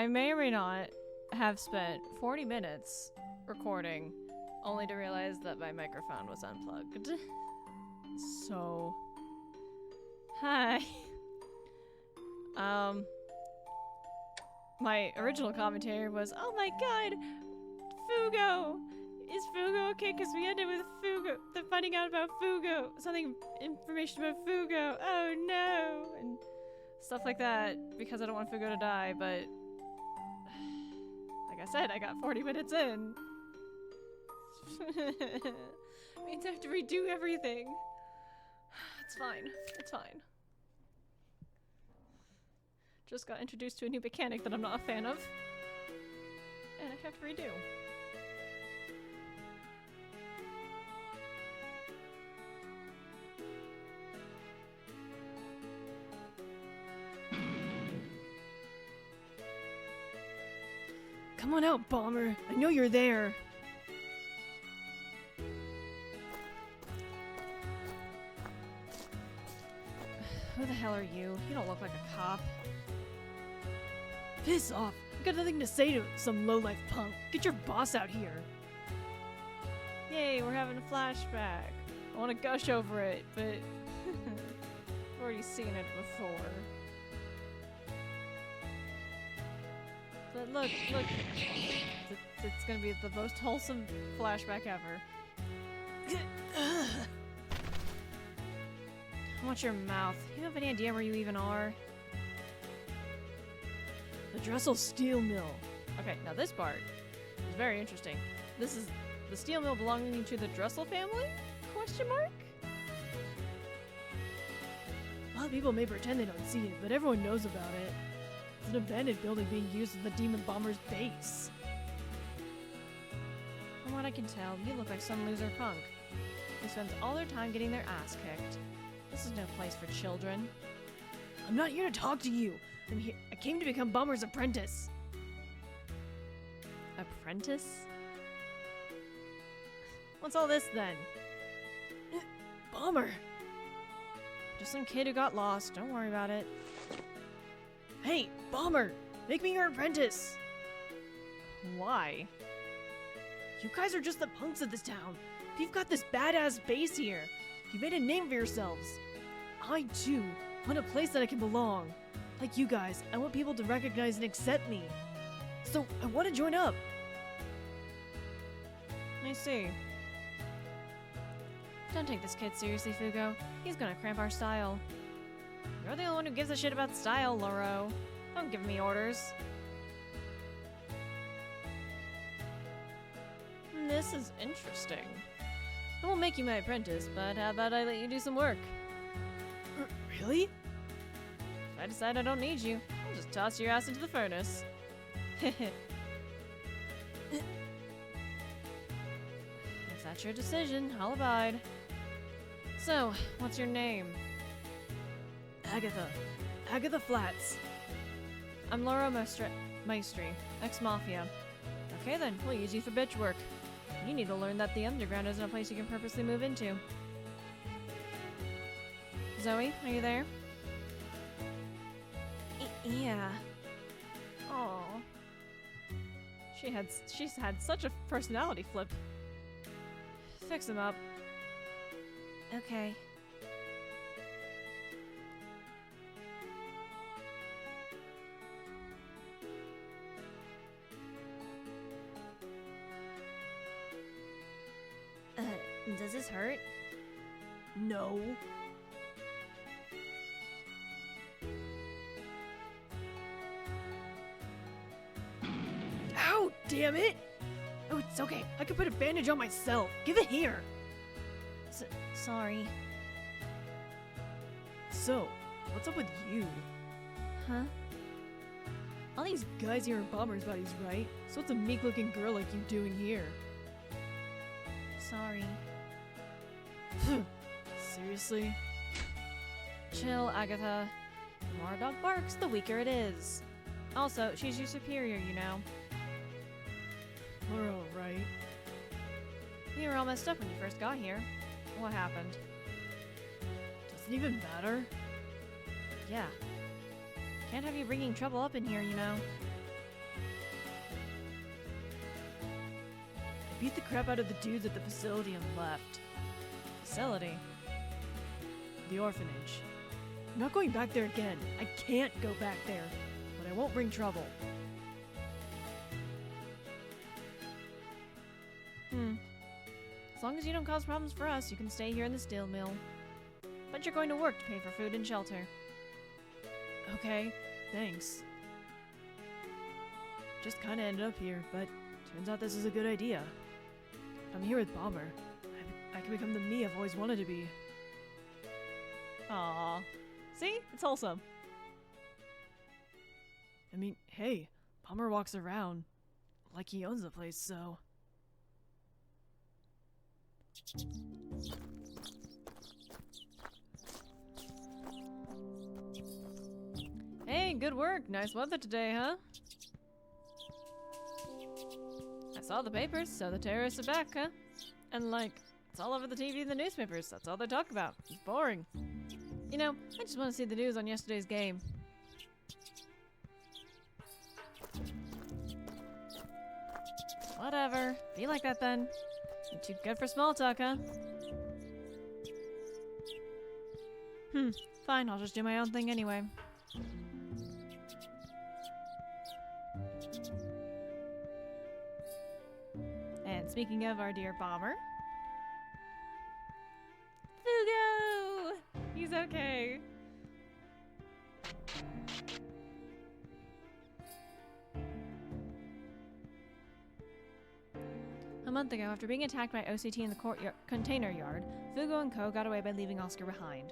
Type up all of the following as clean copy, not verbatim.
I may or may not have spent 40 minutes recording, only to realize that my microphone was unplugged. So, hi. My original commentary was, oh my god, Fugo! Is Fugo okay? Because we ended with Fugo, finding out about Fugo, information about Fugo, oh no! And stuff like that, because I don't want Fugo to die, but like I said, I got 40 minutes in. Means I have to redo everything. It's fine. It's fine. Just got introduced to a new mechanic that I'm not a fan of. And I have to redo. Come on out, Bomber. I know you're there. Who the hell are you? You don't look like a cop. Piss off! I've got nothing to say to some lowlife punk. Get your boss out here. Yay, we're having a flashback. I want to gush over it, but I've already seen it before. But look. It's gonna be the most wholesome flashback ever. I want your mouth. You have any idea where you even are? The Dressel Steel Mill. Okay, now this part is very interesting. This is the steel mill belonging to the Dressel family? Question mark? A lot of people may pretend they don't see it, but everyone knows about it. It's an abandoned building being used as the Demon Bomber's base. From what I can tell, you look like some loser punk who spends all their time getting their ass kicked. This is no place for children. I'm not here to talk to you. I came to become Bomber's apprentice. Apprentice? What's all this then? Bomber! Just some kid who got lost. Don't worry about it. Hey, Bomber! Make me your apprentice! Why? You guys are just the punks of this town. You've got this badass base here. You made a name for yourselves. I, too, want a place that I can belong. Like you guys, I want people to recognize and accept me. So, I want to join up. I see. Don't take this kid seriously, Fugo. He's gonna cramp our style. You're the only one who gives a shit about style, Loro. Don't give me orders. This is interesting. I won't make you my apprentice, but how about I let you do some work? Really? If I decide I don't need you, I'll just toss your ass into the furnace. If that's your decision, I'll abide. So, what's your name? Agatha. Agatha Flats. I'm Laura Maestri, ex-mafia. Okay then, we'll use you for bitch work. You need to learn that the underground isn't a place you can purposely move into. Zoe, are you there? Yeah. Aww. She's had such a personality flip. Fix him up. Okay. Does this hurt? No. Ow! Damn it! Oh, it's okay. I can put a bandage on myself. Give it here. Sorry. So, what's up with you? Huh? All these guys here are Bomber's buddies, right? So what's a meek-looking girl like you doing here? Sorry. Seriously? Chill, Agatha. The more a dog barks, the weaker it is. Also, she's your superior, you know. We're alright. You were all messed up when you first got here. What happened? Does it even matter? Yeah. Can't have you bringing trouble up in here, you know. beat the crap out of the dudes at the facility and left. Facility? The orphanage. I'm not going back there again. I can't go back there. But I won't bring trouble. As long as you don't cause problems for us, you can stay here in the steel mill. But you're going to work to pay for food and shelter. Okay, thanks. Just kinda ended up here, but turns out this is a good idea. I'm here with Bomber. I can become the me I've always wanted to be. Aww. See? It's wholesome. I mean, hey, Bomber walks around like he owns the place, so... Hey, good work. Nice weather today, huh? I saw the papers, so the terrorists are back, huh? And like, it's all over the TV and the newspapers. That's all they talk about. It's boring. You know, I just want to see the news on yesterday's game. Whatever. Be like that then. You're too good for small talk, huh? Fine, I'll just do my own thing anyway. And speaking of our dear Bomber... Fugo! He's okay. A month ago, after being attacked by OCT in the container yard, Fugo and Co. got away by leaving Oscar behind.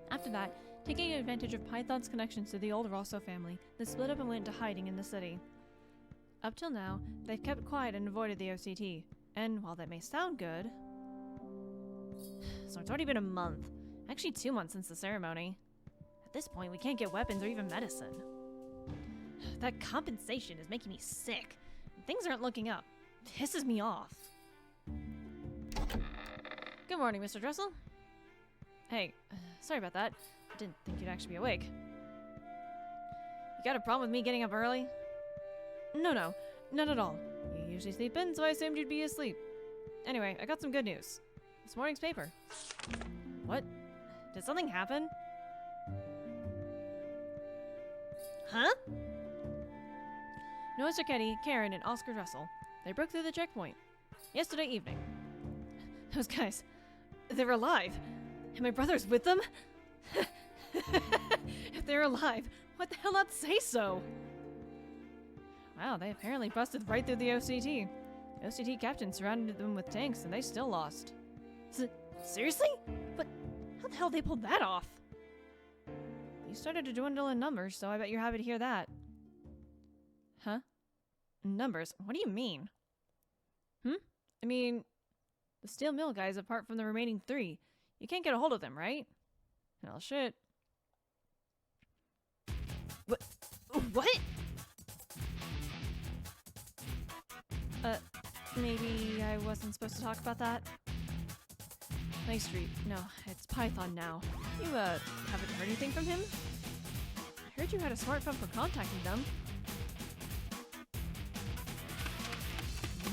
After that, taking advantage of Python's connections to the old Rosso family, they split up and went into hiding in the city. Up till now, they've kept quiet and avoided the OCT. And while that may sound good... So it's already been a month. Actually 2 months since the ceremony. At this point, we can't get weapons or even medicine. That compensation is making me sick. Things aren't looking up. Pisses me off. Good morning, Mr. Dressel. Hey, sorry about that. I didn't think you'd actually be awake. You got a problem with me getting up early? No, not at all. You usually sleep in, so I assumed you'd be asleep. Anyway, I got some good news. This morning's paper. What? Did something happen? Huh? Noel Cerchetti, Karen, and Oscar Russell. They broke through the checkpoint. Yesterday evening. Those guys, they're alive. And my brother's with them? If they're alive, what the hell not say so? Wow, they apparently busted right through the OCT. The OCT captain surrounded them with tanks and they still lost. Seriously? But how the hell they pulled that off? You started to dwindle in numbers, so I bet you're happy to hear that. Huh? Numbers? What do you mean? I mean, the steel mill guys apart from the remaining 3. You can't get a hold of them, right? Well, shit. What? Maybe I wasn't supposed to talk about that? Nice Street. No, it's Python now. You, haven't heard anything from him? I heard you had a smartphone for contacting them.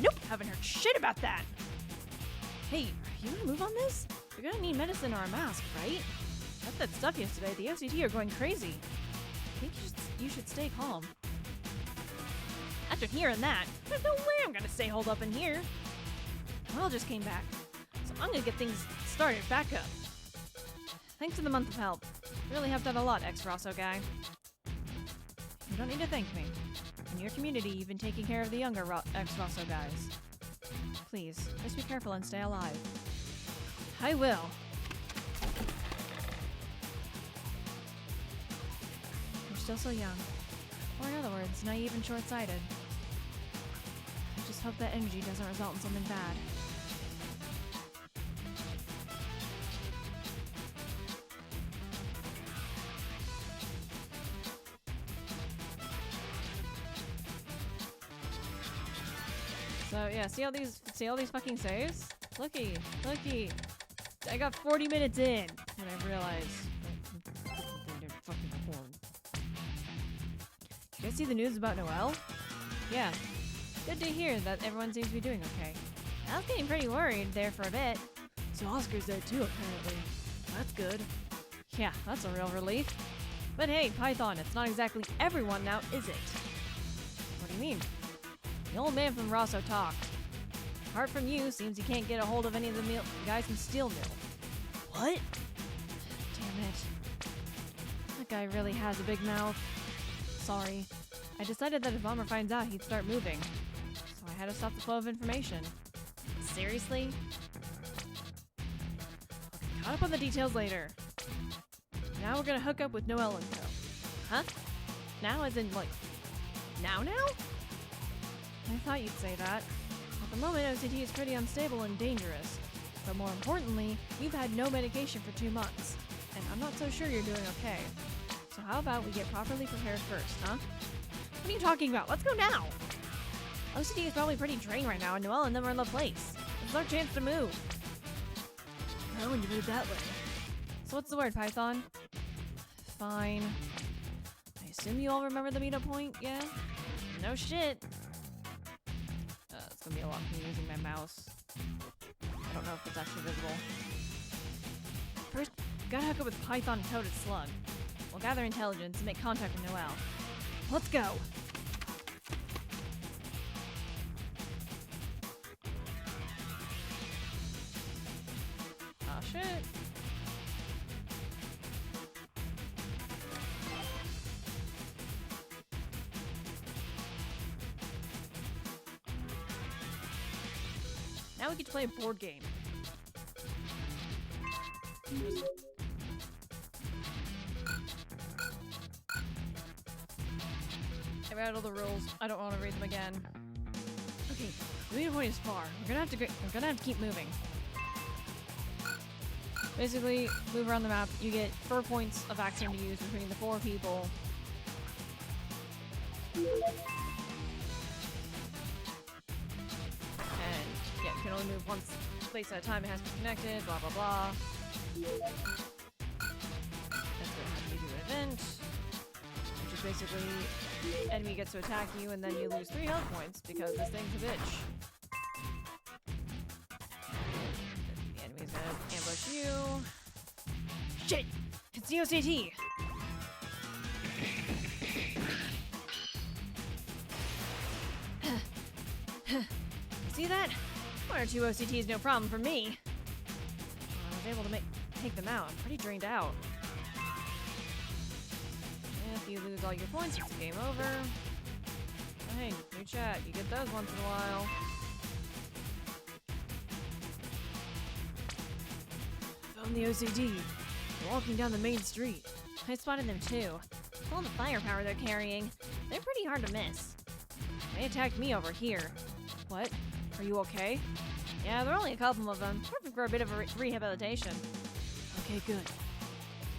Nope, haven't heard shit about that! Hey, are you gonna move on this? You're gonna need medicine or a mask, right? Got that stuff yesterday. The OCT are going crazy. I think you should stay calm. After hearing that, there's no way I'm gonna stay holed up in here. Noel just came back, so I'm gonna get things started back up. Thanks for the month of help. You really have done a lot, ex-Rosso guy. You don't need to thank me. In your community, you've been taking care of the younger ex-Rosso guys. Please, just be careful and stay alive. I will. You're still so young. Or in other words, naive and short-sighted. I just hope that energy doesn't result in something bad. So yeah, see all these fucking saves? Looky. I got 40 minutes in when I realized they're fucking horn. You guys see the news about Noel? Yeah. Good to hear that everyone seems to be doing okay. I was getting pretty worried there for a bit. So Oscar's there too, apparently. That's good. Yeah, that's a real relief. But hey, Python, it's not exactly everyone now, is it? What do you mean? The old man from Rosso talked. Apart from you, seems he can't get a hold of any of the guys from Steel Mill. What? Damn it. That guy really has a big mouth. Sorry. I decided that if Bomber finds out, he'd start moving. So I had to stop the flow of information. Seriously? Okay, caught up on the details later. Now we're gonna hook up with Noel and co. Huh? Now as in, like, now? I thought you'd say that. At the moment, OCT is pretty unstable and dangerous. But more importantly, you've had no medication for 2 months. And I'm not so sure you're doing okay. So how about we get properly prepared first, huh? What are you talking about? Let's go now! OCT is probably pretty drained right now, and Noel and them are in the place. This is our chance to move. Well, when you put it that way. So what's the word, Python? Fine. I assume you all remember the meetup point, yeah? No shit. It's gonna be a lot for me using my mouse. I don't know if it's actually visible. First, gotta hook up with Python and Toad at Slug. We'll gather intelligence and make contact with Noel. Let's go! Aw, shit. Now we get to play a board game. I read all the rules. I don't want to read them again. Okay, the meeting point is far. We're gonna have to keep moving. Basically, move around the map. You get 4 points of action to use between the 4 people. Yeah, you can only move one place at a time. It has to be connected, blah, blah, blah. That's what happens when you do an event. Which is basically, the enemy gets to attack you and then you lose 3 health points because this thing's a bitch. The enemy's gonna ambush you. Shit! It's the OCT! See that? 1 or 2 OCTs, no problem for me. I was able to take them out. I'm pretty drained out. If you lose all your points, it's game over. Oh, hey, new chat. You get those once in a while. Found the OCD. They're walking down the main street. I spotted them too. With all the firepower they're carrying, they're pretty hard to miss. They attacked me over here. What? Are you okay? Yeah, there are only a couple of them. Perfect for a bit of a rehabilitation. Okay, good.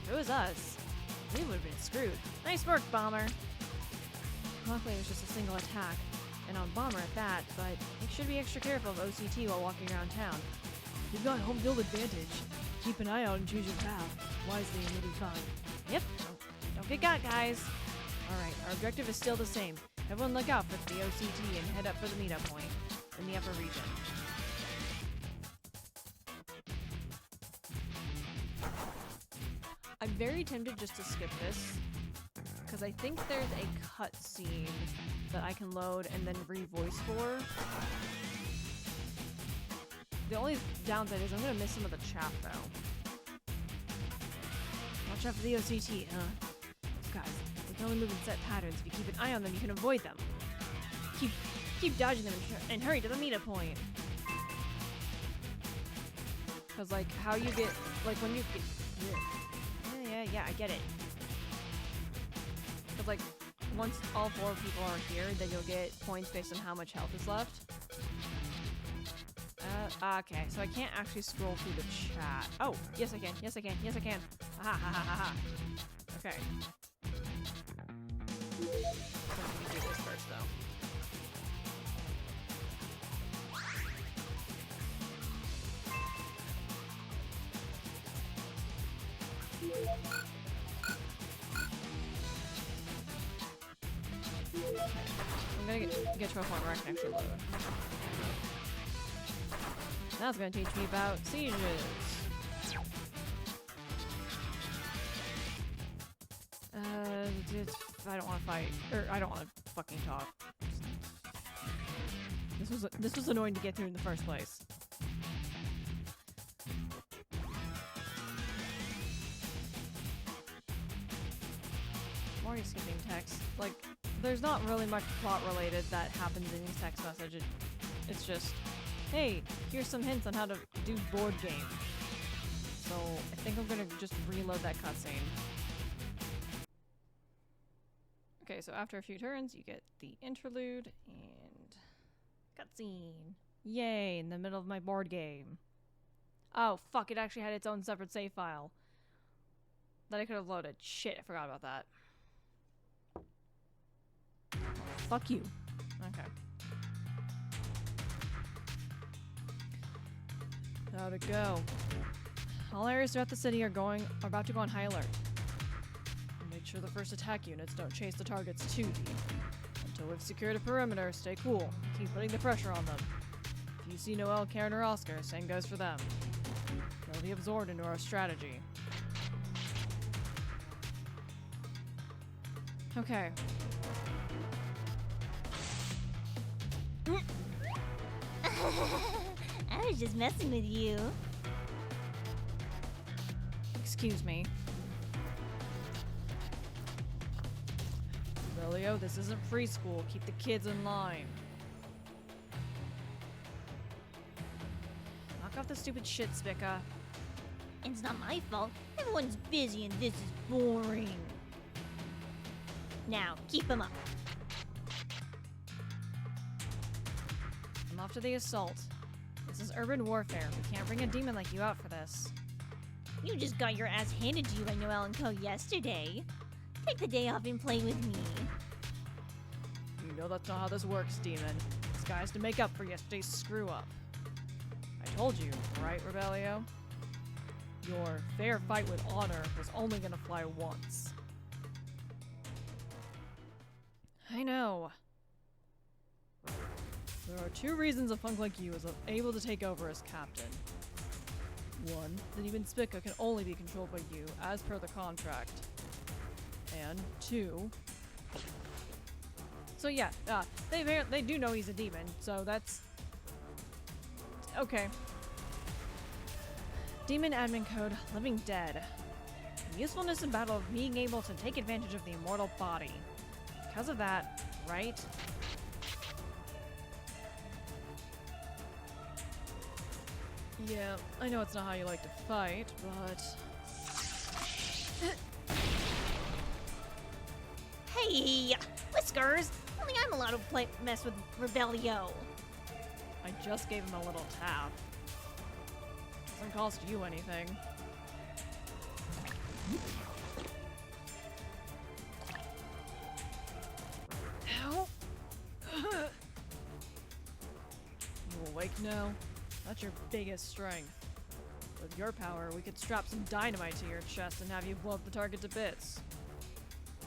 If it was us, we would have been screwed. Nice work, Bomber. Luckily, it was just a single attack. And on Bomber at that, but you should be extra careful of OCT while walking around town. You've got home field advantage. Keep an eye out and choose your path. Wisely and you'll be fine. Yep. Don't get got, guys. Alright, our objective is still the same. Everyone look out for the OCT and head up for the meetup point in the upper region. I'm very tempted just to skip this, because I think there's a cutscene that I can load and then re-voice for. The only downside is I'm gonna miss some of the chat though. Watch out for the OCT, huh? Those guys, they can only move in set patterns. If you keep an eye on them, you can avoid them. Keep dodging them and hurry to the meetup point. Cause like how you get, like when you get, yeah, I get it. Cause like once all 4 people are here, then you'll get points based on how much health is left. Okay, so I can't actually scroll through the chat. Oh, yes I can, yes I can, yes I can. Ha ha ha ha ha. Okay. Let me do this first though. I'm gonna get to a point where I can actually load. That's gonna teach me about sieges. I don't want to fight, or I don't want to fucking talk. This was annoying to get through in the first place. I'm already skipping text. Like, there's not really much plot related that happens in these text messages. It's just, hey, here's some hints on how to do board game. So I think I'm gonna just reload that cutscene. Okay, so after a few turns, you get the interlude and cutscene. Yay, in the middle of my board game. Oh, fuck, it actually had its own separate save file that I could have loaded. Shit, I forgot about that. Fuck you. Okay. How'd it go? All areas throughout the city are about to go on high alert. Make sure the first attack units don't chase the targets too deep. Until we've secured a perimeter, stay cool. Keep putting the pressure on them. If you see Noel, Karen, or Oscar, same goes for them. They'll be absorbed into our strategy. Okay. I was just messing with you. Excuse me. Lelio, this isn't preschool. Keep the kids in line. Knock off the stupid shit, Spica. It's not my fault. Everyone's busy and this is boring. Now, keep them up. I'm off to the assault. This is urban warfare. We can't bring a demon like you out for this. You just got your ass handed to you by Noel and Co. yesterday. Take the day off and play with me. You know that's not how this works, demon. This guy's to make up for yesterday's screw-up. I told you, right, Rebellio? Your fair fight with honor was only gonna fly once. I know. There are two reasons a punk like you is able to take over as captain. One, that even Spica can only be controlled by you, as per the contract. And two... So yeah, they do know he's a demon, so that's... Okay. Demon admin code, Living Dead. The usefulness in battle of being able to take advantage of the immortal body. Because of that, right? Yeah, I know it's not how you like to fight, but... Hey, Whiskers! Only I'm allowed to mess with Rebellio. I just gave him a little tap. Doesn't cost you anything. Ow! You awake now? That's your biggest strength. With your power, we could strap some dynamite to your chest and have you blow up the target to bits.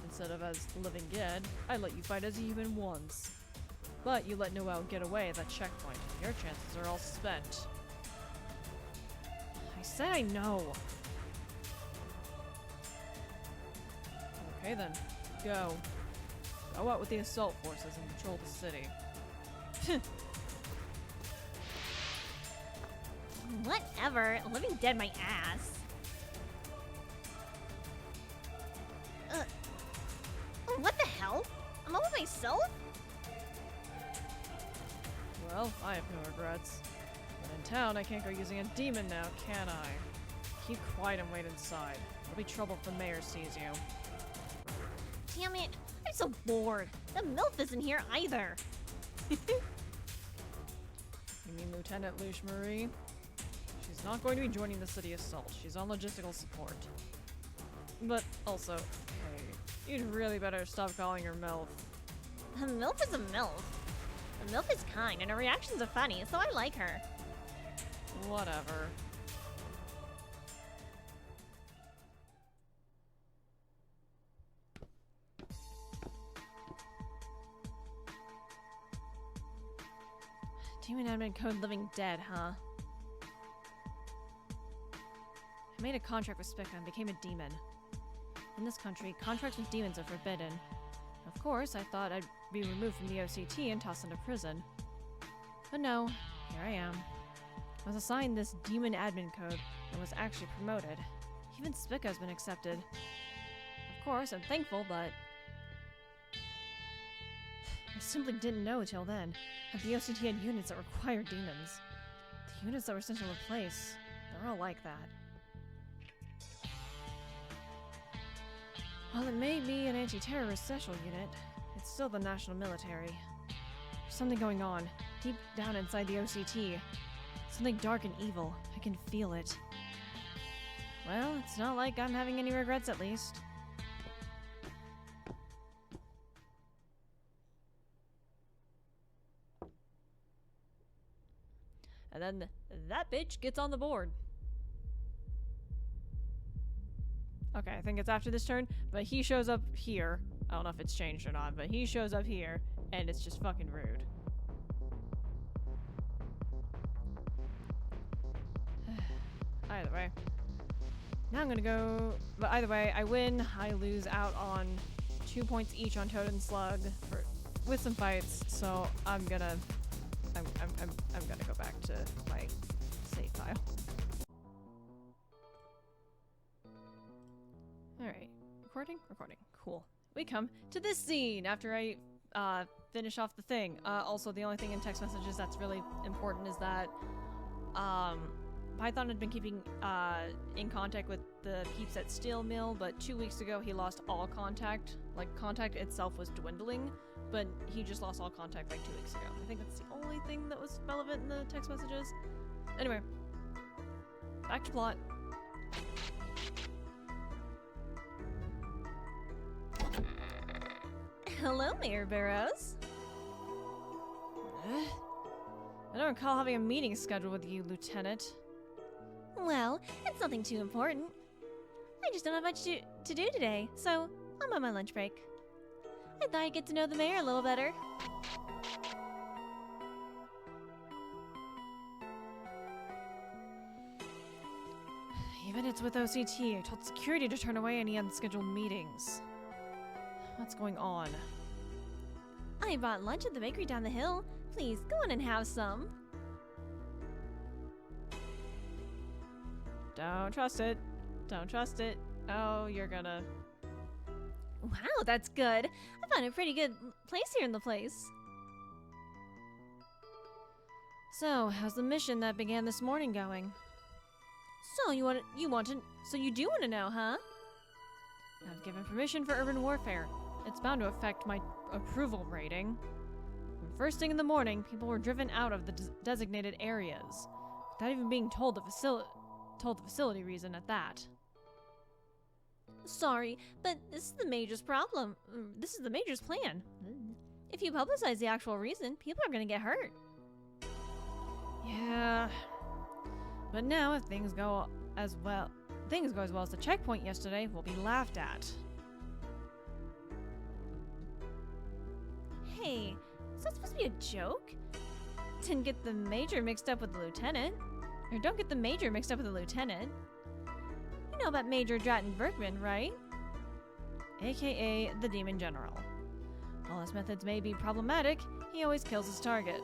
Instead of as Living Dead, I'd let you fight as a human once. But you let Noel get away at that checkpoint. Your chances are all spent. I said I know. Okay then, go. Go out with the assault forces and control the city. Whatever. Living Dead my ass. What the hell? I'm all by myself? Well, I have no regrets. But in town, I can't go using a demon now, can I? Keep quiet and wait inside. There'll be trouble if the mayor sees you. Damn it. I'm so bored. The MILF isn't here either. You mean Lieutenant Luche Marie? She's not going to be joining the city assault. She's on logistical support. But also, hey, you'd really better stop calling her MILF. A MILF is a MILF. A MILF is kind and her reactions are funny, so I like her. Whatever. Demon admin code living dead, huh? I made a contract with Spica and became a demon. In this country, contracts with demons are forbidden. Of course, I thought I'd be removed from the OCT and tossed into prison. But no, here I am. I was assigned this demon admin code and was actually promoted. Even Spica has been accepted. Of course, I'm thankful, but I simply didn't know till then that the OCT had units that required demons. The units that were sent to replace, they're all like that. While it may be an anti-terrorist special unit, it's still the national military. There's something going on, deep down inside the OCT. Something dark and evil. I can feel it. Well, it's not like I'm having any regrets, at least. And then that bitch gets on the board. Okay, I think it's after this turn, but he shows up here. I don't know if it's changed or not, but he shows up here, and it's just fucking rude. Either way. Now I'm gonna go... But either way, I win. I lose out on 2 points each on Toad and Slug with some fights, so I'm gonna go back to my save file. Alright. Recording? Recording. Cool. We come to this scene after I finish off the thing. Also, the only thing in text messages that's really important is that Python had been keeping in contact with the peeps at Steel Mill, but 2 weeks ago he lost all contact. Like, contact itself was dwindling, but he just lost all contact like 2 weeks ago. I think that's the only thing that was relevant in the text messages. Anyway, back to plot. Hello, Mayor Barrows. I don't recall having a meeting scheduled with you, Lieutenant. Well, it's nothing too important. I just don't have much to do today, so I'm on my lunch break. I thought I'd get to know the mayor a little better. Even it's with OCT, I told security to turn away any unscheduled meetings. What's going on? I bought lunch at the bakery down the hill. Please, go on and have some. Don't trust it. Don't trust it. Oh, you're gonna... Wow, that's good. I found a pretty good place here in the place. So, how's the mission that began this morning going? So you do want to know, huh? I've given permission for urban warfare. It's bound to affect my approval rating. First thing in the morning, people were driven out of the designated areas, without even being told the facility reason at that. Sorry, but this is the Major's problem. This is the Major's plan. If you publicize the actual reason, people are going to get hurt. Yeah. But now, if things go as well as the checkpoint yesterday, we'll be laughed at. Hey, is that supposed to be a joke? Didn't get the Major mixed up with the Lieutenant. Or don't get the Major mixed up with the Lieutenant. You know about Major Dratton Berkman, right? AKA the Demon General. While his methods may be problematic, he always kills his target.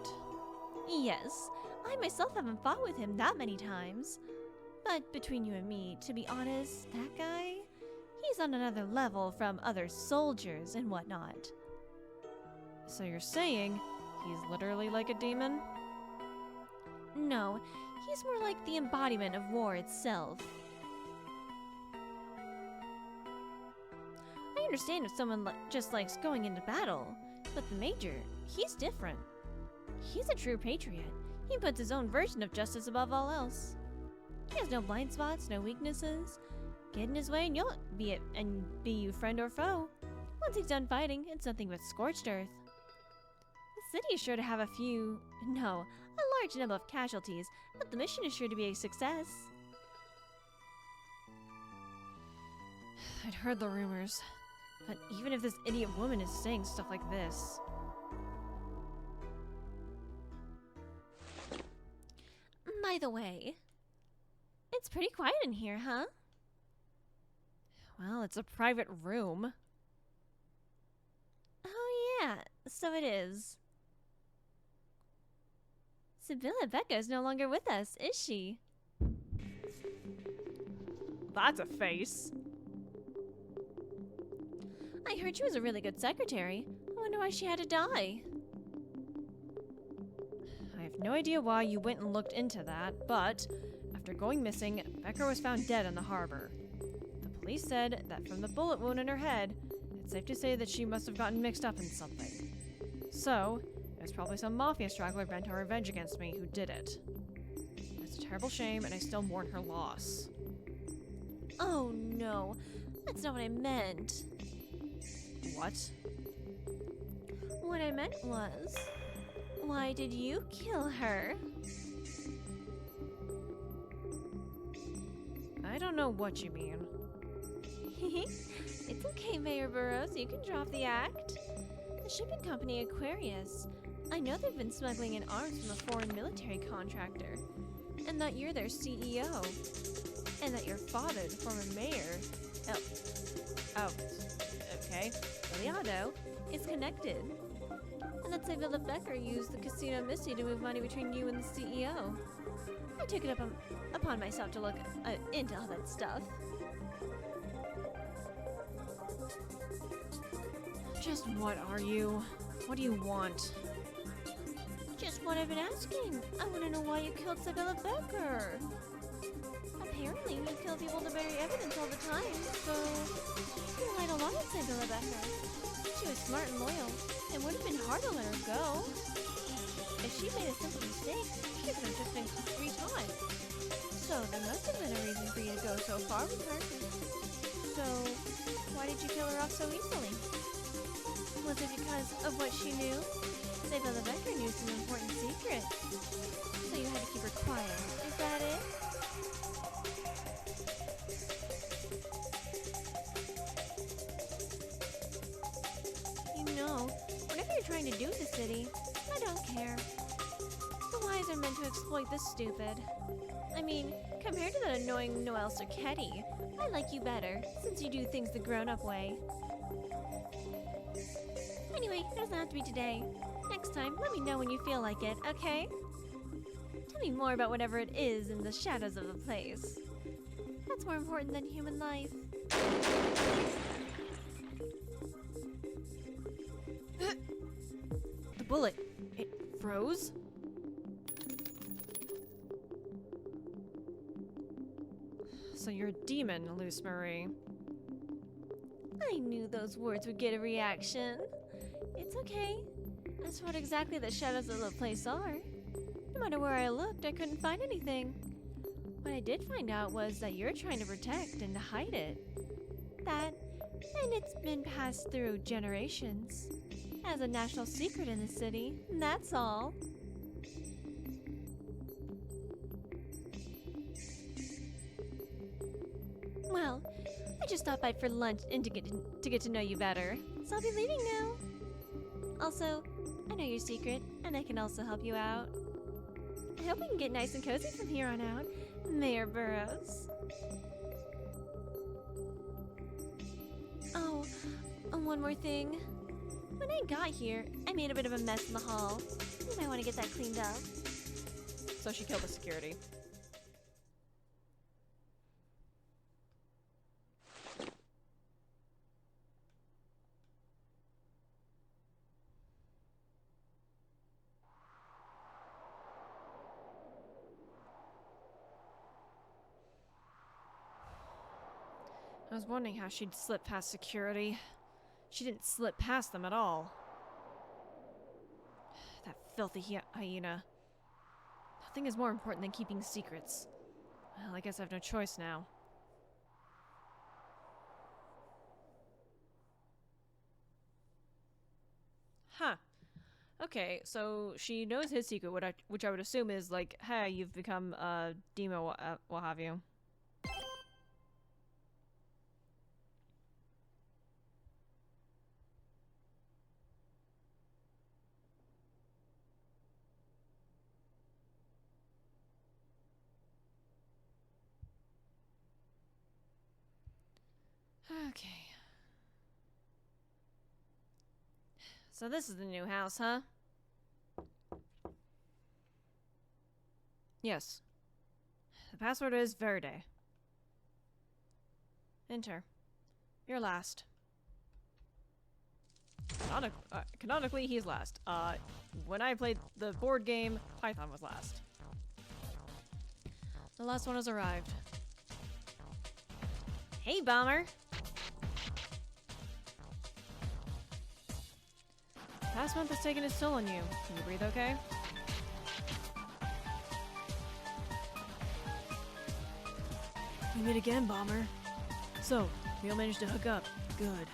Yes, I myself haven't fought with him that many times. But between you and me, to be honest, that guy, he's on another level from other soldiers and whatnot. So you're saying he's literally like a demon? No, he's more like the embodiment of war itself. I understand if someone just likes going into battle, but the Major, he's different. He's a true patriot. He puts his own version of justice above all else. He has no blind spots, no weaknesses. Get in his way and you'll be you friend or foe. Once he's done fighting, it's nothing but scorched earth. The city is sure to have a large number of casualties, but the mission is sure to be a success. I'd heard the rumors, but even if this idiot woman is saying stuff like this... the way, it's pretty quiet in here, huh? Well, it's a private room. Oh yeah, so it is. Sibylla Becca is no longer with us, is she? That's a face. I heard she was a really good secretary. I wonder why she had to die. I have no idea why you went and looked into that, but after going missing, Becker was found dead in the harbor. The police said that from the bullet wound in her head, it's safe to say that she must have gotten mixed up in something. So, it was probably some mafia straggler bent on revenge against me who did it. It's a terrible shame, and I still mourn her loss. Oh no, that's not what I meant. What? What I meant was, why did you kill her? I don't know what you mean. It's okay, Mayor Burroughs, you can drop the act. The shipping company Aquarius, I know they've been smuggling in arms from a foreign military contractor, and that you're their CEO, and that your father, the former mayor, Okay. Eliado, is connected. And that Sibylla Becker used the Casino Missy to move money between you and the CEO. I took it upon myself to look into all that stuff. Just what are you? What do you want? Just what I've been asking. I want to know why you killed Sibylla Becker. Apparently, you kill people to bury evidence all the time, so you relied a lot on Sibylla Becker. She was smart and loyal. It would have been hard to let her go. If she made a simple mistake, she could have just been retaught. So there must have been a reason for you to go so far with her. So why did you kill her off so easily? Was it because of what she knew? Sibylla Becker knew some important secrets. So you had to keep her quiet. Is that it? You know, whatever you're trying to do with the city, I don't care. The wise are meant to exploit the stupid. I mean, compared to that annoying Noel Circetti, I like you better, since you do things the grown-up way. Anyway, it doesn't have to be today. Next time, let me know when you feel like it, okay? Tell me more about whatever it is in the shadows of the place. That's more important than human life. The bullet. It froze? So you're a demon, Luce Marie. I knew those words would get a reaction. It's okay. That's what exactly the shadows of the place are. No matter where I looked, I couldn't find anything. What I did find out was that you're trying to protect and hide it. That, and it's been passed through generations. As a national secret in the city, that's all. Well, I just stopped by for lunch and to get to know you better, so I'll be leaving now. Also, I know your secret, and I can also help you out. I hope we can get nice and cozy from here on out, Mayor Burroughs. Oh, and one more thing. When I got here, I made a bit of a mess in the hall. You might want to get that cleaned up. So she killed the security. I was wondering how she'd slip past security. She didn't slip past them at all. That filthy hyena. Nothing is more important than keeping secrets. Well, I guess I have no choice now. Huh. Okay, so she knows his secret, which I would assume is like, hey, you've become a demon, what have you. Okay. So this is the new house, huh? Yes. The password is Verde. Enter. You're last. Canonically, he's last. When I played the board game, Python was last. The last one has arrived. Hey, Bomber! Past month has taken its toll on you. Can you breathe okay? We meet again, Bomber. So, we all managed to hook up. Good.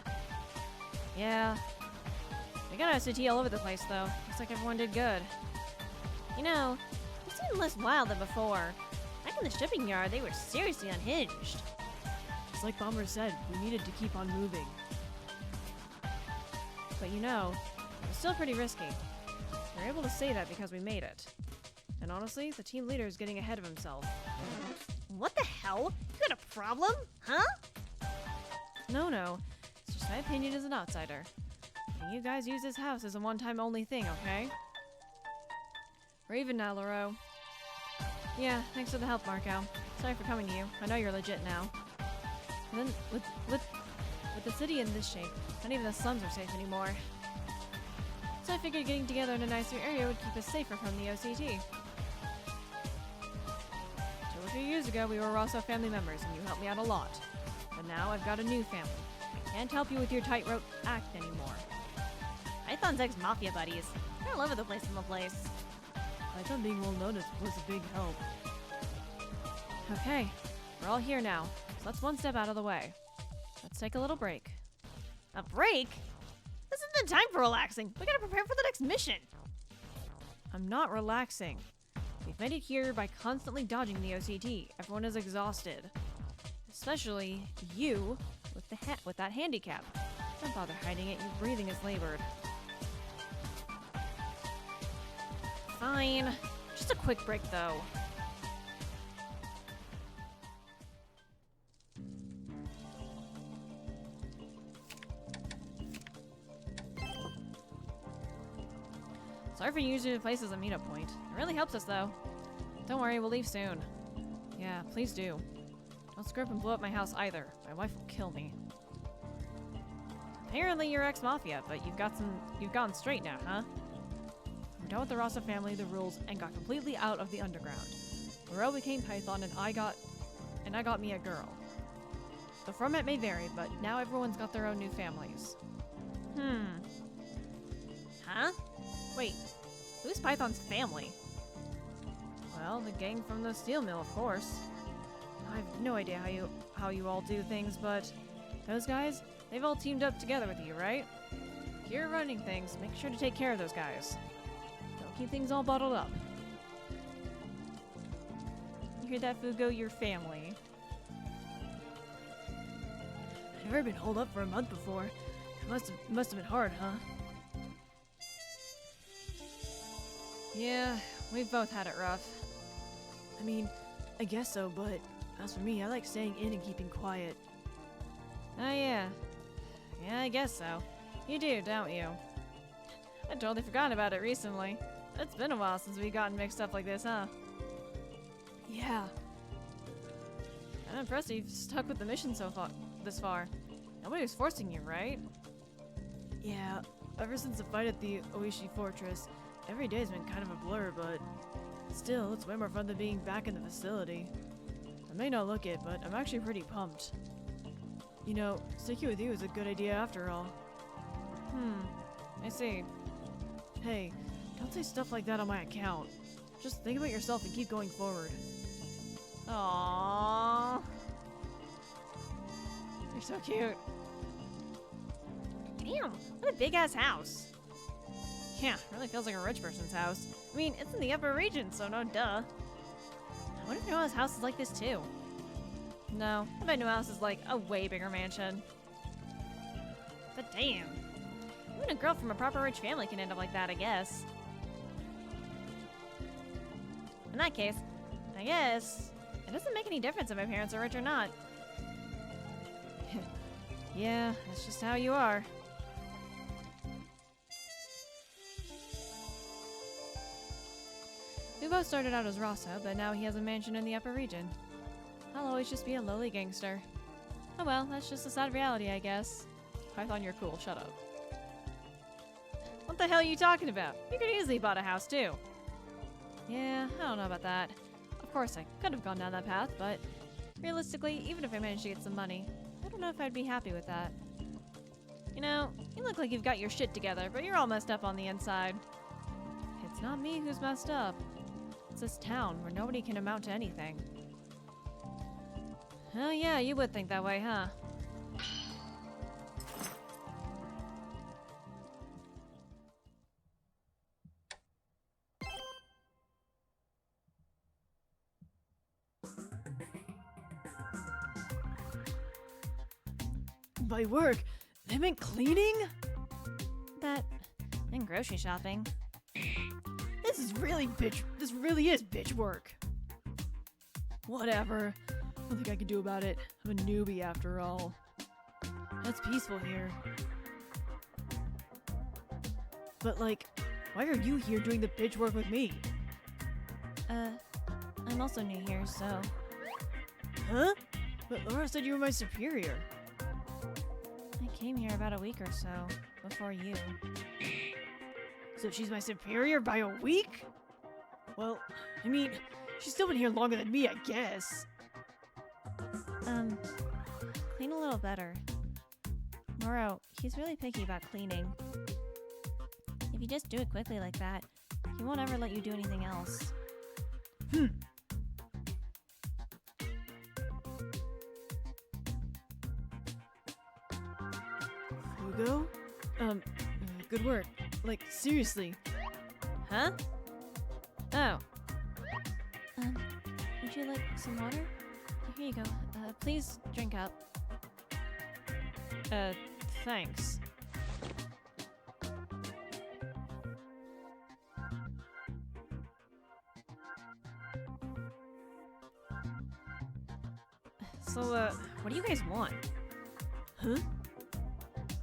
Yeah. We got SCT all over the place, though. Looks like everyone did good. You know, you seem less wild than before. Back in the shipping yard, they were seriously unhinged. Just like Bomber said, we needed to keep on moving. But you know, it was still pretty risky. We're able to say that because we made it. And honestly, the team leader is getting ahead of himself. What the hell? You got a problem? Huh? No. It's just my opinion as an outsider. And you guys use this house as a one-time only thing, okay? We're even now, Laro. Yeah, thanks for the help, Marco. Sorry for coming to you. I know you're legit now. And then, with the city in this shape, not even the slums are safe anymore. So I figured getting together in a nicer area would keep us safer from the OCT. Till a few years ago, we were Rosso family members, and you helped me out a lot. But now I've got a new family. I can't help you with your tightrope act anymore. Python's ex-mafia buddies. They're all over the place in the place. Python being well known was a big help. Okay, we're all here now, so that's one step out of the way. Let's take a little break. A break? This isn't the time for relaxing. We gotta prepare for the next mission. I'm not relaxing. We've made it here by constantly dodging the OCT. Everyone is exhausted. Especially you with that handicap. Don't bother hiding it, your breathing is labored. Fine. Just a quick break, though. Sorry for using the place as a meetup point. It really helps us, though. Don't worry, we'll leave soon. Yeah, please do. Don't screw up and blow up my house either. My wife will kill me. Apparently you're ex-mafia, but you've gone straight now, huh? We're done with the Rosso family, the rules, and got completely out of the underground. Morel became Python, and I got me a girl. The format may vary, but now everyone's got their own new families. Huh? Wait, who's Python's family? Well, the gang from the steel mill, of course. I have no idea how you all do things, but those guys, they've all teamed up together with you, right? If you're running things, make sure to take care of those guys. Don't keep things all bottled up. You hear that, Fugo? Your family. I've never been holed up for a month before. It must have been hard, huh? Yeah, we've both had it rough. I mean, I guess so, but as for me, I like staying in and keeping quiet. Oh yeah. Yeah, I guess so. You do, don't you? I'd totally forgotten about it recently. It's been a while since we've gotten mixed up like this, huh? Yeah. I'm impressed you've stuck with the mission this far. Nobody was forcing you, right? Yeah, ever since the fight at the Oishi Fortress, every day's been kind of a blur, but still, it's way more fun than being back in the facility. I may not look it, but I'm actually pretty pumped. You know, sticking with you is a good idea after all. I see. Hey, don't say stuff like that on my account. Just think about yourself and keep going forward. Aww. You're so cute. Damn, what a big-ass house. Yeah, really feels like a rich person's house. I mean, it's in the upper region, so no duh. I wonder if Noel's house is like this too. No, I bet Noel's is like a way bigger mansion. But damn. Even a girl from a proper rich family can end up like that, I guess. In that case, I guess it doesn't make any difference if my parents are rich or not. Yeah, that's just how you are. We both started out as Rasa, but now he has a mansion in the upper region. I'll always just be a lowly gangster. Oh well, that's just a sad reality, I guess. Python, you're cool. Shut up. What the hell are you talking about? You could easily bought a house, too. Yeah, I don't know about that. Of course, I could have gone down that path, but realistically, even if I managed to get some money, I don't know if I'd be happy with that. You know, you look like you've got your shit together, but you're all messed up on the inside. It's not me who's messed up. It's this town where nobody can amount to anything. Oh yeah, you would think that way, huh? By work, they meant cleaning? That and grocery shopping. This is really is bitch work. Whatever. I don't think I can do about it. I'm a newbie after all. It's peaceful here. But like, why are you here doing the bitch work with me? I'm also new here, so... Huh? But Laura said you were my superior. I came here about a week or so, before you. So she's my superior by a week? Well, I mean, she's still been here longer than me, I guess. Clean a little better. Moro, he's really picky about cleaning. If you just do it quickly like that, he won't ever let you do anything else. Fugo? Good work. Like, seriously. Huh? Oh. Would you like some water? Here you go. Please drink up. Thanks. So, what do you guys want? Huh?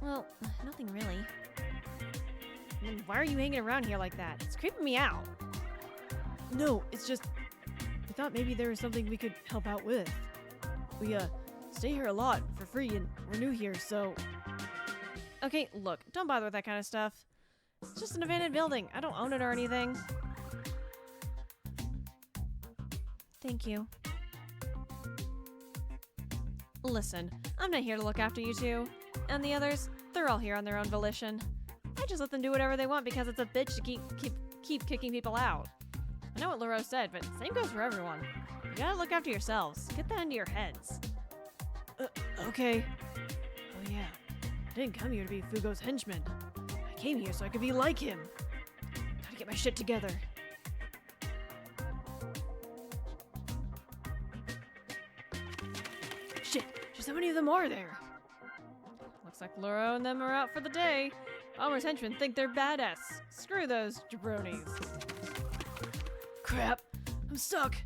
Well, nothing really. Then why are you hanging around here like that? It's creeping me out. No, it's just... I thought maybe there was something we could help out with. We, stay here a lot for free and we're new here, so... Okay, look, don't bother with that kind of stuff. It's just an abandoned building. I don't own it or anything. Thank you. Listen, I'm not here to look after you two. And the others, they're all here on their own volition. I just let them do whatever they want because it's a bitch to keep kicking people out. I know what Laro said, but same goes for everyone. You gotta look after yourselves. Get that into your heads. Okay. Oh yeah. I didn't come here to be Fugo's henchman. I came here so I could be like him. Gotta get my shit together. Shit, just how many of them are there? Looks like Laro and them are out for the day. Bomber's henchmen think they're badass. Screw those jabronis. Crap, I'm stuck.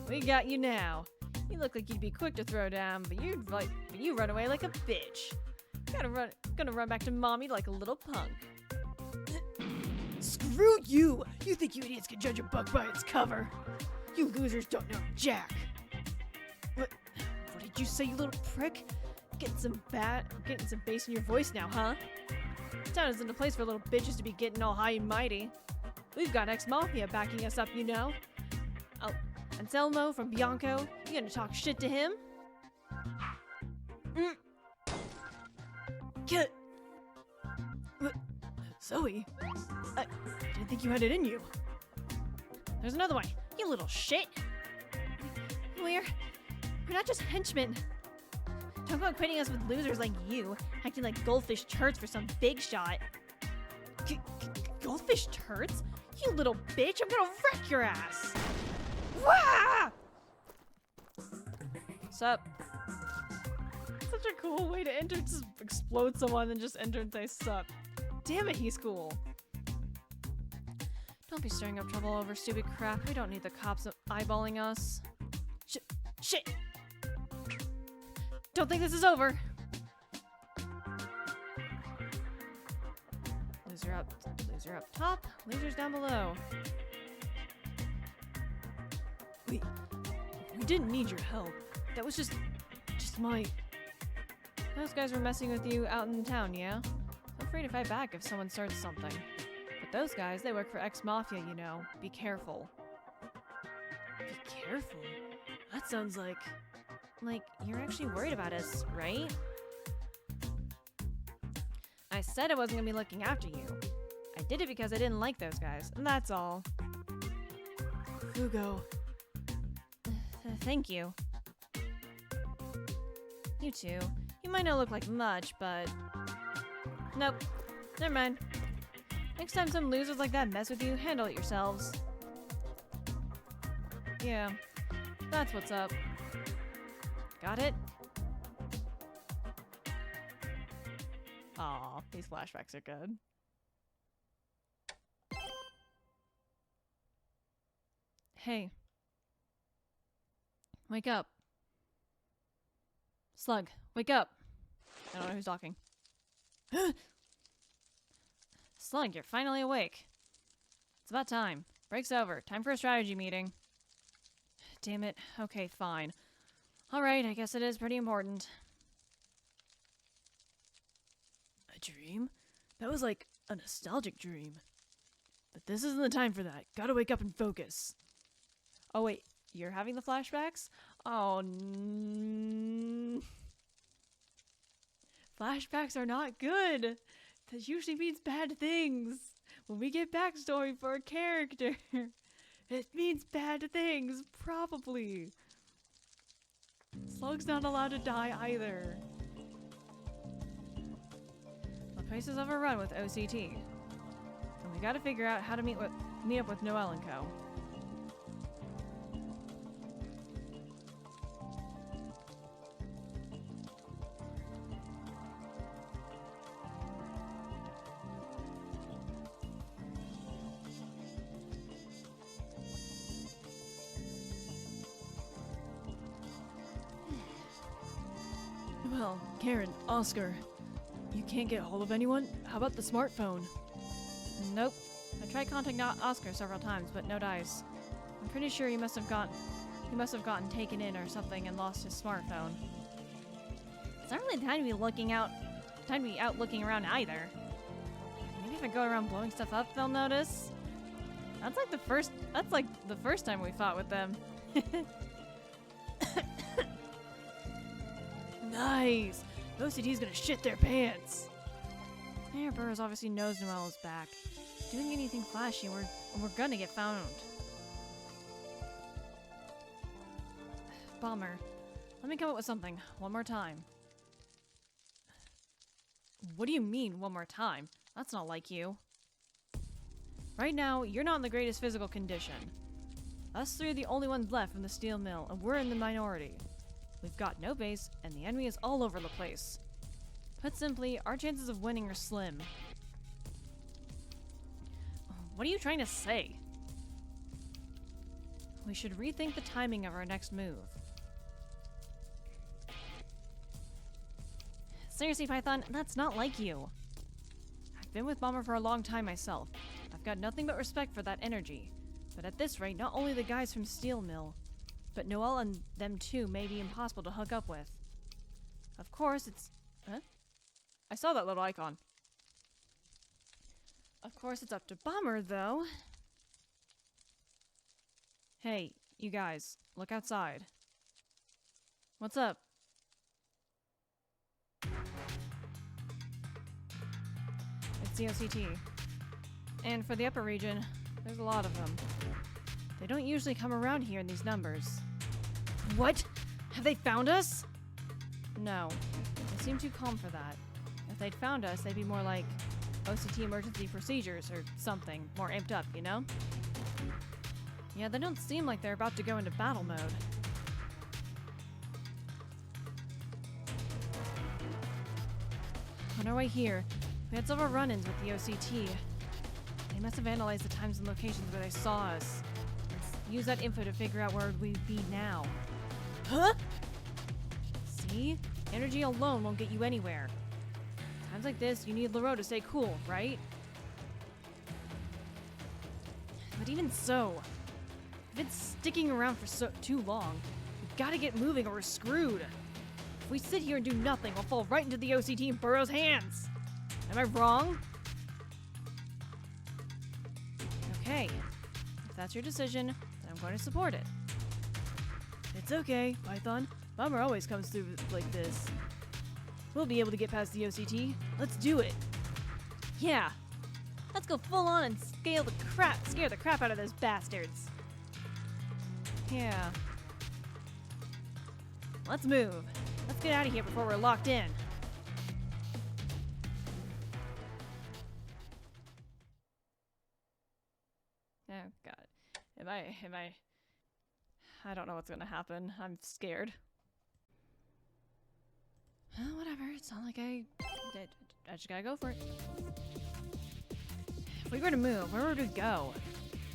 We got you now. You look like you'd be quick to throw down, but you run away like a bitch. Gonna run back to mommy like a little punk. Screw you! You think you idiots can judge a book by its cover? You losers don't know jack. What did you say, you little prick? Getting some bass in your voice now, huh? Town isn't a place for little bitches to be getting all high and mighty. We've got ex-mafia backing us up, you know. Oh, Anselmo from Bianco, you gonna talk shit to him? Get. Zoe, I didn't think you had it in you. There's another one, you little shit. We're not just henchmen. Talk about quitting us with losers like you, acting like goldfish turds for some big shot. Goldfish turds? You little bitch, I'm gonna wreck your ass! Wah! Sup? Such a cool way to enter, just explode someone and just enter and say sup. Damn it, he's cool. Don't be stirring up trouble over stupid crap. We don't need the cops eyeballing us. Shit! don't think this is over. Loser up top, losers down below. We didn't need your help. That was just my... Those guys were messing with you out in town, yeah? Feel free to fight back if someone starts something. But those guys, they work for ex-mafia, you know. Be careful. Be careful? That sounds like... Like, you're actually worried about us, right? I said I wasn't gonna be looking after you. I did it because I didn't like those guys, and that's all. Fugo. Thank you. You too. You might not look like much, but... Nope. Never mind. Next time some losers like that mess with you, handle it yourselves. Yeah. That's what's up. Got it? Aw, these flashbacks are good. Hey. Wake up. Slug, wake up. I don't know who's talking. Slug, you're finally awake. It's about time. Break's over. Time for a strategy meeting. Damn it. Okay, fine. Alright, I guess it is pretty important. A dream? That was like a nostalgic dream. But this isn't the time for that. Gotta wake up and focus. Oh wait, you're having the flashbacks? Oh, flashbacks are not good. That usually means bad things. When we get backstory for a character, it means bad things, probably. Slug's not allowed to die either. The place is overrun with OCT. And we gotta figure out how to meet up with Noel and co. Well, Karen, Oscar, you can't get hold of anyone? How about the smartphone? Nope. I tried contacting Oscar several times, but no dice. I'm pretty sure he must have gotten taken in or something and lost his smartphone. It's not really time to be out looking around either. Maybe if I go around blowing stuff up, they'll notice. That's like the first time we fought with them. Nice! OCD's gonna shit their pants! Mayor Burroughs obviously knows Noel is back. Doing anything flashy and we're gonna get found. Bomber, let me come up with something one more time. What do you mean, one more time? That's not like you. Right now, you're not in the greatest physical condition. Us three are the only ones left from the steel mill, and we're in the minority. We've got no base, and the enemy is all over the place. Put simply, our chances of winning are slim. What are you trying to say? We should rethink the timing of our next move. Seriously, Python, that's not like you. I've been with Bomber for a long time myself. I've got nothing but respect for that energy. But at this rate, not only the guys from Steel Mill, but Noel and them too may be impossible to hook up with. Of course, it's... Huh? I saw that little icon. Of course, it's up to Bomber, though. Hey, you guys, look outside. What's up? It's the OCT. And for the upper region, there's a lot of them. They don't usually come around here in these numbers. What? Have they found us? No. They seem too calm for that. If they'd found us, they'd be more like OCT emergency procedures or something, more amped up, you know? Yeah, they don't seem like they're about to go into battle mode. On our way here, we had several run-ins with the OCT. They must have analyzed the times and locations where they saw us. Use that info to figure out where we'd be now. Huh? See? Energy alone won't get you anywhere. Times like this, you need Laro to stay cool, right? But even so, if it's sticking around for too long, we gotta get moving or we're screwed. If we sit here and do nothing, we'll fall right into the OCT and Burrow's hands. Am I wrong? Okay, if that's your decision, then I'm going to support it. It's okay, Python. Bummer always comes through like this. We'll be able to get past the OCT. Let's do it. Yeah. Let's go full on and scare the crap out of those bastards. Yeah. Let's move. Let's get out of here before we're locked in. Oh god. Am I I don't know what's gonna happen. I'm scared. Whatever, it's not like I just gotta go for it. If we were to move, where would we go?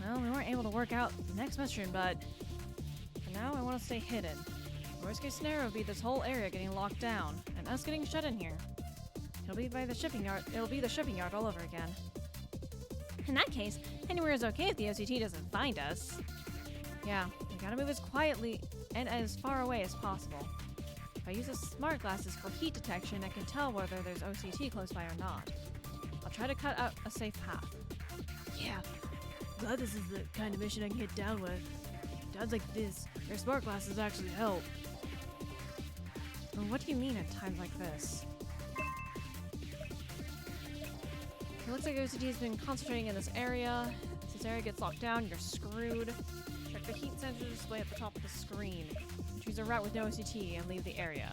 Well, we weren't able to work out the next mission, but for now I want to stay hidden. Worst case scenario would be this whole area getting locked down, and us getting shut in here. It'll be the shipping yard all over again. In that case, anywhere is okay if the OCT doesn't find us. Yeah, we gotta move as quietly and as far away as possible. If I use the smart glasses for heat detection, I can tell whether there's OCT close by or not. I'll try to cut out a safe path. Yeah, glad this is the kind of mission I can get down with. Times like this, your smart glasses actually help. Well, what do you mean at times like this? It looks like OCT has been concentrating in this area. If this area gets locked down, you're screwed. Check the heat sensor display at the top of the screen. Choose a route with no OCT and leave the area.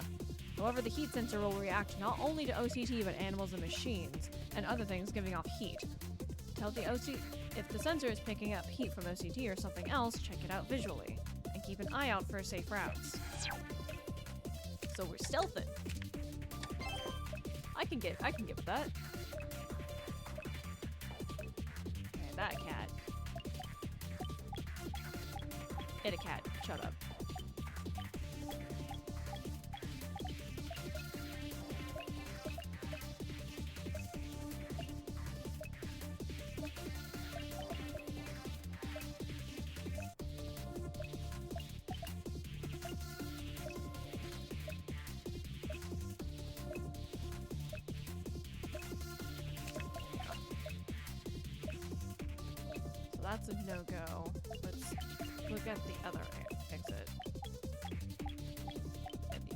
However, the heat sensor will react not only to OCT but animals and machines, and other things giving off heat. Tell the OCT if the sensor is picking up heat from OCT or something else, check it out visually, and keep an eye out for safe routes. So we're stealthing. I can get with that. Okay, that cat. It a cat. Shut up. So that's a no-go. Let's look at the other exit.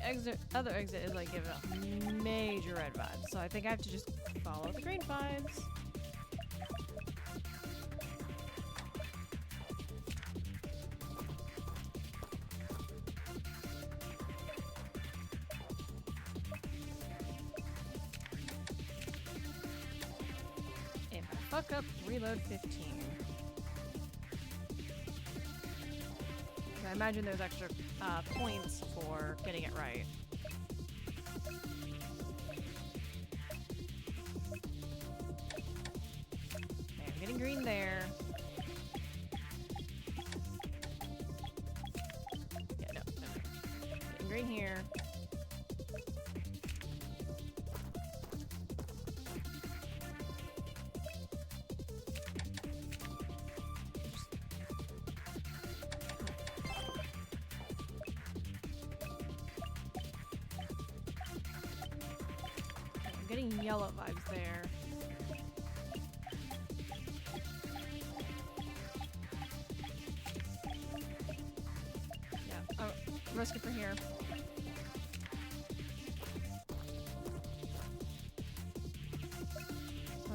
And the other exit is like giving off major red vibes, so I think I have to just follow the green vibes. If I fuck up, reload 15. I imagine there's extra points for getting it right. Okay, I'm getting green there. Yeah, no. Getting green here. I'm getting yellow vibes there. Yeah, I'll risk it for here.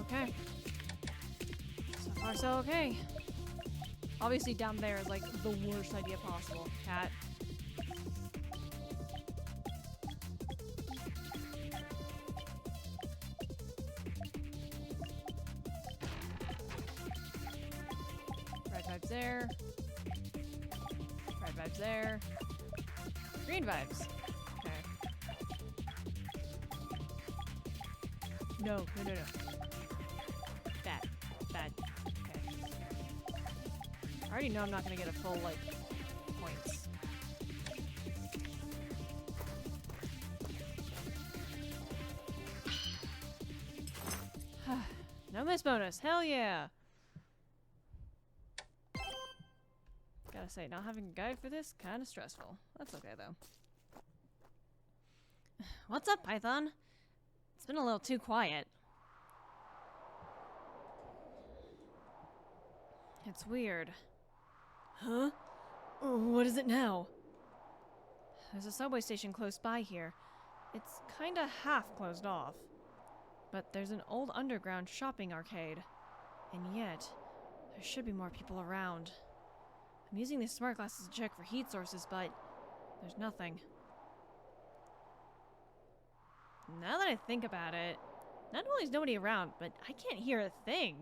Okay. So far so okay. Obviously down there is like the worst idea possible. Cat. Red vibes there. Red vibes there. Green vibes. Okay. No. Bad. Okay. I already know I'm not gonna get a full, like, points. No miss bonus. Hell yeah. Gotta say, not having a guide for this, kinda stressful. That's okay though. What's up, Python? It's been a little too quiet. It's weird. Huh? What is it now? There's a subway station close by here. It's kinda half closed off. But there's an old underground shopping arcade. And yet, there should be more people around. I'm using these smart glasses to check for heat sources, but there's nothing. Now that I think about it, not only is nobody around, but I can't hear a thing.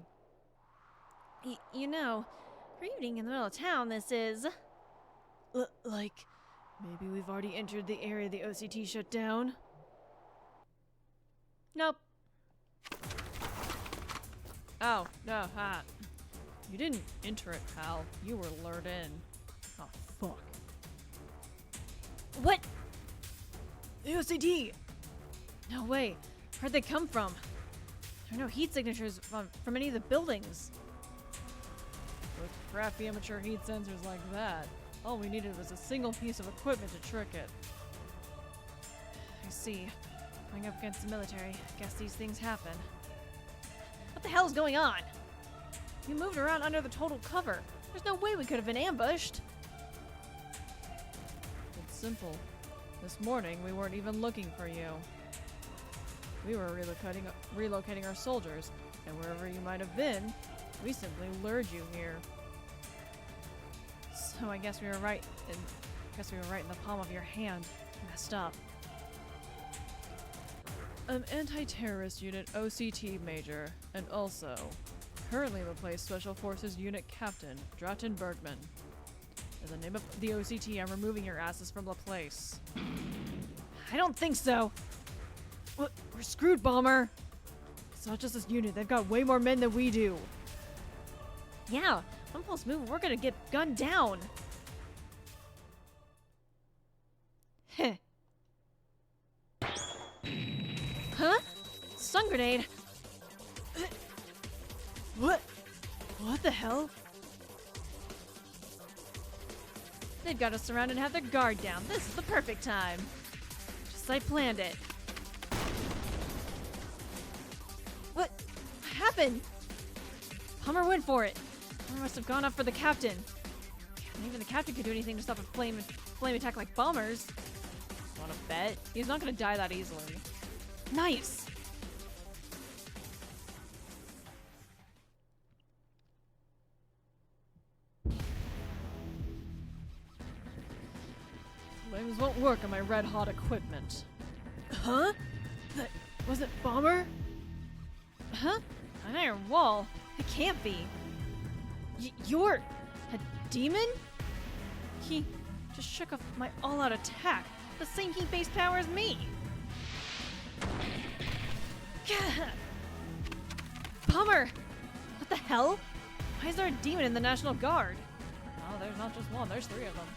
You know, for evening in the middle of town, this is... Like, maybe we've already entered the area the OCT shut down? Nope. Oh, no, you didn't enter it, pal. You were lured in. Oh, fuck. What? The OCT! No way. Where'd they come from? There are no heat signatures from any of the buildings. With crappy amateur heat sensors like that, all we needed was a single piece of equipment to trick it. I see. Going up against the military, guess these things happen. What the hell is going on? You moved around under the total cover. There's no way we could have been ambushed. It's simple. This morning, we weren't even looking for you. We were relocating our soldiers, and wherever you might have been, we simply lured you here. So I guess we were right in the palm of your hand. Messed up. An anti-terrorist unit OCT major, and also currently replaced Special Forces Unit Captain Drayton Bergman. In the name of the OCT, I'm removing your asses from the place. I don't think so. What? We're screwed, Bomber. It's not just this unit. They've got way more men than we do. Yeah, one false move, we're gonna get gunned down. Heh. Huh? Stun grenade. What? What the hell? They've got us surrounded and have their guard down. This is the perfect time. Just as I planned it. What happened? Hummer went for it. Hummer must have gone up for the captain. And even the captain could do anything to stop a flame attack like bombers. Wanna bet? He's not gonna die that easily. Nice! Flames won't work on my red-hot equipment. Huh? That wasn't Bomber? Huh? An iron wall? It can't be. You're a demon? He just shook off my all-out attack. The same heat-based power as me. Bummer! What the hell? Why is there a demon in the National Guard? Oh, there's not just one, there's 3 of them.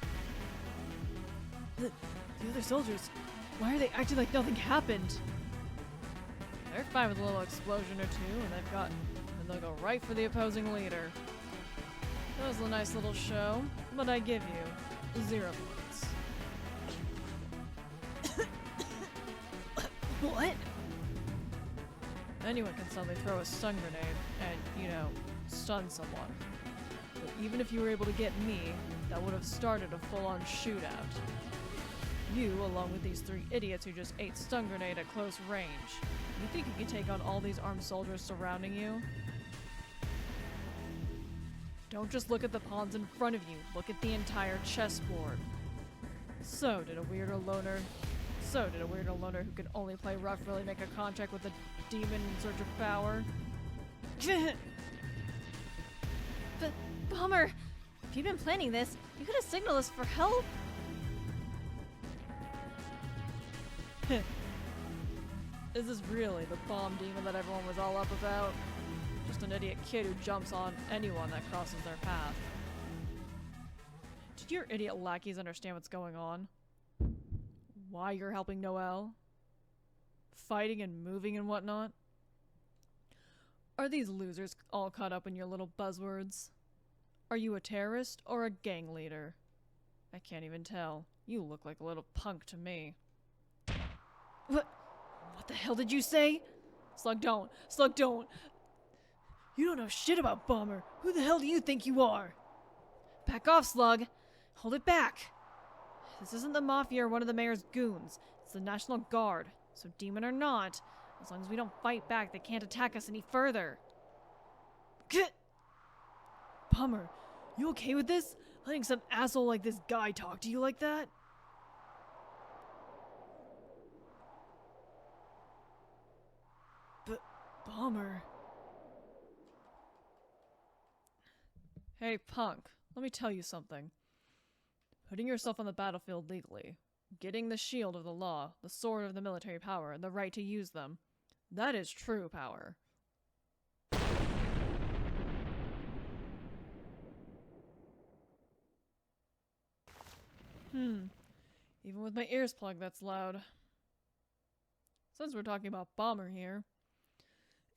The other soldiers, why are they acting like nothing happened? They're fine with a little explosion or two, and they'll go right for the opposing leader. That was a nice little show, but I give you 0 points. What? Anyone can suddenly throw a stun grenade and, stun someone. But even if you were able to get me, that would have started a full-on shootout. You, along with these 3 idiots who just ate stun grenade at close range. You think you can take on all these armed soldiers surrounding you? Don't just look at the pawns in front of you, look at the entire chessboard. So did a weirdo loner who can only play rough really make a contract with a demon in search of power? But, Bomber, if you've been planning this, you could have signaled us for help. Is this really the bomb demon that everyone was all up about? Just an idiot kid who jumps on anyone that crosses their path. Did your idiot lackeys understand what's going on? Why you're helping Noel? Fighting and moving and whatnot? Are these losers all caught up in your little buzzwords? Are you a terrorist or a gang leader? I can't even tell. You look like a little punk to me. What the hell did you say? Slug, don't. Slug, don't. You don't know shit about Bomber. Who the hell do you think you are? Back off, Slug. Hold it back. This isn't the Mafia or one of the mayor's goons. It's the National Guard. So demon or not, as long as we don't fight back, they can't attack us any further. Bummer, you okay with this? Letting some asshole like this guy talk to you like that? But, Bummer. Hey, punk, let me tell you something. Putting yourself on the battlefield legally, getting the shield of the law, the sword of the military power, and the right to use them, that is true power. Even with my ears plugged, that's loud. Since we're talking about Bomber here,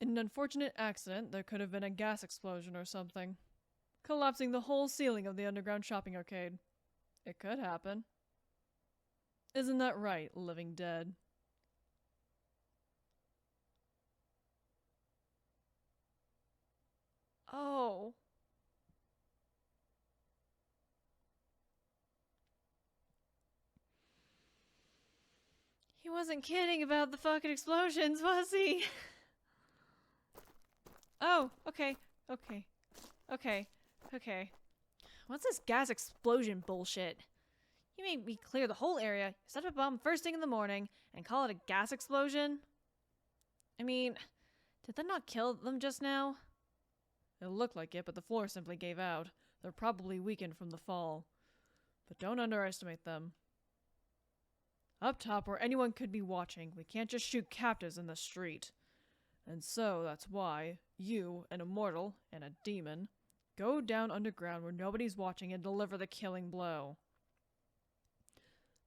in an unfortunate accident, there could have been a gas explosion or something, collapsing the whole ceiling of the underground shopping arcade. It could happen. Isn't that right, living dead? Oh. He wasn't kidding about the fucking explosions, was he? Oh, okay. What's this gas explosion bullshit? You made me clear the whole area, set up a bomb first thing in the morning, and call it a gas explosion? I mean, did that not kill them just now? It looked like it, but the floor simply gave out. They're probably weakened from the fall. But don't underestimate them. Up top, where anyone could be watching, we can't just shoot captives in the street. And so, that's why, you, an immortal, and a demon, go down underground where nobody's watching and deliver the killing blow.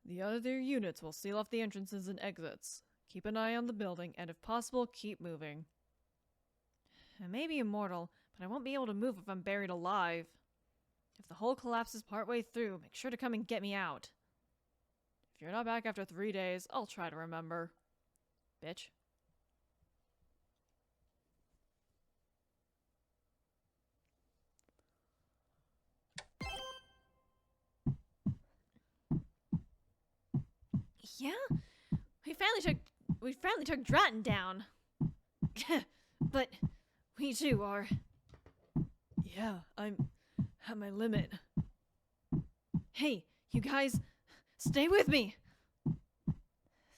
The other units will seal off the entrances and exits. Keep an eye on the building, and if possible, keep moving. I may be immortal, but I won't be able to move if I'm buried alive. If the hull collapses partway through, make sure to come and get me out. If you're not back after 3 days, I'll try to remember. Bitch. Yeah? We finally took Dratton down. But we too are. Yeah, I'm at my limit. Hey, you guys, stay with me.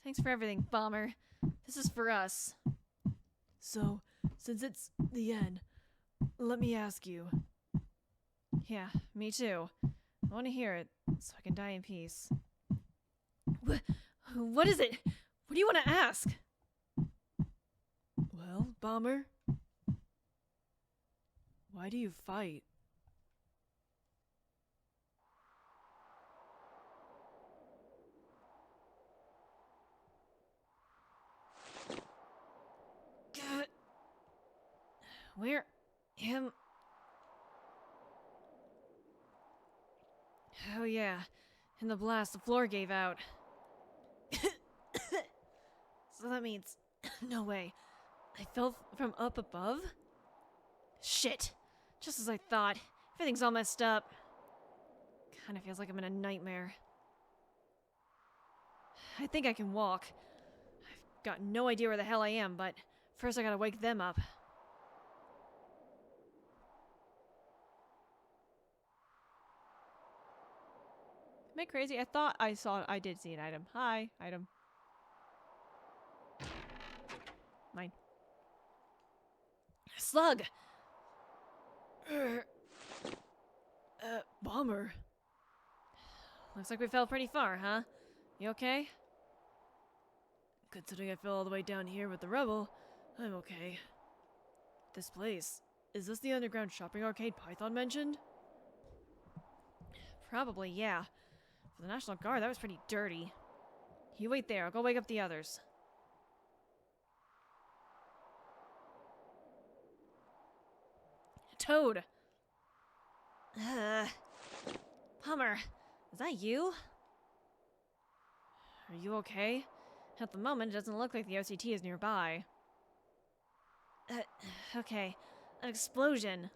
Thanks for everything, Bomber. This is for us. So, since it's the end, let me ask you. Yeah, me too. I want to hear it, so I can die in peace. What is it? What do you want to ask? Well, Bomber, why do you fight? Where am... Oh yeah, in the blast the floor gave out. So that means... no way. I fell from up above? Shit! Just as I thought. Everything's all messed up. Kinda feels like I'm in a nightmare. I think I can walk. I've got no idea where the hell I am, but first I gotta wake them up. Am I crazy? I thought I did see an item. Hi, item. Mine. Slug! Bomber. Looks like we fell pretty far, huh? You okay? Considering I fell all the way down here with the rebel, I'm okay. This place, is this the underground shopping arcade Python mentioned? Probably, yeah. For the National Guard, that was pretty dirty. You wait there, I'll go wake up the others. Toad! Hummer, is that you? Are you okay? At the moment, it doesn't look like the OCT is nearby. Okay. An explosion.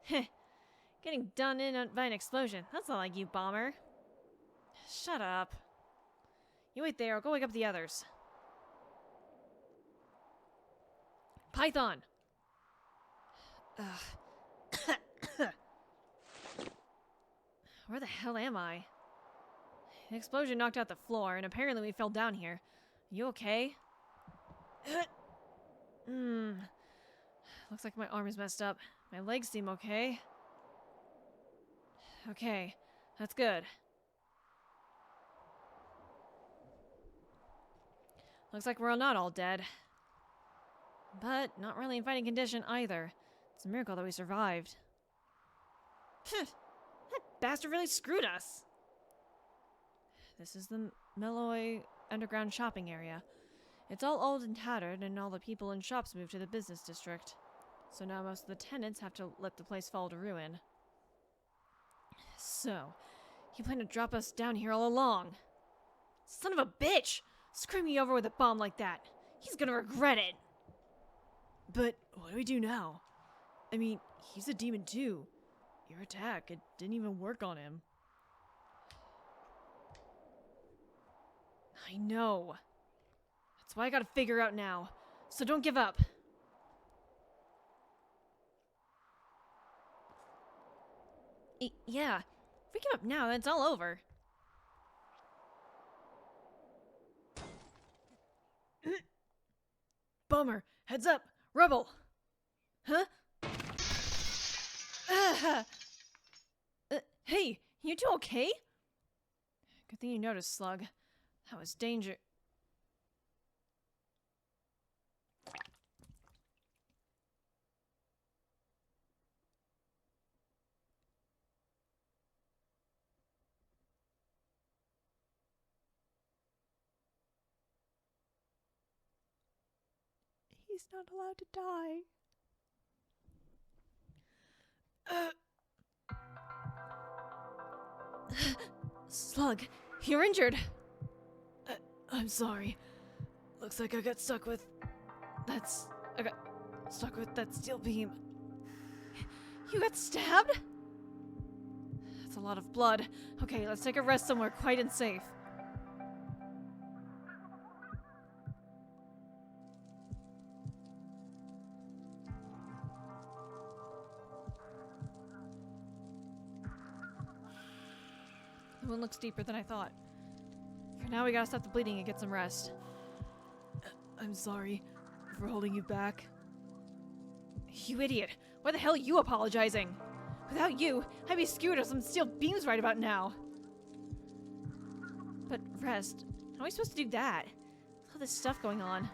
Heh. Getting done in by an explosion. That's not like you, Bomber. Shut up. You wait there, I'll go wake up the others. Python! Where the hell am I? The explosion knocked out the floor, and apparently we fell down here. You okay? Looks like my arm is messed up. My legs seem okay. Okay, that's good. Looks like we're not all dead. But not really in fighting condition either. It's a miracle that we survived. That bastard really screwed us! This is the Meloy underground shopping area. It's all old and tattered, and all the people in shops moved to the business district. So now most of the tenants have to let the place fall to ruin. So, he planned to drop us down here all along. Son of a bitch! Screw me over with a bomb like that. He's gonna regret it. But what do we do now? I mean, he's a demon too. Your attack, it didn't even work on him. I know. That's why I gotta figure out now. So don't give up. Yeah. If we give up now, then it's all over. Bummer. Heads up. Rubble. Huh? Hey, you two okay? Good thing you noticed, Slug. That was danger. He's not allowed to die. Slug, you're injured. I'm sorry. Looks like I got stuck with... I got stuck with that steel beam. You got stabbed? That's a lot of blood. Okay, let's take a rest somewhere quiet and safe. The wound looks deeper than I thought. For now, we gotta stop the bleeding and get some rest. I'm sorry for holding you back. You idiot! Why the hell are you apologizing? Without you, I'd be skewered of some steel beams right about now. But rest? How are we supposed to do that? All this stuff going on.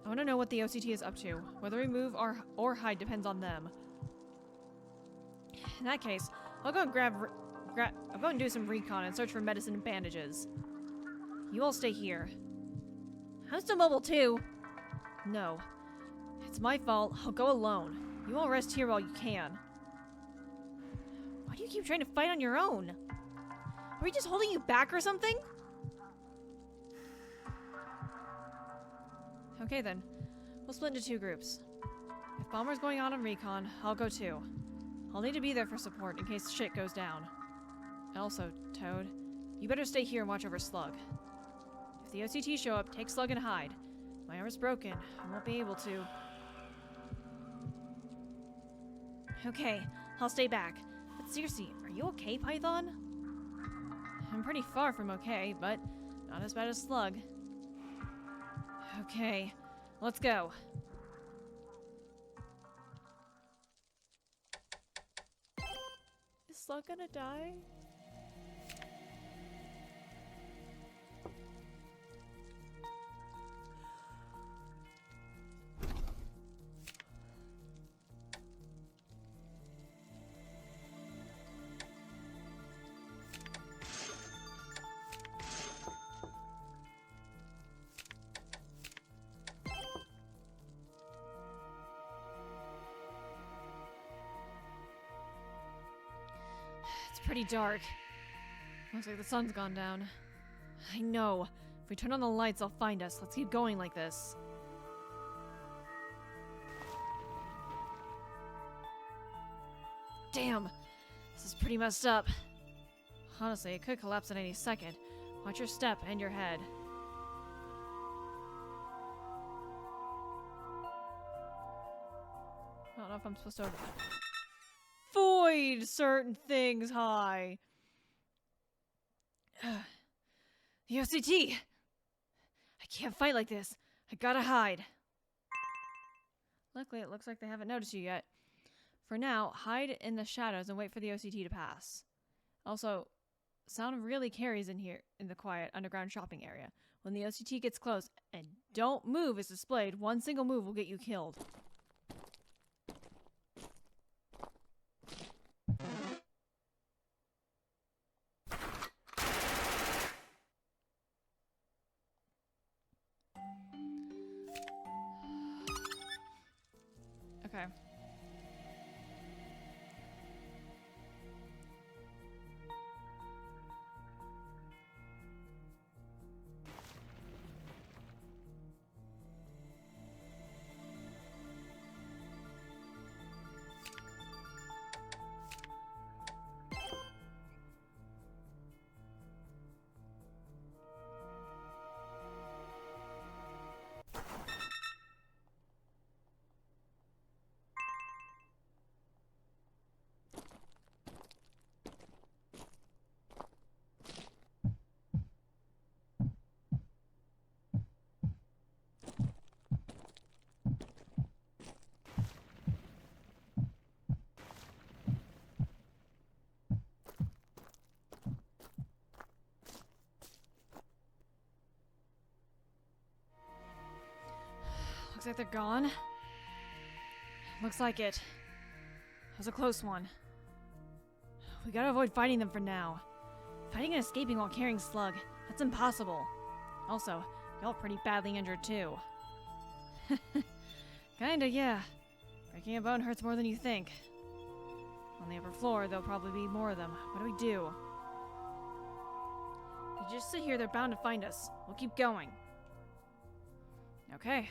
I want to know what the OCT is up to. Whether we move or hide depends on them. In that case, I'll go and I'll go and do some recon and search for medicine and bandages. You all stay here. I'm still mobile too. No. It's my fault. I'll go alone. You all rest here while you can. Why do you keep trying to fight on your own? Are we just holding you back or something? Okay then. We'll split into two groups. If Bomber's going on recon, I'll go too. I'll need to be there for support in case shit goes down. And also, Toad, you better stay here and watch over Slug. If the OCT show up, take Slug and hide. My arm is broken. I won't be able to. Okay, I'll stay back. But seriously, are you okay, Python? I'm pretty far from okay, but not as bad as Slug. Okay, let's go. Is Slug gonna die? pretty dark. Looks like the sun's gone down. I know. If we turn on the lights, they'll find us. Let's keep going like this. Damn! This is pretty messed up. Honestly, it could collapse at any second. Watch your step and your head. I don't know if I'm supposed to avoid certain things high. The OCT! I can't fight like this. I gotta hide. Luckily, it looks like they haven't noticed you yet. For now, hide in the shadows and wait for the OCT to pass. Also, sound really carries in here in the quiet underground shopping area. When the OCT gets close and don't move is displayed, one single move will get you killed. Okay. Looks like they're gone. Looks like it. That was a close one. We gotta avoid fighting them for now. Fighting and escaping while carrying Slug, that's impossible. Also, y'all pretty badly injured too. Kinda, yeah. Breaking a bone hurts more than you think. On the upper floor, there'll probably be more of them. What do we do? If you just sit here, they're bound to find us. We'll keep going. Okay.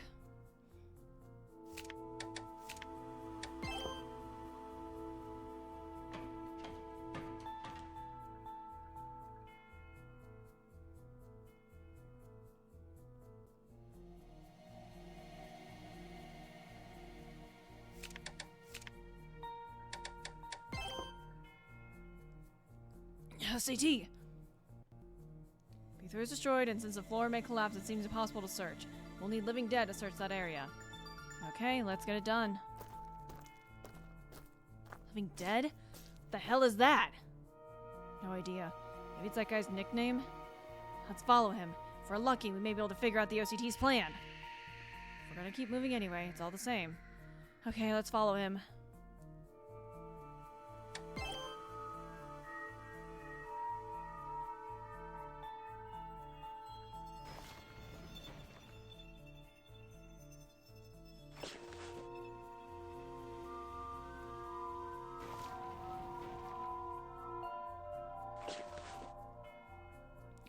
SAT! B3 is destroyed, and since the floor may collapse, it seems impossible to search. We'll need living dead to search that area. Okay, let's get it done. Living dead? What the hell is that? No idea. Maybe it's that guy's nickname? Let's follow him. If we're lucky, we may be able to figure out the OCT's plan. If we're gonna keep moving anyway, it's all the same. Okay, let's follow him.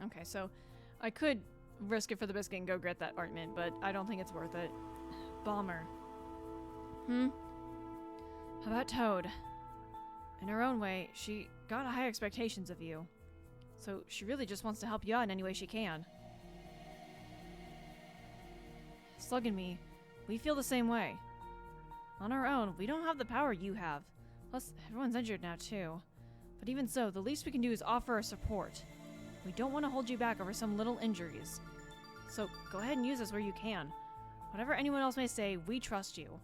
Okay, so I could risk it for the biscuit and go get that art mint, but I don't think it's worth it. Bomber. How about Toad? In her own way, she got high expectations of you. So she really just wants to help you out in any way she can. Slug and me, we feel the same way. On our own, we don't have the power you have. Plus, everyone's injured now too. But even so, the least we can do is offer our support. We don't want to hold you back over some little injuries. So go ahead and use us where you can. Whatever anyone else may say, we trust you.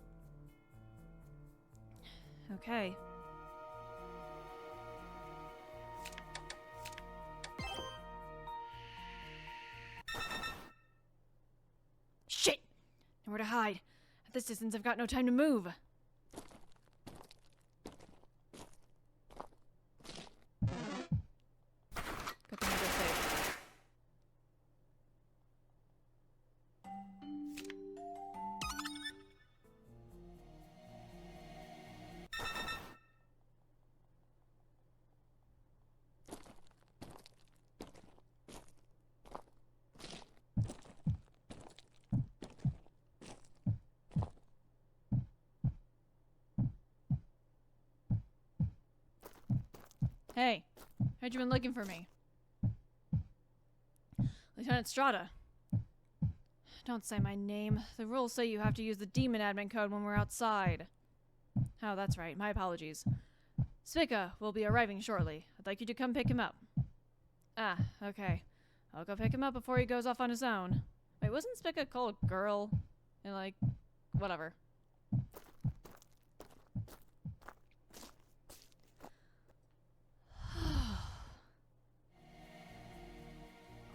Okay. Shit! Nowhere to hide. At this distance, I've got no time to move. Good thing I go safe. Hey, heard you been looking for me. Lieutenant Strata. Don't say my name. The rules say you have to use the demon admin code when we're outside. Oh, that's right. My apologies. Spica will be arriving shortly. I'd like you to come pick him up. Ah, okay. I'll go pick him up before he goes off on his own. Wait, wasn't Spica called a girl? And like, whatever.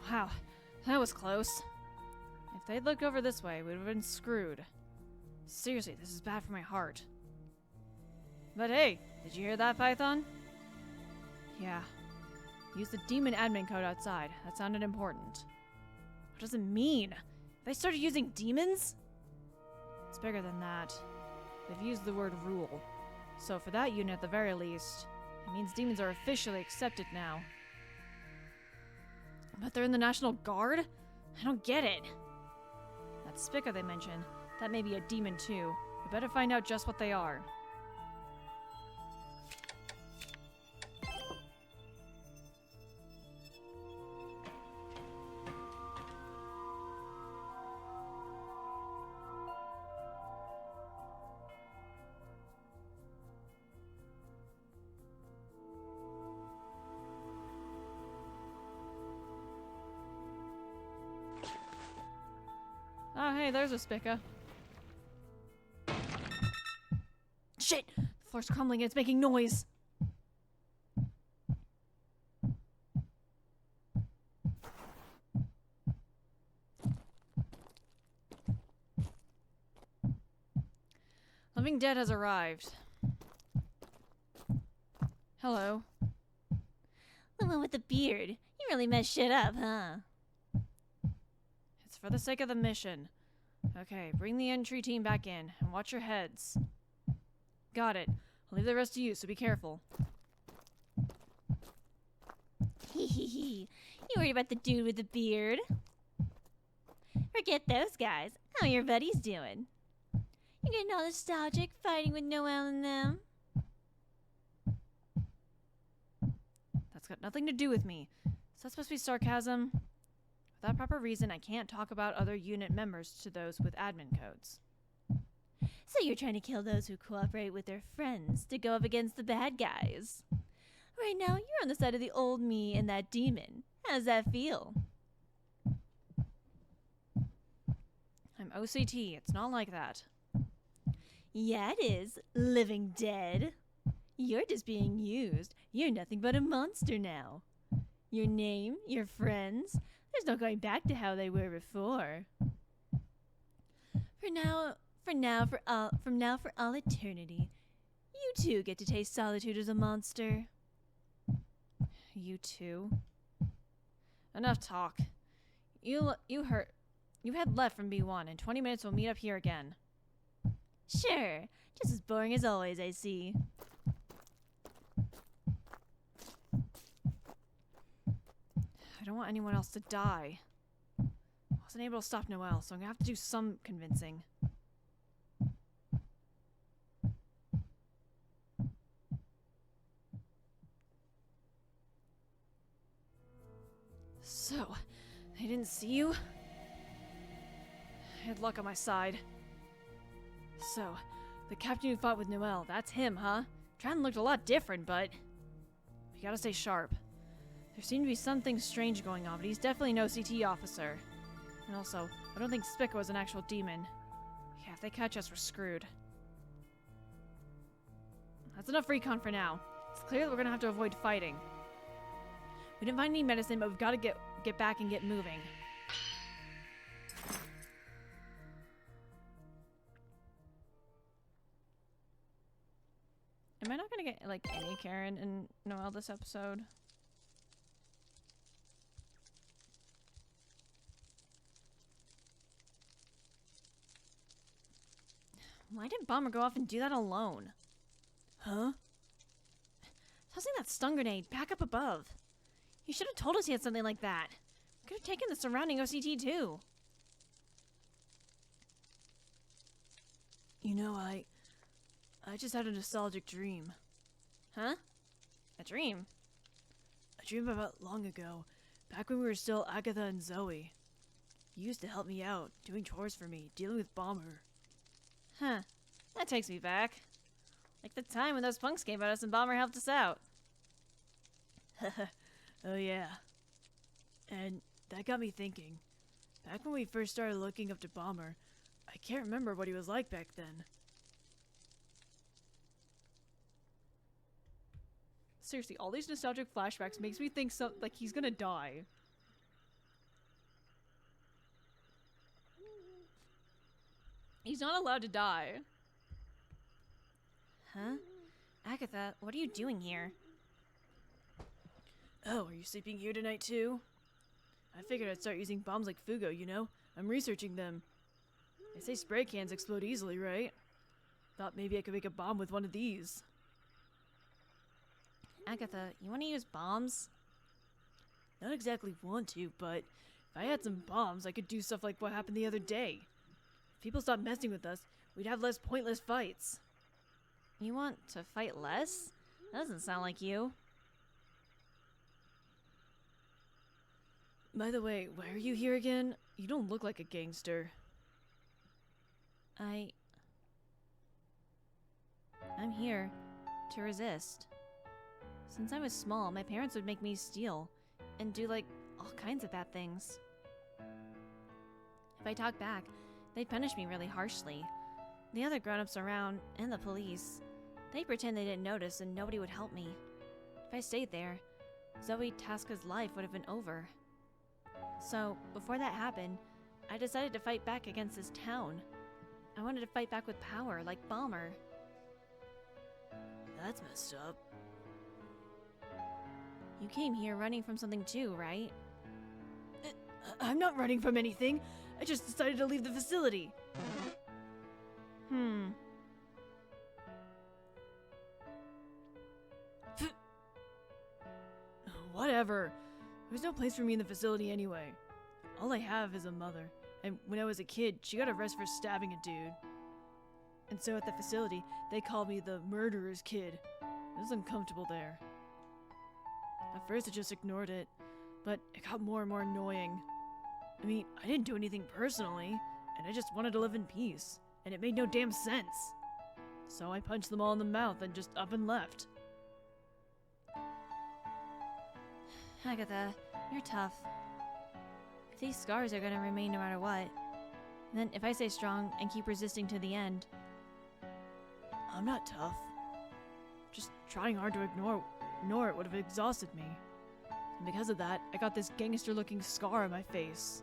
Wow, that was close. If they'd looked over this way, we'd have been screwed. Seriously, this is bad for my heart. But hey, did you hear that, Python? Yeah. Use the demon admin code outside. That sounded important. What does it mean? They started using demons? It's bigger than that. They've used the word rule. So for that unit at the very least, it means demons are officially accepted now. But they're in the National Guard? I don't get it. That Spica they mentioned, that may be a demon too. We better find out just what they are. Oh, hey, there's a Spica. Shit! The floor's crumbling and it's making noise. Living Dead has arrived. Hello. The one with the beard. You really messed shit up, huh? It's for the sake of the mission. Okay, bring the entry team back in, and watch your heads. Got it. I'll leave the rest to you, so be careful. You worried about the dude with the beard? Forget those guys. How your buddies doing? You getting all nostalgic fighting with Noel and them? That's got nothing to do with me. Is that supposed to be sarcasm? Without proper reason, I can't talk about other unit members to those with admin codes. So you're trying to kill those who cooperate with their friends to go up against the bad guys. Right now, you're on the side of the old me and that demon. How's that feel? I'm OCT. It's not like that. Yeah, it is. Living Dead. You're just being used. You're nothing but a monster now. Your name, your friends, there's no going back to how they were before. From now for all eternity, you too get to taste solitude as a monster. You too? Enough talk. You had left from B1. In 20 minutes we'll meet up here again. Sure. Just as boring as always, I see. I don't want anyone else to die. I wasn't able to stop Noel, so I'm gonna have to do some convincing. So, they didn't see you? I had luck on my side. So, the captain who fought with Noel, that's him, huh? Tran looked a lot different, but you gotta stay sharp. There seemed to be something strange going on, but he's definitely no CT officer. And also, I don't think Spica was an actual demon. Yeah, if they catch us, we're screwed. That's enough recon for now. It's clear that we're gonna have to avoid fighting. We didn't find any medicine, but we've got to get back and get moving. Am I not gonna get, like, any Karen and Noel this episode? Why did Bomber go off and do that alone? Huh? Tossing that stun grenade back up above. You should have told us he had something like that. Could have taken the surrounding OCT too. You know, I just had a nostalgic dream. Huh? A dream? dream about long ago, back when we were still Agatha and Zoe. You used to help me out, doing chores for me, dealing with Bomber. Huh. That takes me back. Like the time when those punks came at us and Bomber helped us out. Oh yeah. And that got me thinking. Back when we first started looking up to Bomber, I can't remember what he was like back then. Seriously, all these nostalgic flashbacks makes me think like he's gonna die. He's not allowed to die. Huh? Agatha, what are you doing here? Oh, are you sleeping here tonight too? I figured I'd start using bombs like Fugo, you know? I'm researching them. They say spray cans explode easily, right? Thought maybe I could make a bomb with one of these. Agatha, you want to use bombs? Not exactly want to, but if I had some bombs, I could do stuff like what happened the other day. If people stopped messing with us, we'd have less pointless fights. You want to fight less? That doesn't sound like you. By the way, why are you here again? You don't look like a gangster. I'm here to resist. Since I was small, my parents would make me steal and do like all kinds of bad things. If I talked back, they'd punish me really harshly. The other grown-ups around and the police, they'd pretend they didn't notice and nobody would help me. If I stayed there, Zoe Tasca's life would have been over. So, before that happened, I decided to fight back against this town. I wanted to fight back with power, like Bomber. That's messed up. You came here running from something too, right? I'm not running from anything. I just decided to leave the facility. Whatever. There's no place for me in the facility anyway. All I have is a mother, and when I was a kid, she got arrested for stabbing a dude. And so at the facility, they called me the murderer's kid. I was uncomfortable there. At first I just ignored it, but it got more and more annoying. I mean, I didn't do anything personally, and I just wanted to live in peace, and it made no damn sense. So I punched them all in the mouth and just up and left. Agatha, you're tough. If these scars are gonna remain no matter what, then if I stay strong and keep resisting to the end... I'm not tough. Just trying hard to ignore it would have exhausted me. And because of that, I got this gangster-looking scar on my face.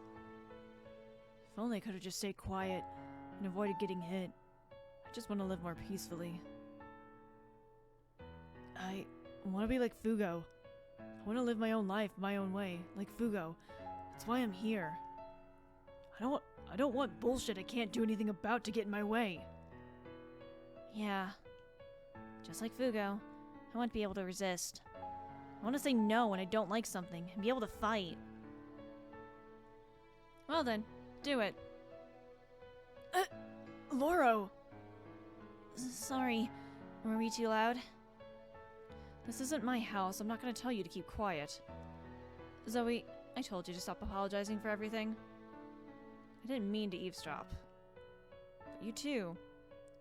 If only I could have just stayed quiet and avoided getting hit. I just want to live more peacefully. I want to be like Fugo. I want to live my own life my own way, like Fugo. That's why I'm here. I don't want bullshit I can't do anything about to get in my way. Yeah. Just like Fugo, I want to be able to resist. I want to say no when I don't like something and be able to fight. Well then, do it. Loro! Sorry, were we too loud? This isn't my house. I'm not going to tell you to keep quiet. Zoe, I told you to stop apologizing for everything. I didn't mean to eavesdrop. But you too.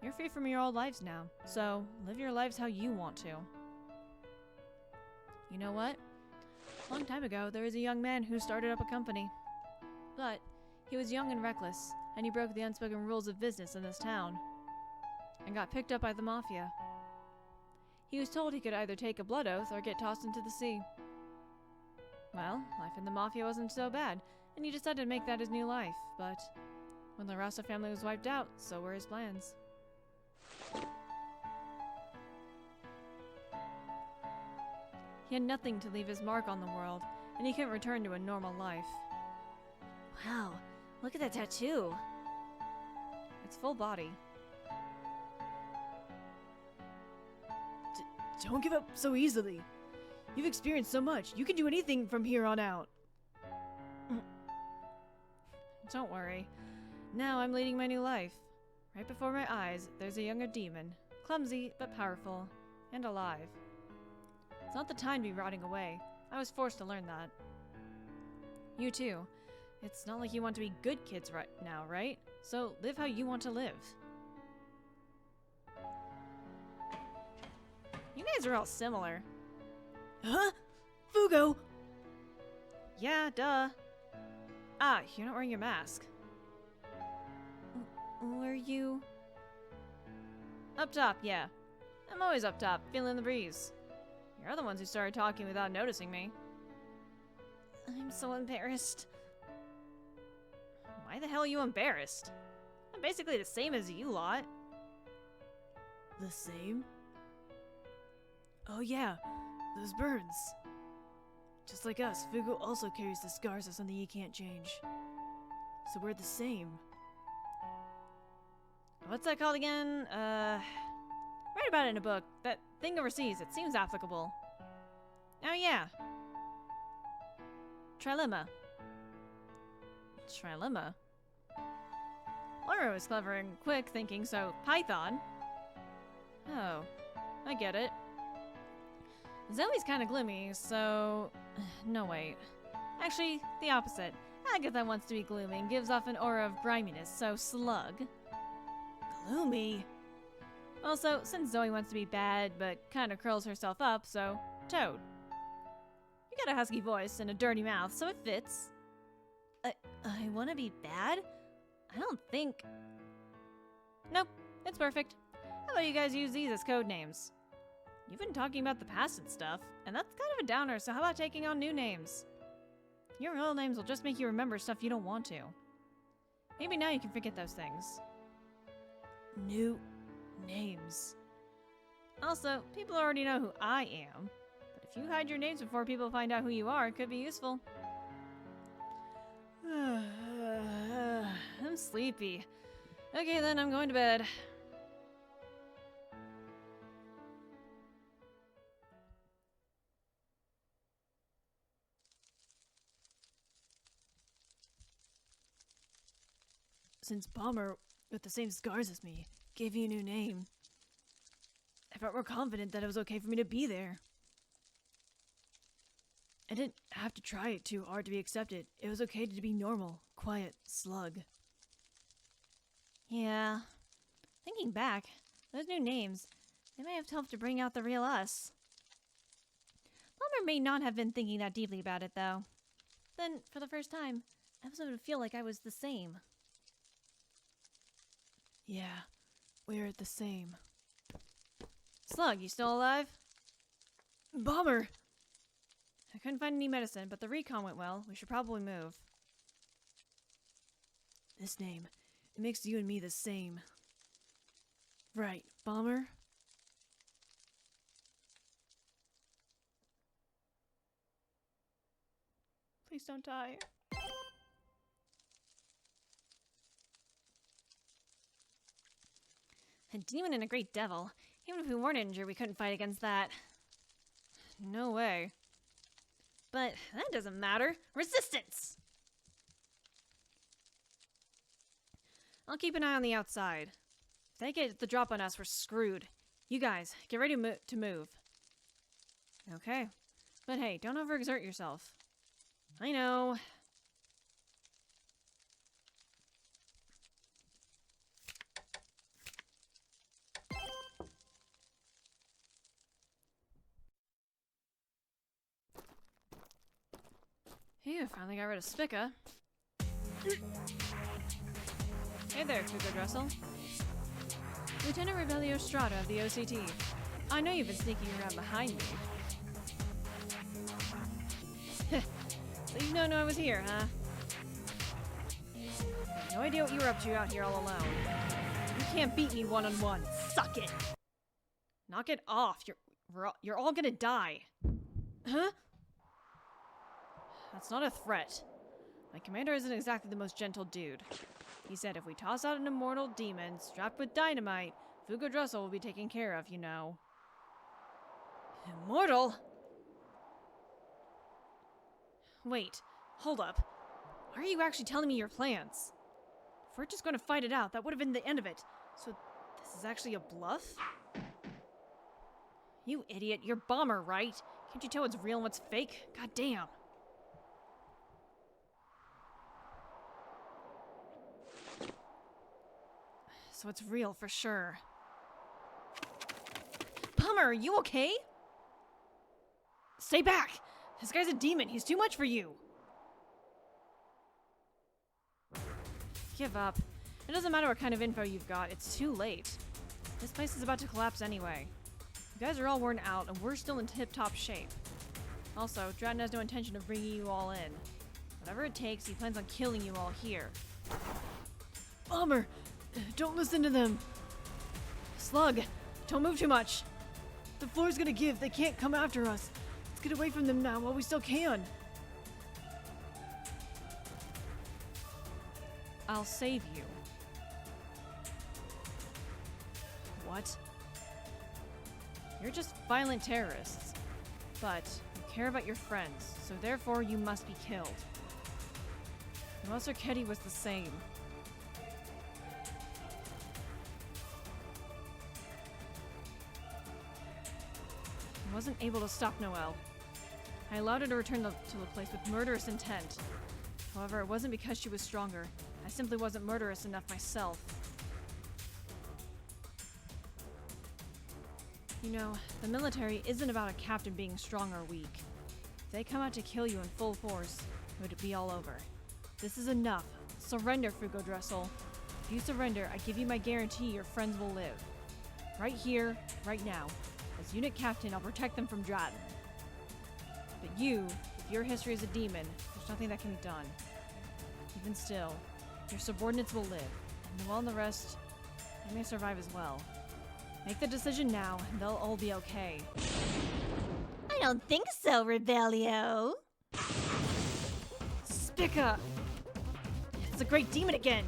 You're free from your old lives now, so live your lives how you want to. You know what? A long time ago, there was a young man who started up a company. But he was young and reckless, and he broke the unspoken rules of business in this town. And got picked up by the mafia. He was told he could either take a blood oath or get tossed into the sea. Well, life in the mafia wasn't so bad, and he decided to make that his new life, but when the Rasta family was wiped out, so were his plans. He had nothing to leave his mark on the world, and he couldn't return to a normal life. Wow, look at that tattoo! It's full body. Don't give up so easily. You've experienced so much. You can do anything from here on out. Don't worry. Now I'm leading my new life. Right before my eyes, there's a younger demon. Clumsy, but powerful. And alive. It's not the time to be rotting away. I was forced to learn that. You too. It's not like you want to be good kids right now, right? So live how you want to live. You guys are all similar. Huh? Fugo! Yeah, duh. Ah, you're not wearing your mask. Were you? Up top, yeah. I'm always up top, feeling the breeze. You're the ones who started talking without noticing me. I'm so embarrassed. Why the hell are you embarrassed? I'm basically the same as you lot. The same? Oh yeah, those burns. Just like us, Fugo also carries the scars of something he can't change. So we're the same. What's that called again? Read about it in a book. That thing overseas, it seems applicable. Oh yeah. Trilemma. Trilemma? Laura was clever and quick thinking, so Python. Oh, I get it. Zoe's kind of gloomy, so... No, wait. Actually, the opposite. Agatha wants to be gloomy and gives off an aura of griminess, so Slug. Gloomy? Also, since Zoe wants to be bad, but kind of curls herself up, so Toad. You got a husky voice and a dirty mouth, so it fits. I want to be bad? I don't think... Nope, it's perfect. How about you guys use these as code names? You've been talking about the past and stuff, and that's kind of a downer, so how about taking on new names? Your real names will just make you remember stuff you don't want to. Maybe now you can forget those things. New names. Also, people already know who I am, but if you hide your names before people find out who you are, it could be useful. I'm sleepy. Okay then, I'm going to bed. Since Bomber, with the same scars as me, gave you a new name, I felt more confident that it was okay for me to be there. I didn't have to try it too hard to be accepted. It was okay to be normal, quiet, Slug. Yeah. Thinking back, those new names, they may have helped to bring out the real us. Bomber may not have been thinking that deeply about it, though. Then, for the first time, I was able to feel like I was the same. Yeah, we're the same. Slug, you still alive? Bomber! I couldn't find any medicine, but the recon went well. We should probably move. This name, it makes you and me the same. Right, Bomber? Please don't die. A demon and a great devil. Even if we weren't injured, we couldn't fight against that. No way. But that doesn't matter. Resistance! I'll keep an eye on the outside. If they get the drop on us, we're screwed. You guys, get ready to move. Okay. But hey, don't overexert yourself. I know. Phew, finally got rid of Spica. Hey there, Cougar Dressel. Lieutenant Rebelio Strata of the OCT. I know you've been sneaking around behind me. So you don't know I was here, huh? No idea what you were up to out here all alone. You can't beat me one-on-one. Suck it! Knock it off. You're all gonna die. Huh? That's not a threat. My commander isn't exactly the most gentle dude. He said if we toss out an immortal demon strapped with dynamite, Fugo Drussel will be taken care of, you know. Immortal? Wait, hold up. Why are you actually telling me your plans? If we're just going to fight it out, that would have been the end of it. So this is actually a bluff? You idiot, you're Bomber, right? Can't you tell what's real and what's fake? God damn. So it's real for sure. Bummer, are you okay? Stay back! This guy's a demon. He's too much for you. Give up. It doesn't matter what kind of info you've got. It's too late. This place is about to collapse anyway. You guys are all worn out, and we're still in tip-top shape. Also, Dratton has no intention of bringing you all in. Whatever it takes, he plans on killing you all here. Bummer! Don't listen to them! Slug! Don't move too much! The floor's gonna give. They can't come after us. Let's get away from them now while we still can. I'll save you. What? You're just violent terrorists. But you care about your friends, so therefore you must be killed. Master Ketty was the same. I wasn't able to stop Noel. I allowed her to return to the place with murderous intent. However, it wasn't because she was stronger. I simply wasn't murderous enough myself. You know, the military isn't about a captain being strong or weak. If they come out to kill you in full force, it would be all over. This is enough. Surrender, Fugo Dressel. If you surrender, I give you my guarantee your friends will live. Right here, right now. As unit captain, I'll protect them from Dratton. But you, if your history is a demon, there's nothing that can be done. Even still, your subordinates will live, and Noel and the rest, they may survive as well. Make the decision now, and they'll all be okay. I don't think so, Rebellio. Spica! It's a great demon again!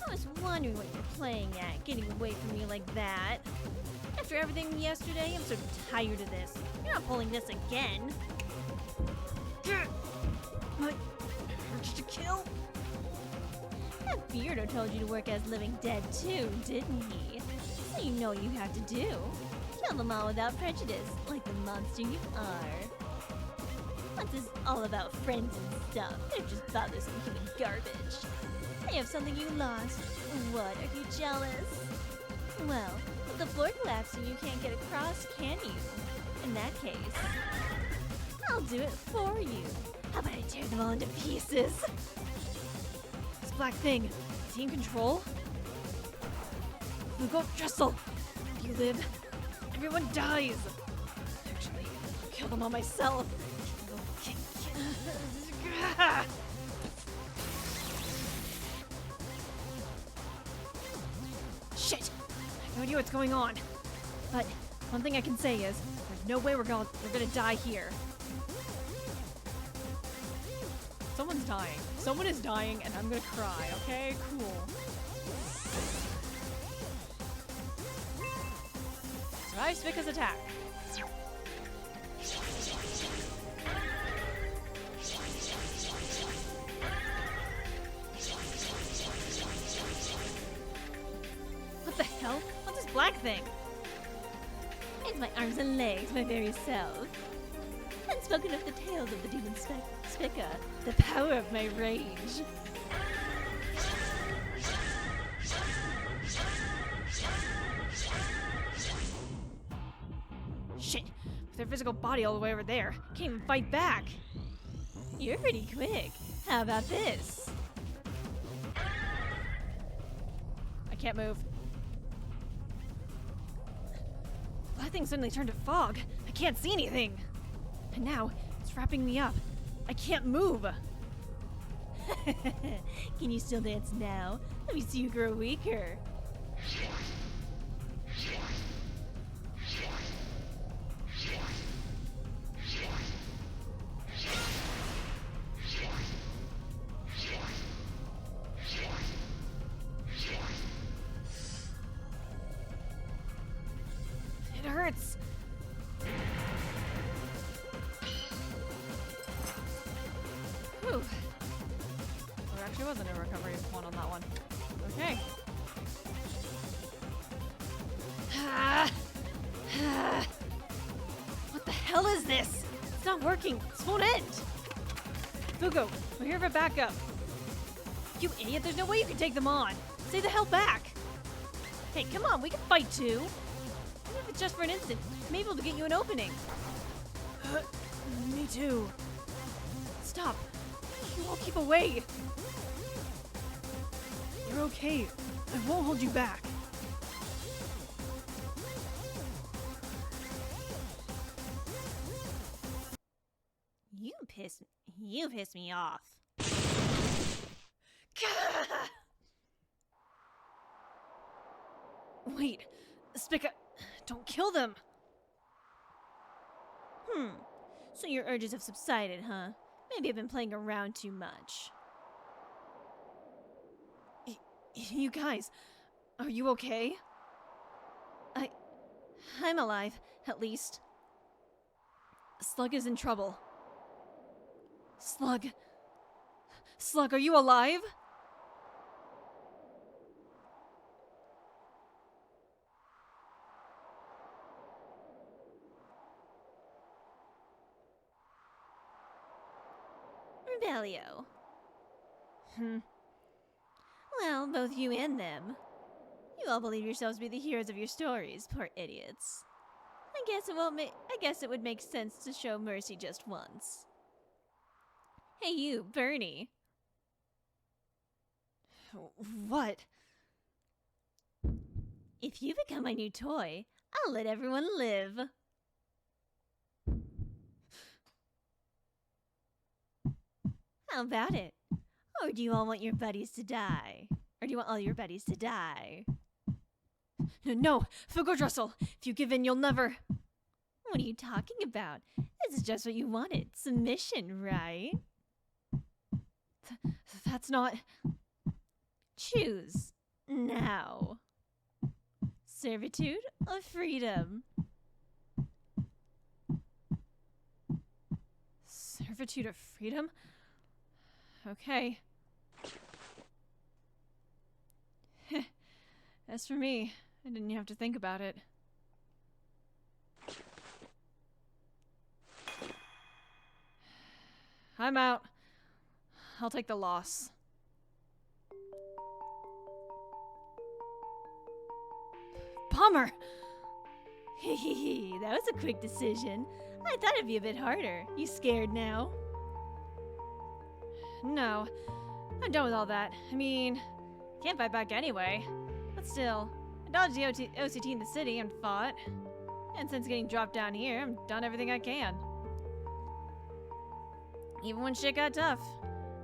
I was wondering what you're playing at, getting away from me like that. After everything yesterday, I'm so tired of this. You're not pulling this again. My urge to kill? That Beardo told you to work as living dead too, didn't he? So you know what you have to do. Kill them all without prejudice, like the monster you are. What's this all about friends and stuff? They're just bothersome human garbage. They have something you lost. What, are you jealous? Well, if the floor collapses and you can't get across, can you? In that case, I'll do it for you. How about I tear them all into pieces? This black thing, is he in control? Fugo Dressel! If you live, everyone dies! Actually, I'll kill them all myself. Shit! I have no idea what's going on. But one thing I can say is, there's no way we're gonna die here. Someone's dying. Someone is dying, and I'm gonna cry, okay? Cool. Survive Spica's attack. What the hell? What's this black thing? It's my arms and legs, my very self. Unspoken of the tales of the demon Spica, the power of my rage. Shit! With their physical body all the way over there, can't even fight back! You're pretty quick. How about this? I can't move. That thing suddenly turned to fog. I can't see anything. And now, it's wrapping me up. I can't move. Can you still dance now? Let me see you grow weaker. It hurts. Whew. There actually wasn't a recovery one on that one. Okay. What the hell is this? It's not working. This won't end. Fugo, we're here for backup. You idiot, there's no way you can take them on. Stay the hell back. Hey, come on, we can fight too. Even if it's just for an instant, I'm able to get you an opening. Me too. Stop. You won't keep away. You're okay. I won't hold you back. You piss me off. Wait, Spica, don't kill them. So your urges have subsided, huh? Maybe I've been playing around too much. You guys, are you okay? I'm alive, at least. Slug is in trouble. Slug, are you alive? Rebellio. Well, both you and them. You all believe yourselves to be the heroes of your stories, poor idiots. I guess it would make sense to show mercy just once. Hey you, Bernie. What? If you become my new toy, I'll let everyone live. How about it? Or do you all want your buddies to die? Or do you want all your buddies to die? No, Fugo Drussel, if you give in, you'll never... What are you talking about? This is just what you wanted. Submission, right? That's not... Choose. Now. Servitude or freedom? Servitude or freedom? Okay. As for me, I didn't have to think about it. I'm out. I'll take the loss. Bummer! Hehehe, that was a quick decision. I thought it'd be a bit harder. You scared now? No, I'm done with all that. I mean, can't fight back anyway. But still, I dodged the OCT in the city and fought. And since getting dropped down here, I've done everything I can. Even when shit got tough.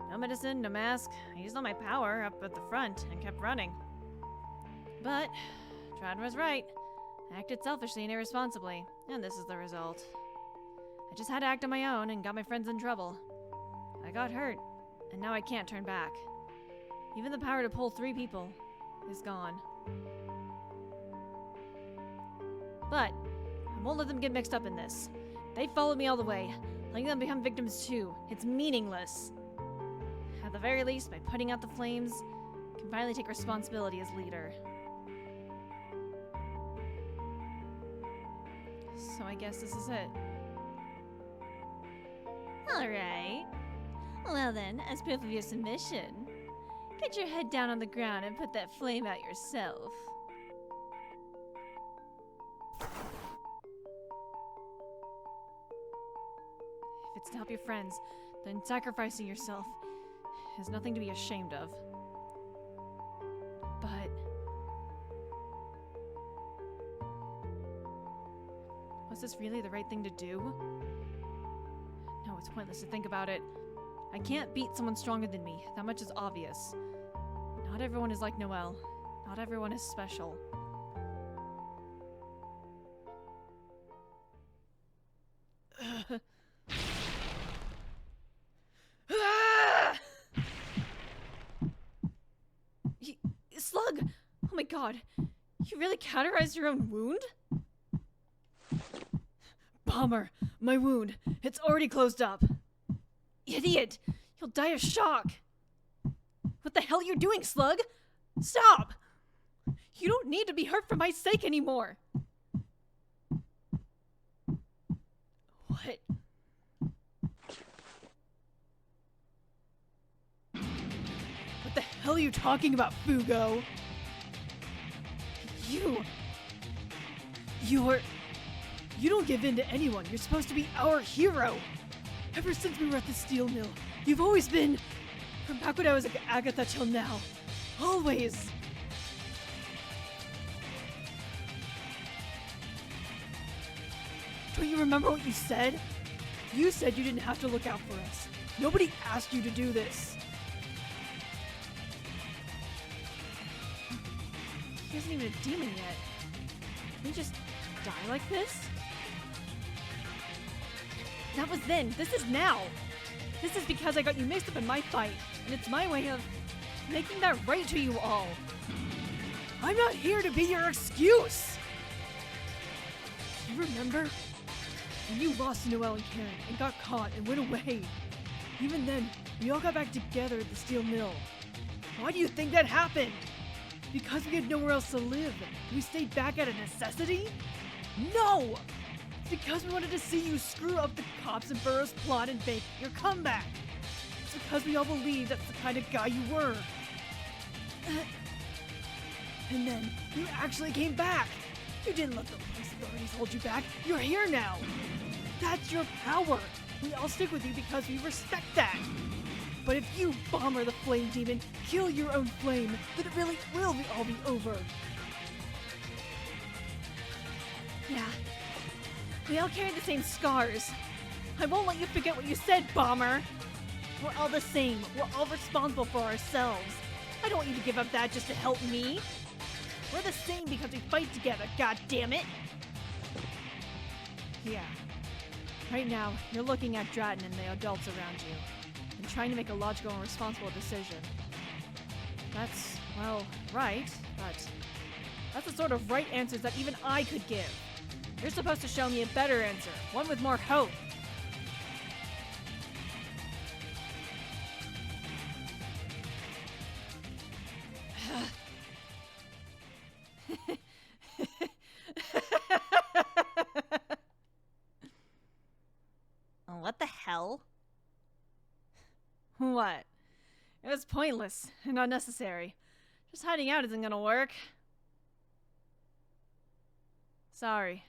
No medicine, no mask. I used all my power up at the front and kept running. But, Trad was right. I acted selfishly and irresponsibly, and this is the result. I just had to act on my own and got my friends in trouble. I got hurt, and now I can't turn back. Even the power to pull 3 people is gone. But I won't let them get mixed up in this. They followed me all the way, letting them become victims too. It's meaningless. At the very least, by putting out the flames, I can finally take responsibility as leader. So I guess this is it. Alright. Well then, as proof of your submission, get your head down on the ground and put that flame out yourself. If it's to help your friends, then sacrificing yourself is nothing to be ashamed of. But... was this really the right thing to do? No, it's pointless to think about it. I can't beat someone stronger than me. That much is obvious. Not everyone is like Noel. Not everyone is special. Slug! Oh my god. You really cauterized your own wound? Bummer. My wound. It's already closed up. Idiot! You'll die of shock! What the hell are you doing, Slug? Stop! You don't need to be hurt for my sake anymore! hell are you talking about, Fugo? You don't give in to anyone. You're supposed to be our hero. Ever since we were at the steel mill, you've always been, from back when I was at Agatha till now, always. Don't you remember what you said? You said you didn't have to look out for us. Nobody asked you to do this. He isn't even a demon yet. Can he just die like this? That was then. This is now. This is because I got you mixed up in my fight, and it's my way of making that right to you all. I'm not here to be your excuse! You remember? When you lost to Noel and Karen and got caught and went away. Even then, we all got back together at the steel mill. Why do you think that happened? Because we had nowhere else to live. We stayed back out of necessity? No! It's because we wanted to see you screw up the cops and Burroughs' plot and bake your comeback. It's because we all believed that's the kind of guy you were. And then, you actually came back. You didn't let the police authorities hold you back. You're here now. That's your power. We all stick with you because we respect that. But if you, Bomber the Flame Demon, kill your own flame, then it really will all be over. Yeah. We all carry the same scars. I won't let you forget what you said, Bomber. We're all the same. We're all responsible for ourselves. I don't want you to give up that just to help me. We're the same because we fight together, goddammit! Yeah. Right now, you're looking at Dratton and the adults around you, and trying to make a logical and responsible decision. That's, well, right, but that's the sort of right answers that even I could give. You're supposed to show me a better answer, one with more hope. What the hell? What? It was pointless and unnecessary. Just hiding out isn't gonna work. Sorry.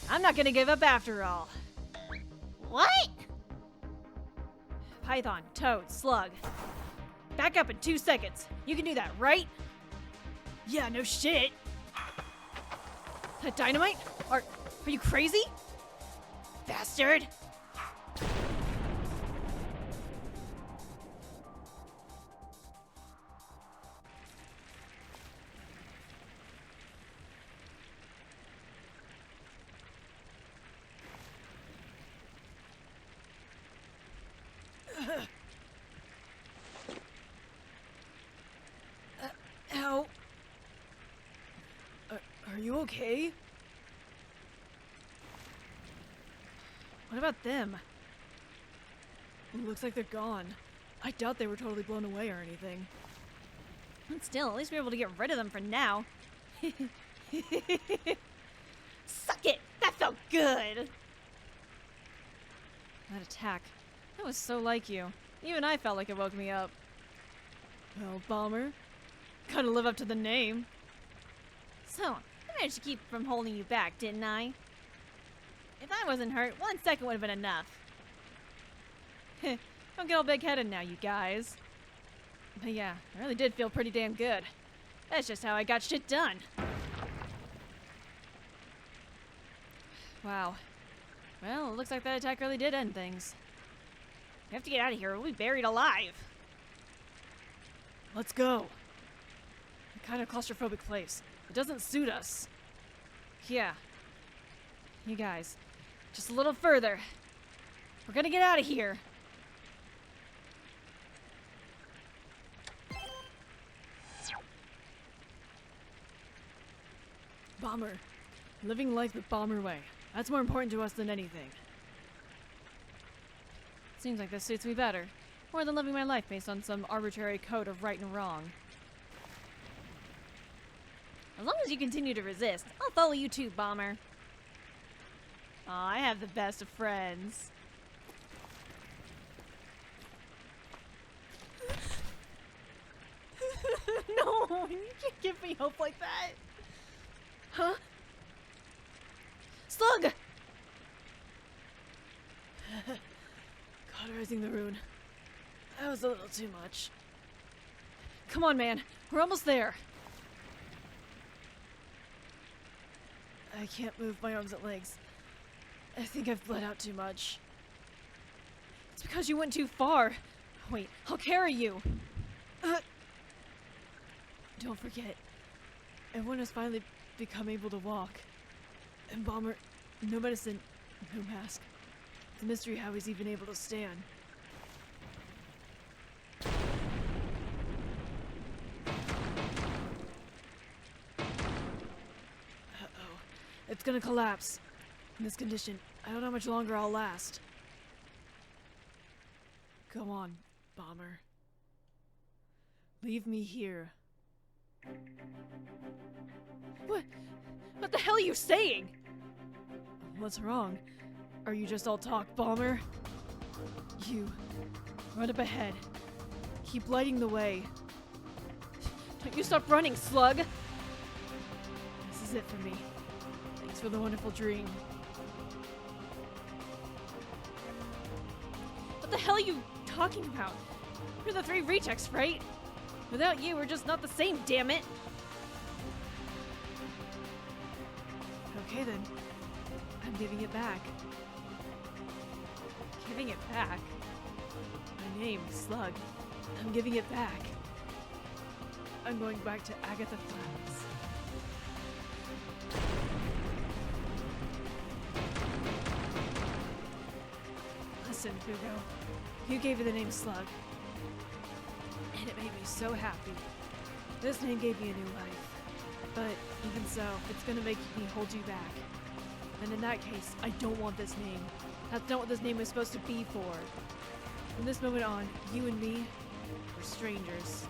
I'm not gonna give up after all. What? Python, Toad, Slug. Back up in 2 seconds. You can do that, right? Yeah, no shit. That dynamite? Are you crazy? Bastard! Ow. Are you okay? What about them? It looks like they're gone. I doubt they were totally blown away or anything. And still, at least we're able to get rid of them for now. Suck it! That felt good! That attack. That was so like you. Even I felt like it woke me up. Well, Bomber. Gotta live up to the name. So, I managed to keep from holding you back, didn't I? If I wasn't hurt, 1 second would have been enough. Don't get all big-headed now, you guys. But yeah, I really did feel pretty damn good. That's just how I got shit done. Wow. Well, it looks like that attack really did end things. We have to get out of here or we'll be buried alive. Let's go. A kind of claustrophobic place. It doesn't suit us. Yeah. You guys, just a little further. We're gonna get out of here. Bomber. Living life the Bomber way. That's more important to us than anything. Seems like this suits me better. More than living my life based on some arbitrary code of right and wrong. As long as you continue to resist, I'll follow you too, Bomber. Aw, I have the best of friends. You can't give me hope like that. Huh? Slug! Cauterizing the rune. That was a little too much. Come on, man. We're almost there. I can't move my arms and legs. I think I've bled out too much. It's because you went too far. Wait, I'll carry you. Don't forget, everyone has finally become able to walk. And Bomber, no medicine, no mask. It's a mystery how he's even able to stand. Uh-oh. It's gonna collapse. In this condition, I don't know how much longer I'll last. Go on, Bomber. Leave me here. What the hell are you saying? What's wrong? Are you just all talk, Bomber? You, run up ahead. Keep lighting the way. Don't you stop running, Slug! This is it for me. Thanks for the wonderful dream. What the hell are you talking about? We're the 3 rejects, right? Without you, we're just not the same, damn it! Okay then. I'm giving it back. Giving it back? My name is Slug. I'm giving it back. I'm going back to Agatha Flats. Listen, Fugo. You gave it the name Slug. And it made me so happy. This name gave me a new life. But even so, it's gonna make me hold you back. And in that case, I don't want this name. That's not what this name was supposed to be for. From this moment on, you and me, we're strangers.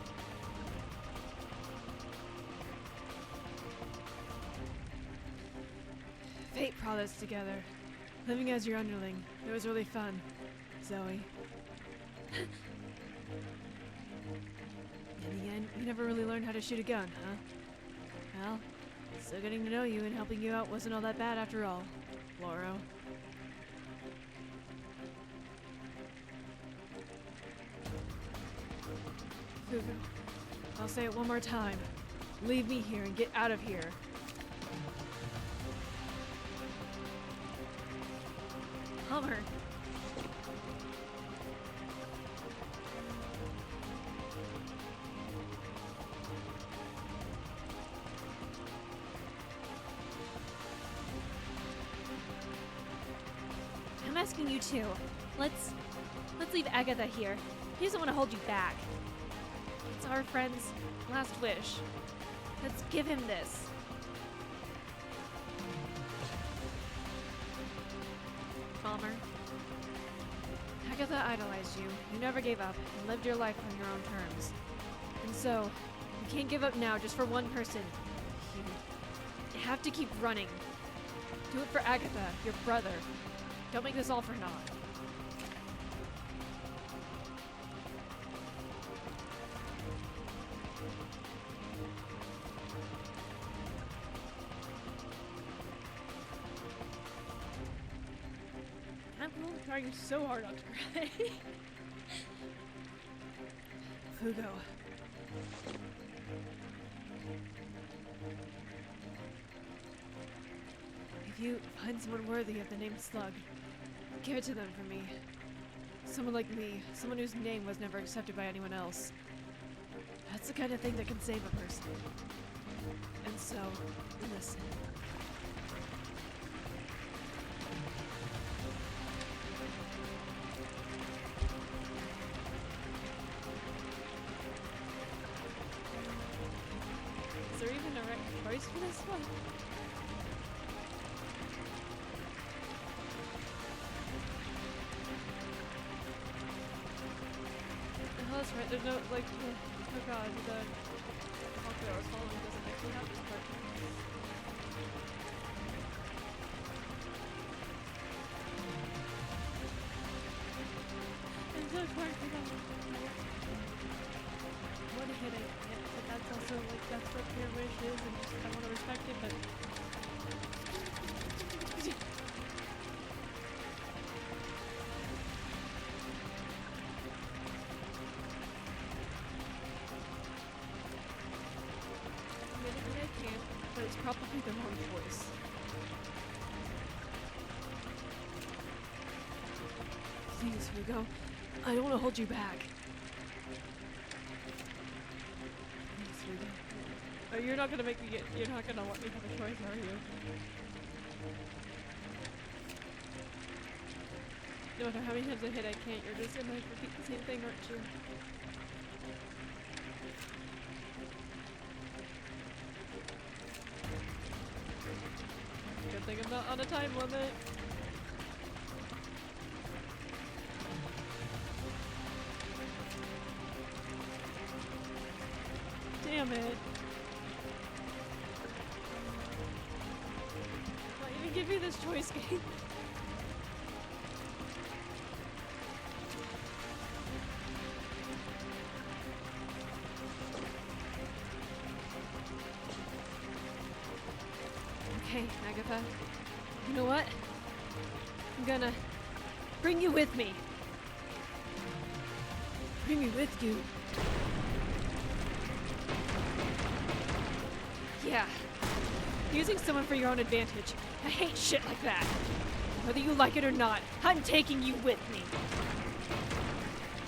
Fate brought us together. Living as your underling, it was really fun, Zoe. In the end, you never really learned how to shoot a gun, huh? Well, so getting to know you and helping you out wasn't all that bad after all, Lauro. Fugu, I'll say it one more time. Leave me here and get out of here. Hummer. I'm asking you too. Let's leave Agatha here. He doesn't want to hold you back. It's our friend's last wish. Let's give him this. Bomber. Agatha idolized you. You never gave up and lived your life on your own terms. And so, you can't give up now just for one person. You have to keep running. Do it for Agatha, your brother. Don't make this all for naught. I'm trying so hard not to cry. Fugo. If you find someone worthy of the name Slug, give it to them for me. Someone like me, someone whose name was never accepted by anyone else. That's the kind of thing that can save a person. And so, listen. Is there even a right choice for this one? Oh, that's right. There's no, like, oh god, the hawk that I was following doesn't actually have this part. I'm so torn. want to hit it, but that's also like that's what your wish is, and just I want to respect it, but. I can't, but it's probably the wrong choice. Please, Hugo. I don't want to hold you back. Please, Hugo. Oh, you're not gonna make me get. You're not gonna let me have a choice, are you? No matter how many times I hit, I can't. You're just gonna repeat the same thing, aren't you? Good thing I'm not on a time limit. Damn it. Why even give me this choice game? Okay, Agatha. You know what? I'm gonna bring you with me. Bring me with you. Yeah. Using someone for your own advantage. I hate shit like that. Whether you like it or not, I'm taking you with me.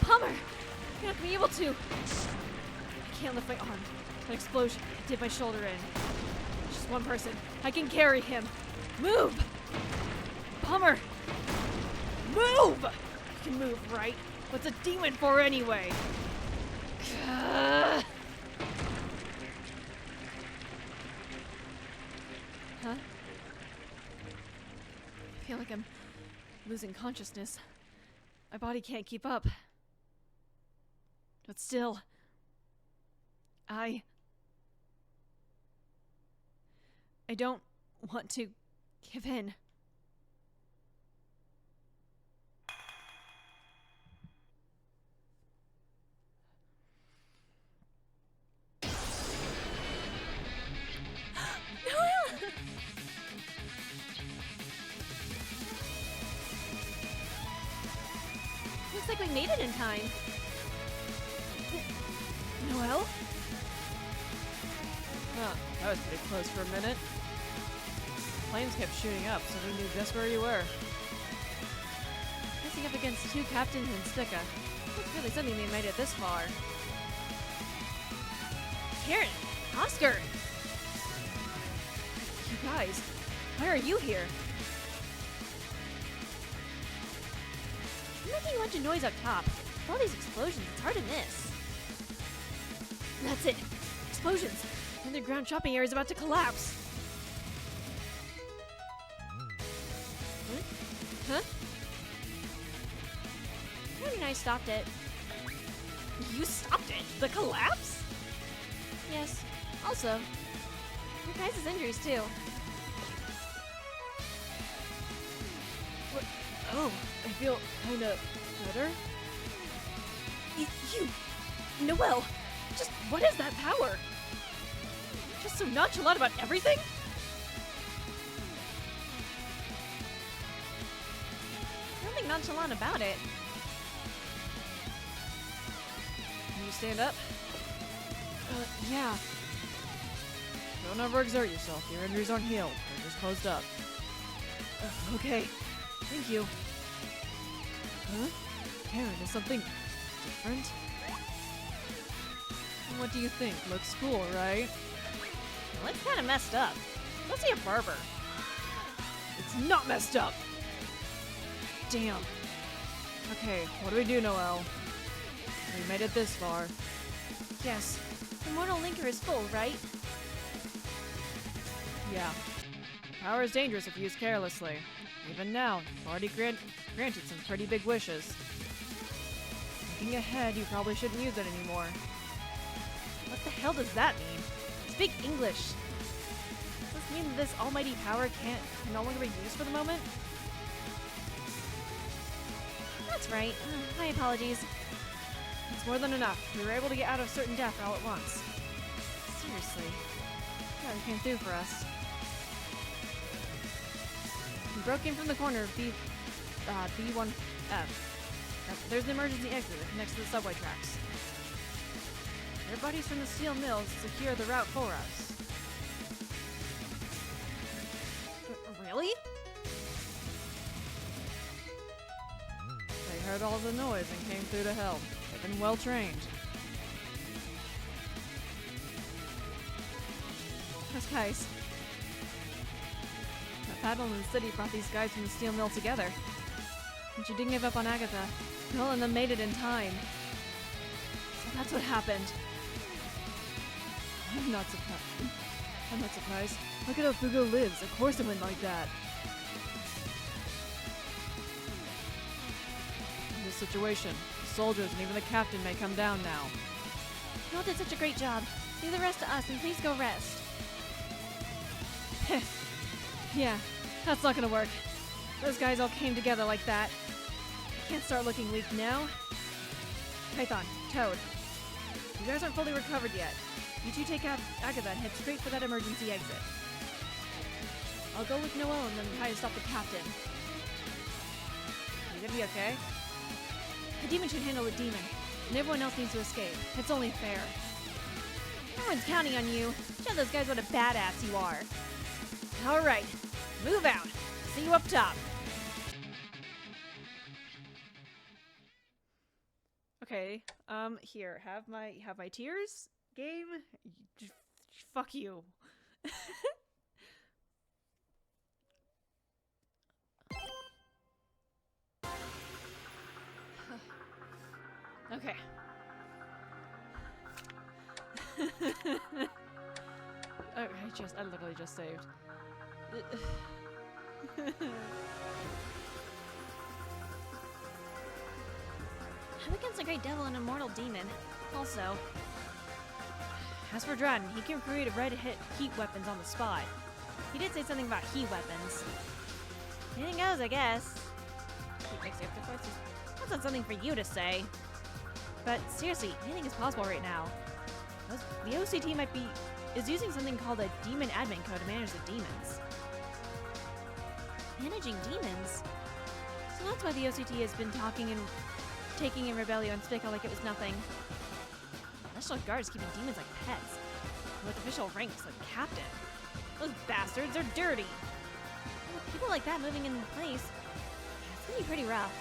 Palmer! You're not gonna be able to. I can't lift my arm. An explosion did my shoulder in. Just one person. I can carry him. Move! Palmer! Move! You can move, right? What's a demon for anyway? Huh? I feel like I'm losing consciousness. My body can't keep up. But still, I don't want to give in. Noel! Looks like we made it in time. Noel? Huh, that was pretty close for a minute. Flames kept shooting up, so we knew just where you were. Facing up against two captains in Sticka. It's really something they made it this far. Karen! Oscar! You guys, why are you here? You're making a bunch of noise up top. With all these explosions, it's hard to miss. That's it. Explosions. The underground shopping area is about to collapse. Huh? Karen and I stopped it. You stopped it? The collapse? Yes. Also, your guys' injuries too. What? Oh, I feel kinda better. You, Noel, just what is that power? Just so nonchalant about everything? Nothing nonchalant about it. Can you stand up? Yeah. Don't overexert yourself. Your injuries aren't healed. They're just closed up. Okay. Thank you. Huh? Karen, is something different? What do you think? Looks cool, right? It looks kind of messed up. Go see a barber. It's not messed up! Damn. Okay, what do we do, Noel? We made it this far. Yes. The mortal linker is full, right? Yeah. Power is dangerous if used carelessly. Even now, you've already granted some pretty big wishes. Looking ahead, you probably shouldn't use it anymore. What the hell does that mean? Speak English! Does this mean that this almighty power can no longer be used for the moment? That's right. My apologies. It's more than enough. We were able to get out of certain death all at once. Seriously. Yeah, they came through for us. We broke in from the corner of B1F. There's an emergency exit that connects to the subway tracks. Their buddies from the steel mills secure the route for us. Really? They heard all the noise and came through to help. They've been well trained. Those guys. That battle in the city brought these guys from the steel mill together. And she didn't give up on Agatha. Noel and them made it in time. So that's what happened. I'm not surprised. Look at how Fugo lives. Of course it went like that. In this situation, the soldiers and even the captain may come down now. Noel did such a great job. Leave the rest to us and please go rest. Yeah, that's not gonna work. Those guys all came together like that. Can't start looking weak now. Python, Toad. You guys aren't fully recovered yet. You two take out Agatha and head straight for that emergency exit. I'll go with Noel and then try to stop the captain. You gonna be okay? The demon should handle the demon, and everyone else needs to escape. It's only fair. Everyone's counting on you. Show those guys what a badass you are. Alright, move out. See you up top. Okay, here, have my tears? Game? Fuck you. Okay. Oh, I literally just saved. I'm against a great devil and immortal demon. Also, as for Dratton, he can create red heat weapons on the spot. he did say something about heat weapons. Anything goes, I guess. That's not something for you to say. But seriously, anything is possible right now. The OCT is using something called a demon admin code to manage the demons. Managing demons? So that's why the OCT has been taking in Rebellion and Spica like it was nothing. National Guard is keeping demons like pets, with official ranks like captain. Those bastards are dirty. With people like that moving in place, it's gonna be pretty rough.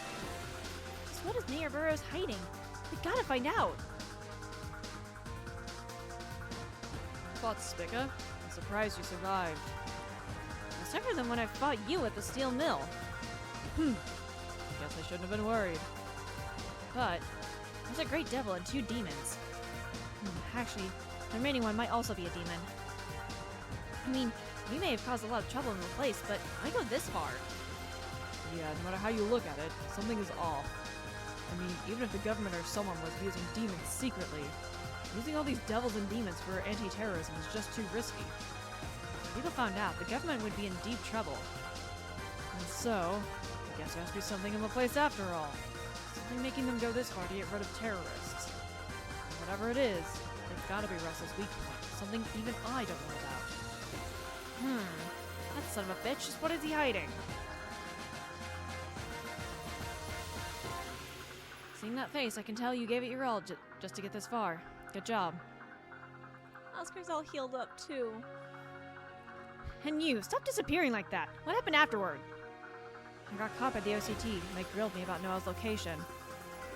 Just what is Mayor Burroughs hiding? We gotta find out. Fought Spica? I'm surprised you survived. It was tougher than when I fought you at the steel mill. Guess I shouldn't have been worried. But there's a great devil and 2 demons. Actually, the remaining one might also be a demon. I mean, we may have caused a lot of trouble in the place, but why go this far? Yeah, no matter how you look at it, something is off. I mean, even if the government or someone was using demons secretly, using all these devils and demons for anti-terrorism is just too risky. If people found out, the government would be in deep trouble. And so, I guess there has to be something in the place after all. Something making them go this far to get rid of terrorists. And whatever it is, it's gotta be Russell's weak point. Something even I don't know about. That son of a bitch, just what is he hiding? Seeing that face, I can tell you gave it your all just to get this far. Good job. Oscar's all healed up, too. And you, stop disappearing like that. What happened afterward? I got caught by the OCT, and they grilled me about Noel's location.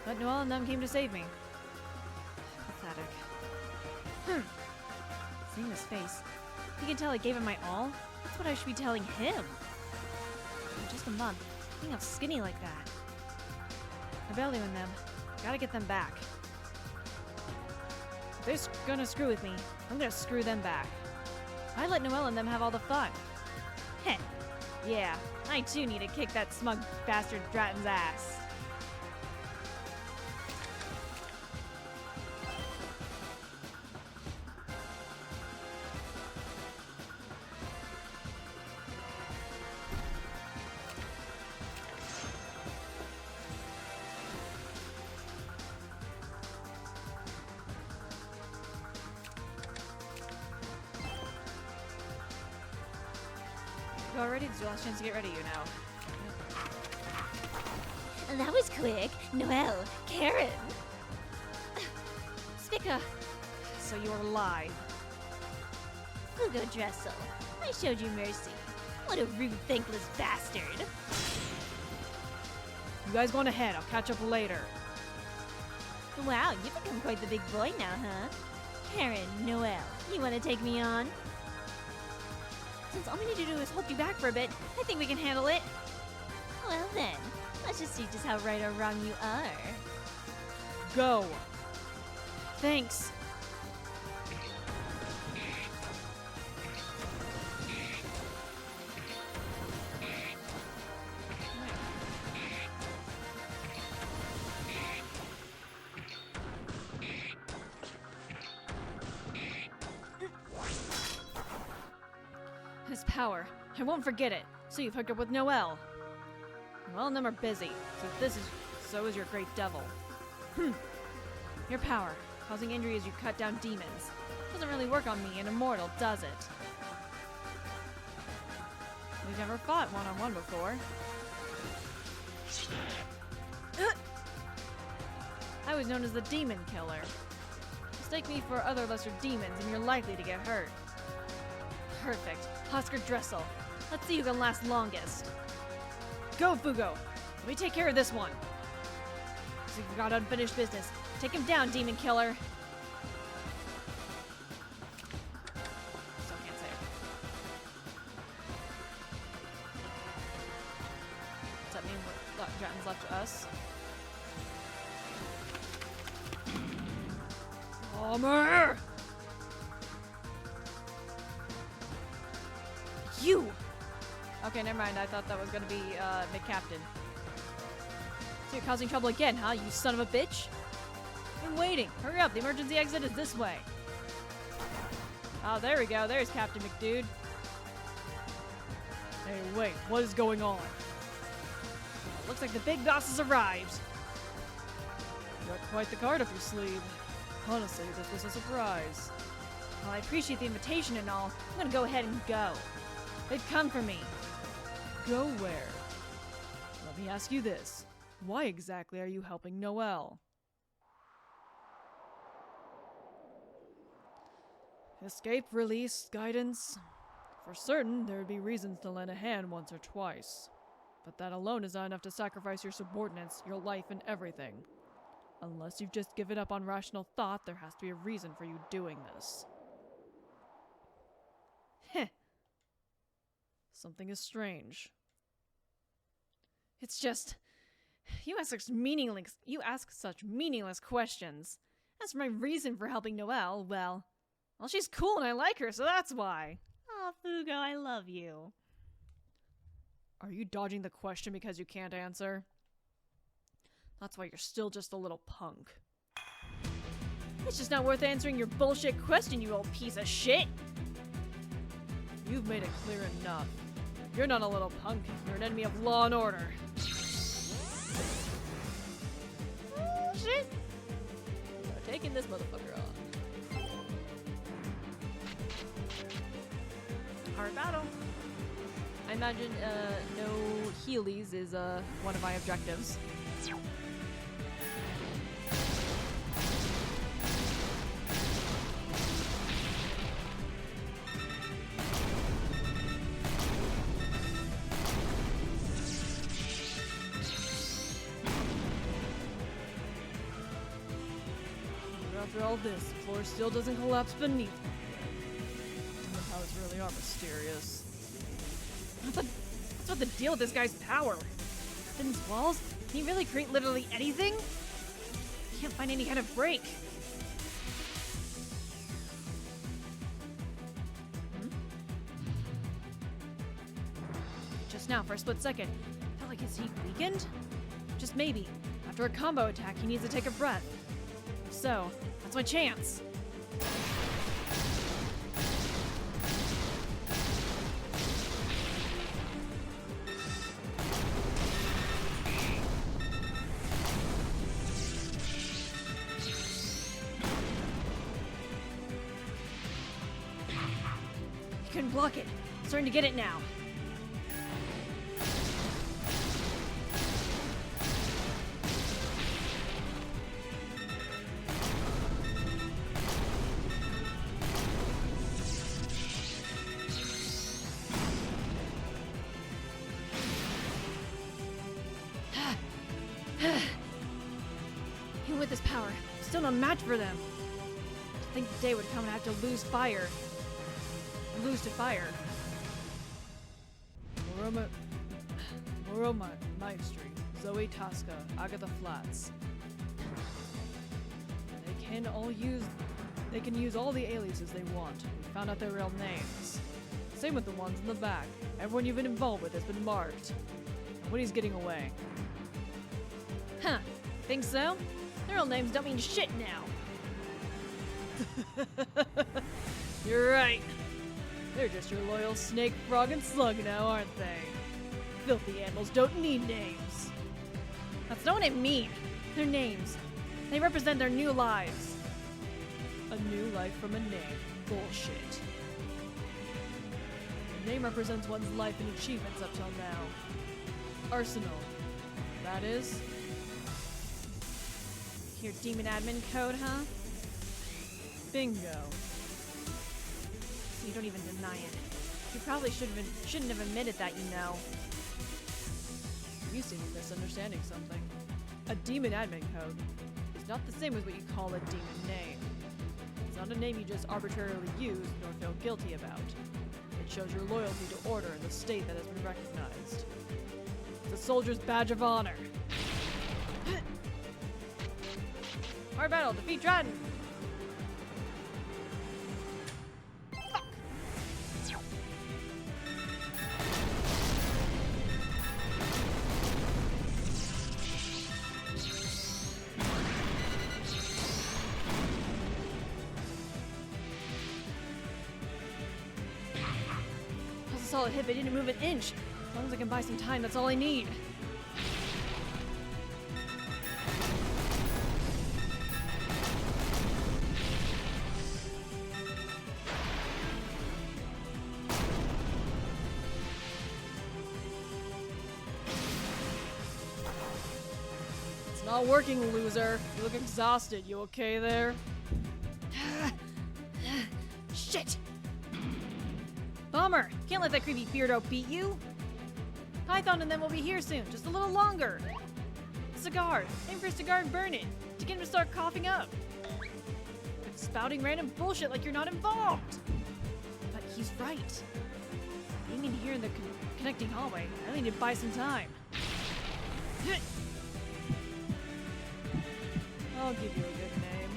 But Noel and them came to save me. Pathetic. Seeing his face, you can tell I gave him my all? That's what I should be telling him. In just a month, being all skinny like that. Rebellion and them. Gotta get them back. If they're gonna screw with me, I'm gonna screw them back. I let Noel and them have all the fun. Heh. Yeah, I too need to kick that smug bastard Dratton's ass. Go already? This is your last chance to get rid of you now. That was quick. Noel, Karen. Spica. So you are alive. Fugo Dressel. I showed you mercy. What a rude, thankless bastard. You guys go on ahead. I'll catch up later. Wow, you've become quite the big boy now, huh? Karen, Noel, you want to take me on? Since all we need to do is hold you back for a bit, I think we can handle it. Well then, let's just see just how right or wrong you are. Go. Thanks. His power. I won't forget it. So you've hooked up with Noel. Noel and them are busy. So is your great devil. Your power, causing injury as you cut down demons. Doesn't really work on me, an immortal, does it? We've never fought one-on-one before. I was known as the Demon Killer. Mistake me for other lesser demons and you're likely to get hurt. Perfect. Husker Dressel. Let's see who can last longest. Go, Fugo! Let me take care of this one. So you've got unfinished business. Take him down, Demon Killer. Still can't say it. Does that mean Dratton's left to us? Bomber! You! Okay, never mind. I thought that was gonna be, McCaptain. So you're causing trouble again, huh, you son of a bitch? I'm waiting. Hurry up, the emergency exit is this way. Oh, there we go. There's Captain McDude. Hey, wait. What is going on? Looks like the big boss has arrived. You got quite the card up your sleeve. Honestly, this was a surprise. Well, I appreciate the invitation and all. I'm gonna go ahead and go. They've come for me. Go where? Let me ask you this. Why exactly are you helping Noel? Escape, release, guidance. For certain, there would be reasons to lend a hand once or twice. But that alone is not enough to sacrifice your subordinates, your life, and everything. Unless you've just given up on rational thought, there has to be a reason for you doing this. Heh. Something is strange. It's just... You ask such meaningless questions. As for my reason for helping Noel, well, she's cool and I like her, so that's why. Aw, Fugo, I love you. Are you dodging the question because you can't answer? That's why you're still just a little punk. It's just not worth answering your bullshit question, you old piece of shit! You've made it clear enough. You're not a little punk, you're an enemy of law and order. Oh, shit! We're taking this motherfucker on. Hard battle. I imagine, no Heelys is, one of my objectives. After all this, the floor still doesn't collapse beneath me. The powers really are mysterious. What's the deal with this guy's power? Within his walls? Can he really create literally anything? Can't find any kind of break. Just now, for a split second, I felt like his heat weakened? Just maybe. After a combo attack, he needs to take a breath. If so, that's my chance. You couldn't block it. I'm starting to get it now. Even with this power, I'm still no match for them. To think the day would come and I have to lose fire. Lose to fire. Moroma Ninth Street, Zoe Tasca, Agatha Flats. They can use all the aliases they want. We found out their real names. Same with the ones in the back. Everyone you've been involved with has been marked. Nobody's getting away. Huh. Think so? Their real names don't mean shit now. You're right. They're just your loyal snake, frog, and slug now, aren't they? Filthy animals don't need names. That's not what I mean. They're names. They represent their new lives. A new life from a name. Bullshit. A name represents one's life and achievements up till now. Arsenal. That is? Your demon admin code, huh? Bingo. You don't even deny it. You probably shouldn't have admitted that, you know. You seem to be misunderstanding something. A demon admin code is not the same as what you call a demon name. It's not a name you just arbitrarily use nor feel guilty about. It shows your loyalty to order and the state that has been recognized. It's a soldier's badge of honor. Our battle, defeat Dratton! Solid hit, but didn't move an inch. As long as I can buy some time, that's all I need. It's not working, loser. You look exhausted. You okay there? Shit! Bummer! Can't let that creepy beardo beat you! Python and them will be here soon, just a little longer! Cigar! Aim for a cigar and burn it! To get him to start coughing up! But spouting random bullshit like you're not involved! But he's right. Being in here in the connecting hallway, I really need to buy some time. I'll give you a good name.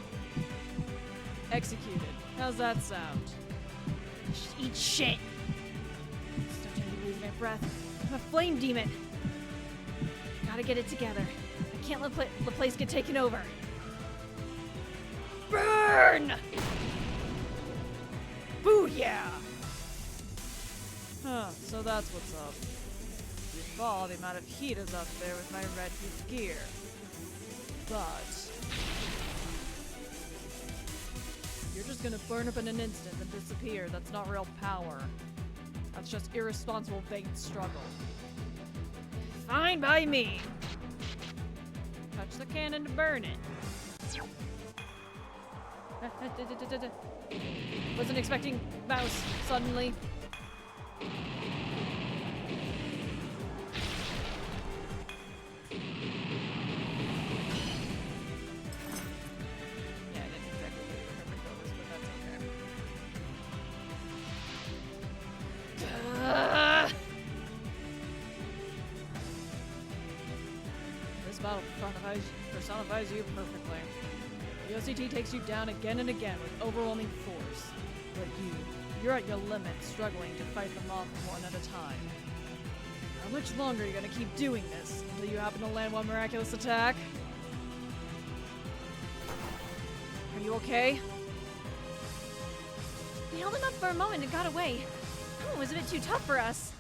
Executed. How's that sound? Just eat shit! Stop trying to lose my breath. I'm a flame demon! Gotta get it together. I can't let the place get taken over. Burn! Booyah! Huh, so that's what's up. If you fall, the amount of heat is up there with my red heat gear. But you're just gonna burn up in an instant and disappear. That's not real power. That's just irresponsible vain struggle. Fine by me! Touch the cannon to burn it. Wasn't expecting mouse suddenly. This battle personifies you perfectly. The OCT takes you down again and again with overwhelming force. But you're at your limit, struggling to fight them off one at a time. How much longer are you gonna keep doing this? Until you happen to land one miraculous attack? Are you okay? We held him up for a moment and got away. It was a bit too tough for us.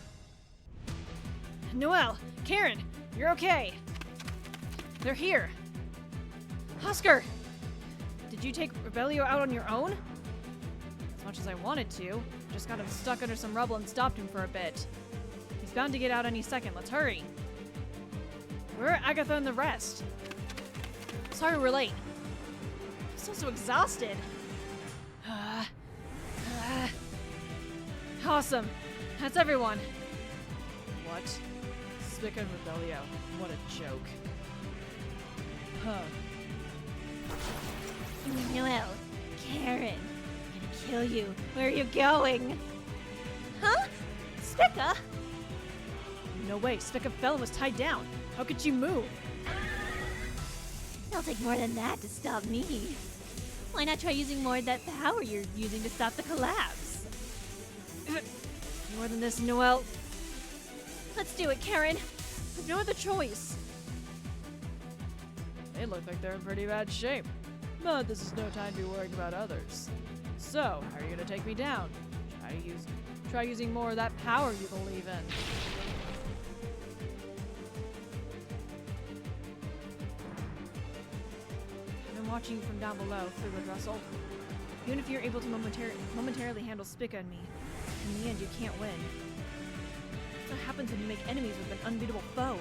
Noel! Karen! You're okay! They're here! Husker! Did you take Rebellio out on your own? As much as I wanted to. Just got him stuck under some rubble and stopped him for a bit. He's bound to get out any second. Let's hurry. Where are Agatha and the rest? Sorry we're late. I'm still so exhausted. Awesome. That's everyone. What? Spica and Rebellio. What a joke. Huh. Noel, Karen, I'm gonna kill you. Where are you going? Huh? Spica? No way, Spica fell and was tied down. How could she move? It'll take more than that to stop me. Why not try using more of that power you're using to stop the collapse? More than this, Noel. Let's do it, Karen. We've no other choice. They look like they're in pretty bad shape. But this is no time to be worrying about others. So, how are you gonna take me down? Try using more of that power you believe in. I've been watching you from down below, Fleetwood Russell. Even if you're able to momentarily handle Spica and me, in the end you can't win. That's what happens when you make enemies with an unbeatable foe.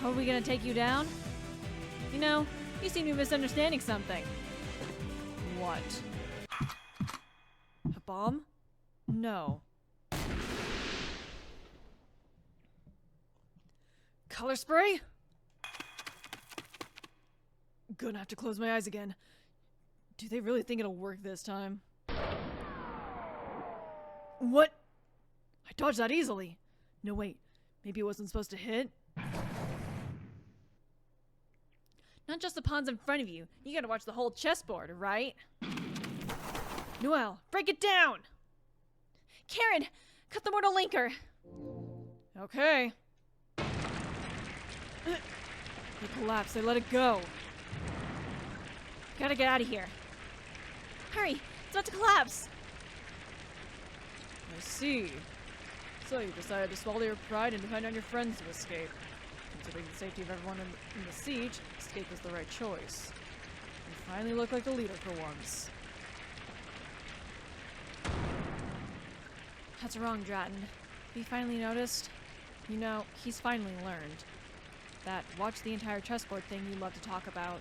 How are we gonna take you down? You know, you seem to be misunderstanding something. What? A bomb? No. Color spray? Gonna have to close my eyes again. Do they really think it'll work this time? What? I dodged that easily. No, wait. Maybe it wasn't supposed to hit? Not just the pawns in front of you. You gotta watch the whole chessboard, right? Noel, break it down! Karen, cut the mortal linker. Okay. They collapsed. They let it go. Gotta get out of here. Hurry, it's about to collapse. I see. So you decided to swallow your pride and depend on your friends to escape. Considering the safety of everyone in the siege, escape was the right choice. You finally look like a leader for once. That's wrong, Dratton. He finally noticed. You know, he's finally learned. That watch the entire chessboard thing you love to talk about.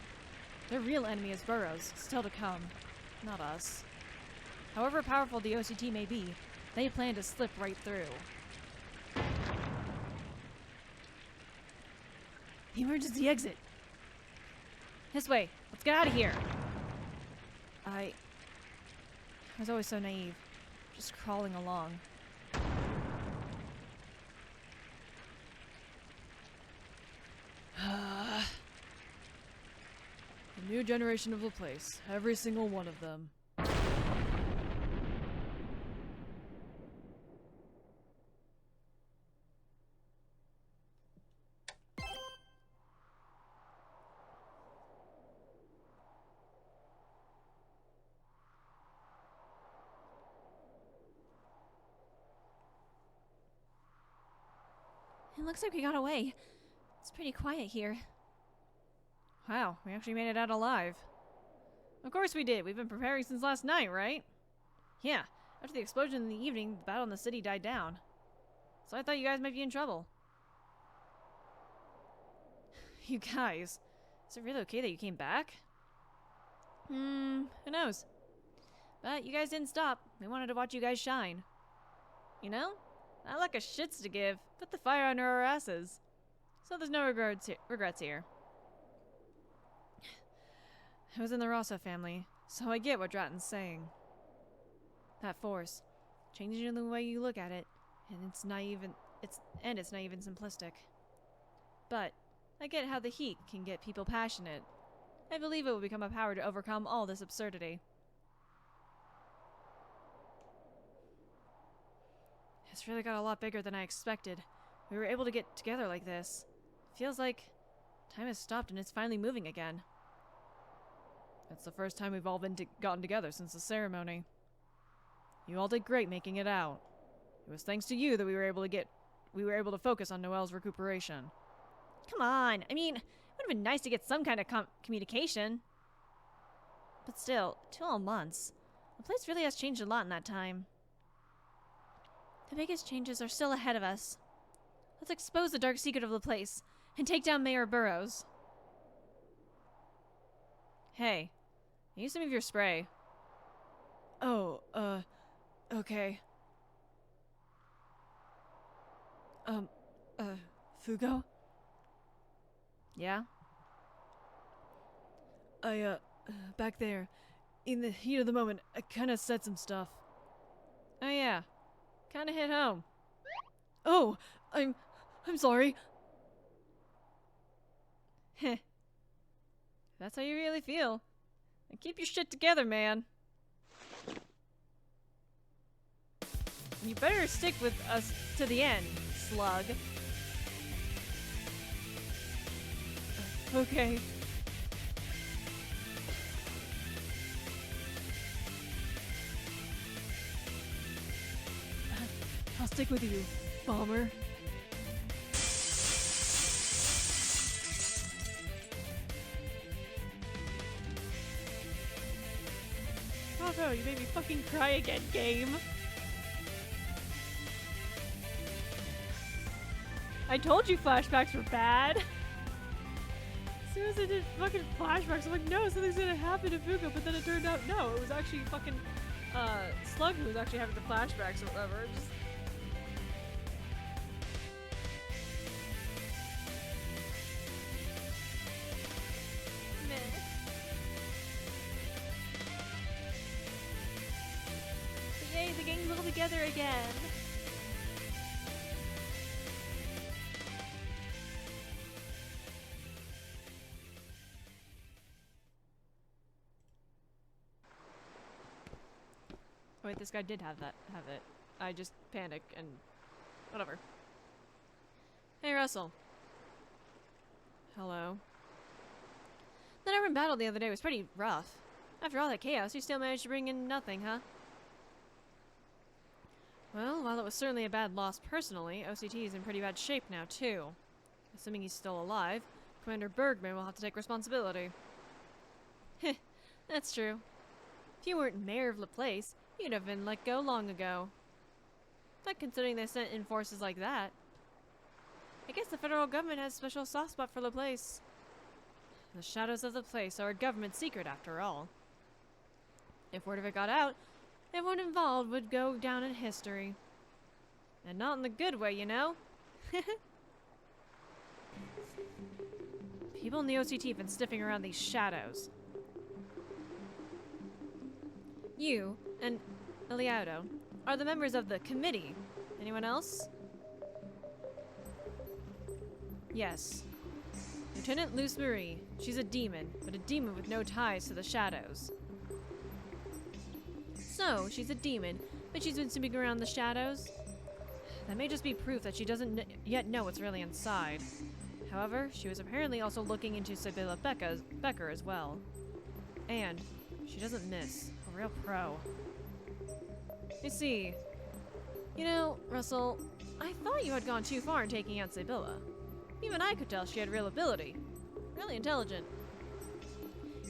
Their real enemy is Burrows, still to come. Not us. However powerful the OCT may be, they plan to slip right through. The emergency exit. This way. Let's get out of here. I was always so naive. Just crawling along. A new generation of the place. Every single one of them. It looks like we got away. It's pretty quiet here. Wow, we actually made it out alive. Of course we did. We've been preparing since last night, right? Yeah, after the explosion in the evening, the battle in the city died down. So I thought you guys might be in trouble. You guys, is it really okay that you came back? Who knows? But you guys didn't stop. We wanted to watch you guys shine. You know? Not like a shits to give. Put the fire under our asses. So there's no regrets here. I was in the Rossa family, so I get what Dratton's saying. That force, changing the way you look at it, and it's naive and simplistic. But I get how the heat can get people passionate. I believe it will become a power to overcome all this absurdity. It's really got a lot bigger than I expected. We were able to get together like this. Feels like time has stopped and it's finally moving again. It's the first time we've all gotten together since the ceremony. You all did great making it out. It was thanks to you that we were able to focus on Noel's recuperation. Come on, I mean, it would have been nice to get some kind of communication. But still, 2 whole months. The place really has changed a lot in that time. The biggest changes are still ahead of us. Let's expose the dark secret of the place and take down Mayor Burrows. Hey, use some of your spray. Oh, okay. Fugo? Yeah? Back there, in the heat of the moment, I kinda said some stuff. Oh yeah, kinda hit home. Oh, I'm sorry. Heh. That's how you really feel. And keep your shit together, man. You better stick with us to the end, slug. Okay. I'll stick with you, Bomber. Oh no, you made me fucking cry again, game. I told you flashbacks were bad. As soon as I did fucking flashbacks, I'm like, no, something's gonna happen to Fuka, but then it turned out, no, it was actually fucking, Slug who was actually having the flashbacks or whatever. Just... Meh. But yay, the gang's all together again. Wait, this guy did have it. I just panicked and whatever. Hey, Russell. Hello. That urban battle the other day was pretty rough. After all that chaos, you still managed to bring in nothing, huh? Well, while it was certainly a bad loss personally, OCT is in pretty bad shape now, too. Assuming he's still alive, Commander Bergman will have to take responsibility. Heh, that's true. If you weren't mayor of LaPlace, you'd have been let go long ago. But considering they sent in forces like that, I guess the federal government has a special soft spot for LaPlace. The shadows of the place are a government secret, after all. If word of it got out, everyone involved would go down in history. And not in the good way, you know? People in the OCT have been sniffing around these shadows. You and Eliado are the members of the committee. Anyone else? Yes. Lieutenant Luce Marie. She's a demon, but a demon with no ties to the shadows. So, she's a demon, but she's been snooping around the shadows? That may just be proof that she doesn't yet know what's really inside. However, she was apparently also looking into Sibylla Becker as well. And she doesn't miss. A real pro. I see. You know, Russell, I thought you had gone too far in taking out Sibylla. Even I could tell she had real ability. Really intelligent.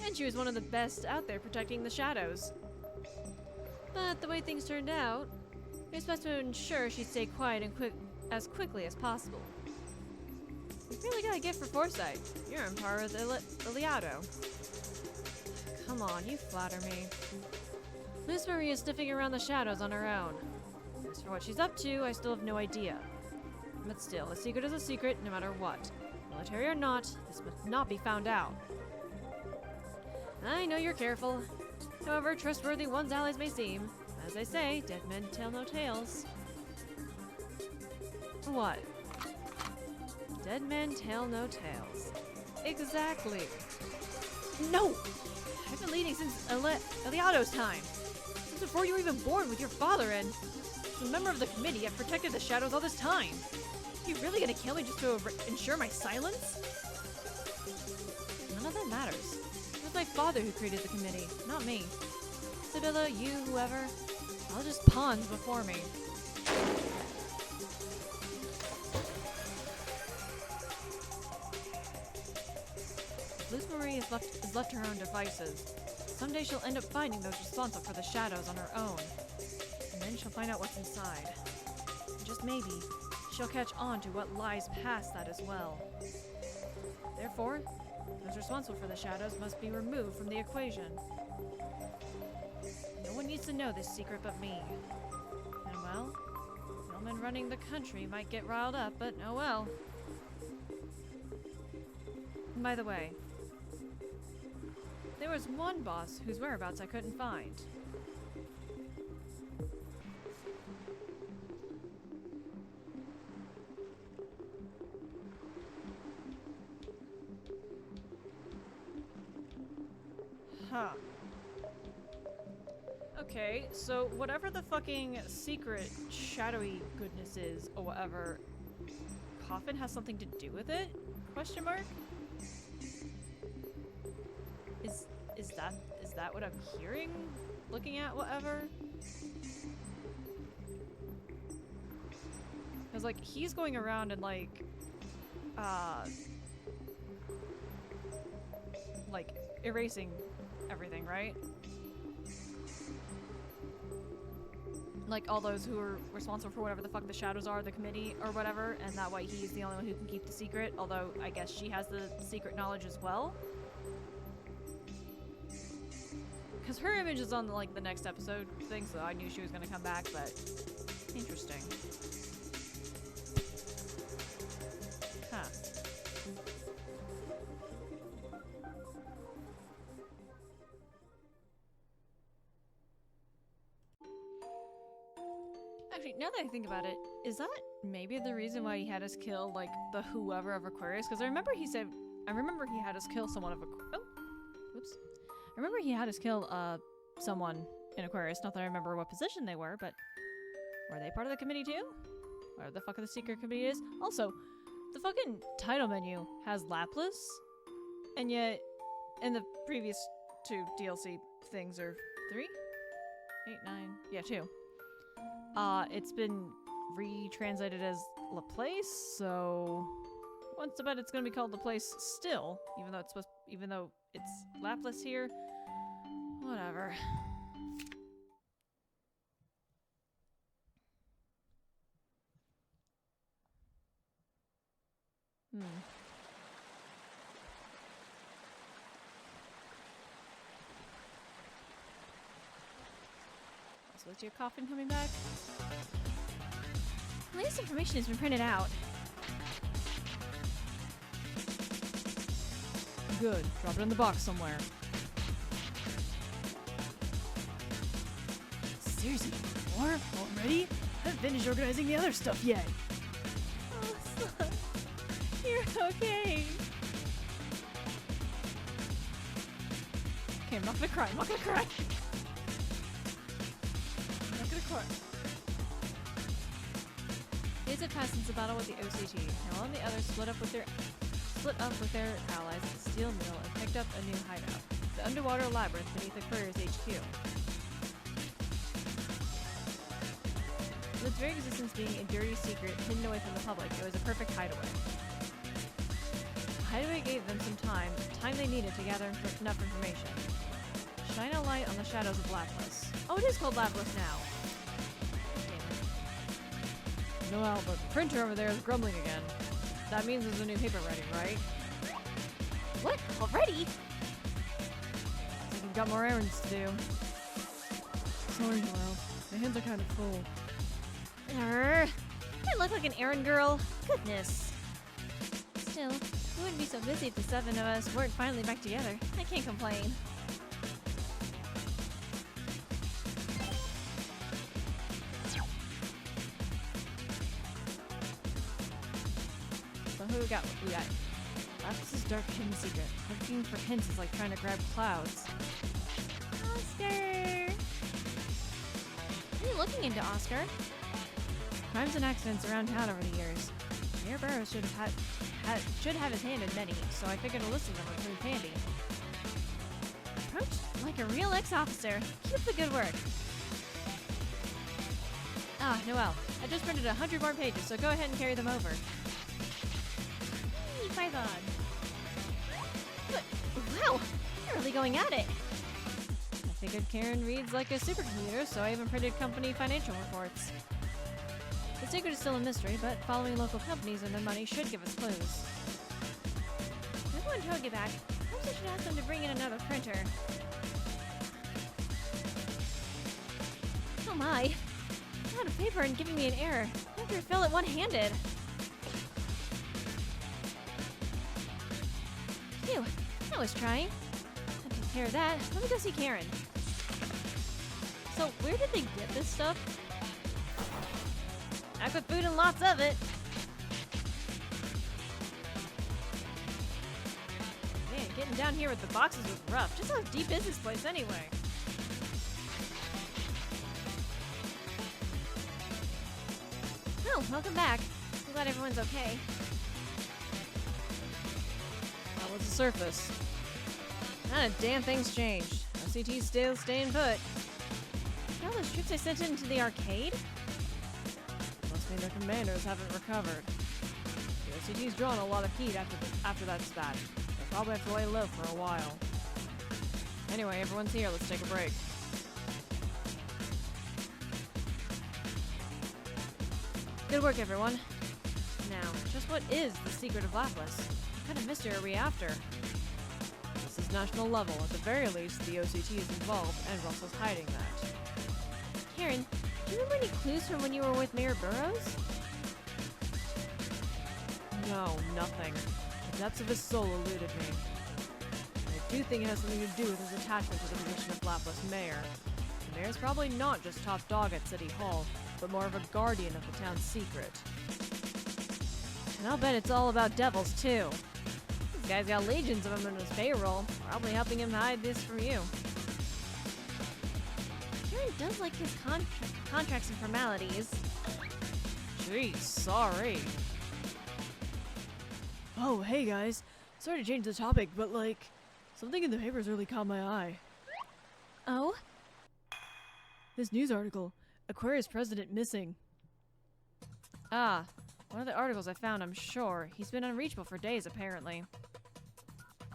And she was one of the best out there protecting the shadows. But the way things turned out, you're supposed to ensure she stayed quiet and as quickly as possible. You really got a gift for foresight. You're on par with Eliado. Come on, you flatter me. Miss Marie is sniffing around the shadows on her own. As for what she's up to, I still have no idea. But still, a secret is a secret, no matter what. Military or not, this must not be found out. I know you're careful. However trustworthy one's allies may seem, as they say, dead men tell no tales. What? Dead men tell no tales. Exactly. No! I've been leading since Eliado's time. Since before you were even born with your father, and as a member of the committee, I've protected the shadows all this time. Are you really gonna kill me just to ensure my silence? None of that matters. It was my father who created the committee, not me. Sibylla, you, whoever, all just pawns before me. Luce Marie is left to her own devices. Someday she'll end up finding those responsible for the shadows on her own. And then she'll find out what's inside. And just maybe, she'll catch on to what lies past that as well. Therefore, those responsible for the shadows must be removed from the equation. No one needs to know this secret but me. And well, Roman running the country might get riled up, but oh well. And by the way, there was one boss whose whereabouts I couldn't find. Huh. Okay, so whatever the fucking secret shadowy goodness is, or whatever, Coffin has something to do with it? Question mark? Is that what I'm hearing? Looking at whatever? Cause like he's going around and like erasing everything, right? Like all those who are responsible for whatever the fuck the shadows are, the committee or whatever, and that way he's the only one who can keep the secret, although I guess she has the secret knowledge as well. Because her image is on like the next episode thing, so I knew she was gonna come back, but interesting. Huh. Actually, now that I think about it, is that maybe the reason why he had us kill, like, the whoever of Aquarius? Because I remember he had us kill someone of whoops. I remember he had us kill, someone in Aquarius. Not that I remember what position they were, but were they part of the committee too? Whatever the fuck the secret committee is. Also, the fucking title menu has Laplas, and yet in the previous 2 DLC things, or 3? 8, 9, yeah, 2. It's been retranslated as Laplace, so once I bet it's gonna be called Laplace still, even though it's Laplas here. Whatever. So is your coffin coming back? Latest information has been printed out. Good. Drop it in the box somewhere. Seriously, more? Already? I haven't finished organizing the other stuff yet. Oh, son. You're okay. Okay, I'm not gonna cry. I'm not gonna cry. I'm not gonna cry. Days have passed since the battle with the OCT. Noel and the others split up with their allies at the steel mill and picked up a new hideout, the underwater labyrinth beneath the courier's HQ. With its very existence being a dirty secret hidden away from the public, it was a perfect hideaway. The hideaway gave them some time they needed to gather enough information. Shine a light on the shadows of Laplas. Oh, it is called Laplas now. Noel, the printer over there is grumbling again. That means there's a new paper ready, right? What? Already? So you've got more errands to do. Sorry, Noel. My hands are kind of full. I look like an errand girl. Goodness. Still, we wouldn't be so busy if the 7 of us weren't finally back together. I can't complain. So who we got? That's his dark hidden secret. Looking for hints is like trying to grab clouds. Oscar! What are you looking into, Oscar? Crimes and accidents around town over the years. Mayor Burroughs should have his hand in many, so I figured a list of them would prove handy. Approach like a real ex-officer. Keep up the good work. Ah, Noel, I just printed 100 more pages, so go ahead and carry them over. Hey, Python. But, wow, you're really going at it. I figured Karen reads like a supercomputer, so I even printed company financial reports. The secret is still a mystery, but following local companies and their money should give us clues. Everyone told you back. Perhaps I should ask them to bring in another printer. Oh my. Out of paper and giving me an error. I have to refill it one-handed. Phew, that was trying. I took care of that. Let me go see Karen. So, where did they get this stuff? Packed with food and lots of it. Man, getting down here with the boxes was rough. Just how deep is this place anyway? Oh, welcome back. I'm glad everyone's okay. How was the surface? Not a damn thing's changed. OCT's still staying put. See all those troops I sent into the arcade? Must mean their commanders haven't recovered. The OCT's drawn a lot of heat after that spat. They'll probably have to lay low for a while. Anyway, everyone's here. Let's take a break. Good work, everyone. Now, just what is the secret of Lapis? What kind of mystery are we after? This is national level. At the very least, the OCT is involved, and Russell's hiding that. Karen, do you remember any clues from when you were with Mayor Burroughs? No, nothing. The depths of his soul eluded me. I do think it has something to do with his attachment to the position of Lapis Mayor. The mayor's probably not just top dog at City Hall, but more of a guardian of the town's secret. And I'll bet it's all about devils, too. This guy's got legions of them in his payroll, probably helping him hide this from you. Karen does like his contracts and formalities. Jeez, sorry. Oh, hey guys. Sorry to change the topic, but something in the papers really caught my eye. Oh? This news article. Aquarius president missing. Ah, one of the articles I found, I'm sure. He's been unreachable for days, apparently.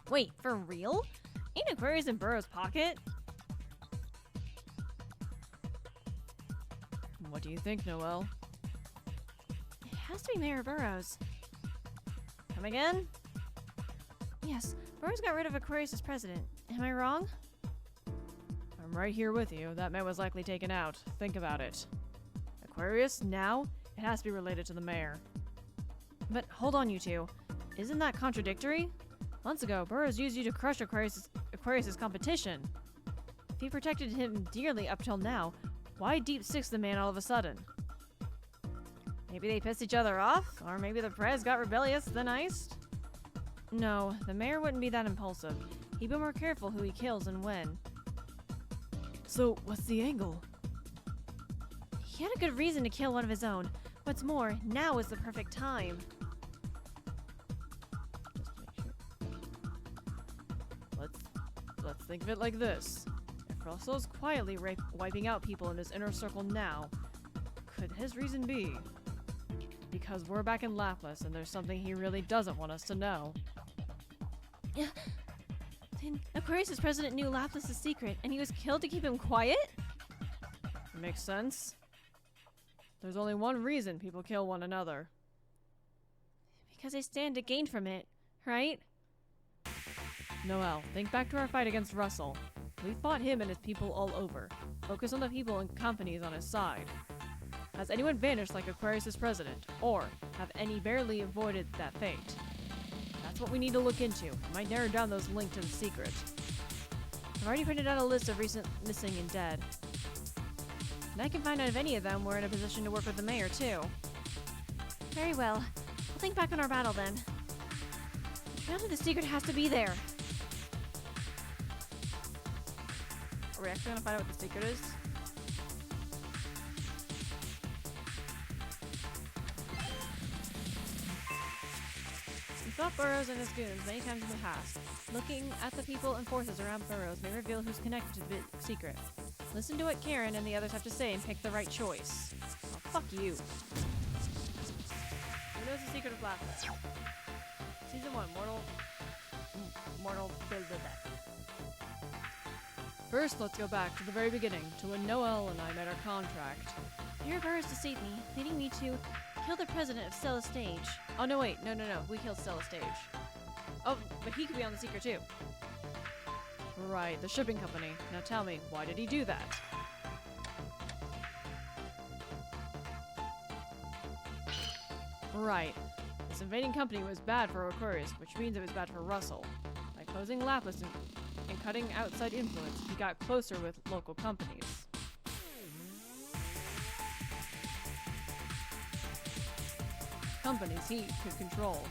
Wait, for real? Ain't Aquarius in Burroughs' pocket? What do you think, Noel? It has to be Mayor Burroughs. Come again? Yes, Burroughs got rid of Aquarius as president. Am I wrong? I'm right here with you. That man was likely taken out. Think about it. Aquarius, now? It has to be related to the mayor. But hold on, you two. Isn't that contradictory? Months ago, Burroughs used you to crush Aquarius's competition. If he protected him dearly up till now, why deep six the man all of a sudden? Maybe they pissed each other off? Or maybe the prez got rebellious, then iced? No, the mayor wouldn't be that impulsive. He'd be more careful who he kills and when. So, what's the angle? He had a good reason to kill one of his own. What's more, now is the perfect time. Just to make sure. Let's think of it like this. If Russell's quietly wiping out people in his inner circle now, could his reason be? Because we're back in Lapis and there's something he really doesn't want us to know. Then Aquarius' president knew Lapis' secret and he was killed to keep him quiet? Makes sense. There's only one reason people kill one another. Because they stand to gain from it, right? Noel, think back to our fight against Russell. We fought him and his people all over. Focus on the people and companies on his side. Has anyone vanished like Aquarius' president? Or have any barely avoided that fate? That's what we need to look into. It might narrow down those linked to the secret. I've already printed out a list of recent missing and dead. And I can find out if any of them were in a position to work with the mayor, too. Very well. I'll think back on our battle, then. Now that the secret has to be there. Are we actually gonna find out what the secret is? We fought Burroughs and his goons many times in the past. Looking at the people and forces around Burroughs may reveal who's connected to the secret. Listen to what Karen and the others have to say and pick the right choice. Oh, fuck you. Who knows the secret of Lapis? Season 1, Mortal Build the Deck. First, let's go back to the very beginning, to when Noel and I made our contract. Mayor Burroughs deceived me, leading me to kill the president of Stella Stage. Oh, no, wait. No. We killed Stella Stage. Oh, but he could be on the secret, too. Right, the shipping company. Now tell me, why did he do that? Right. This invading company was bad for Aquarius, which means it was bad for Russell. By opposing Lapis and cutting outside influence, he got closer with local companies. Companies he could control.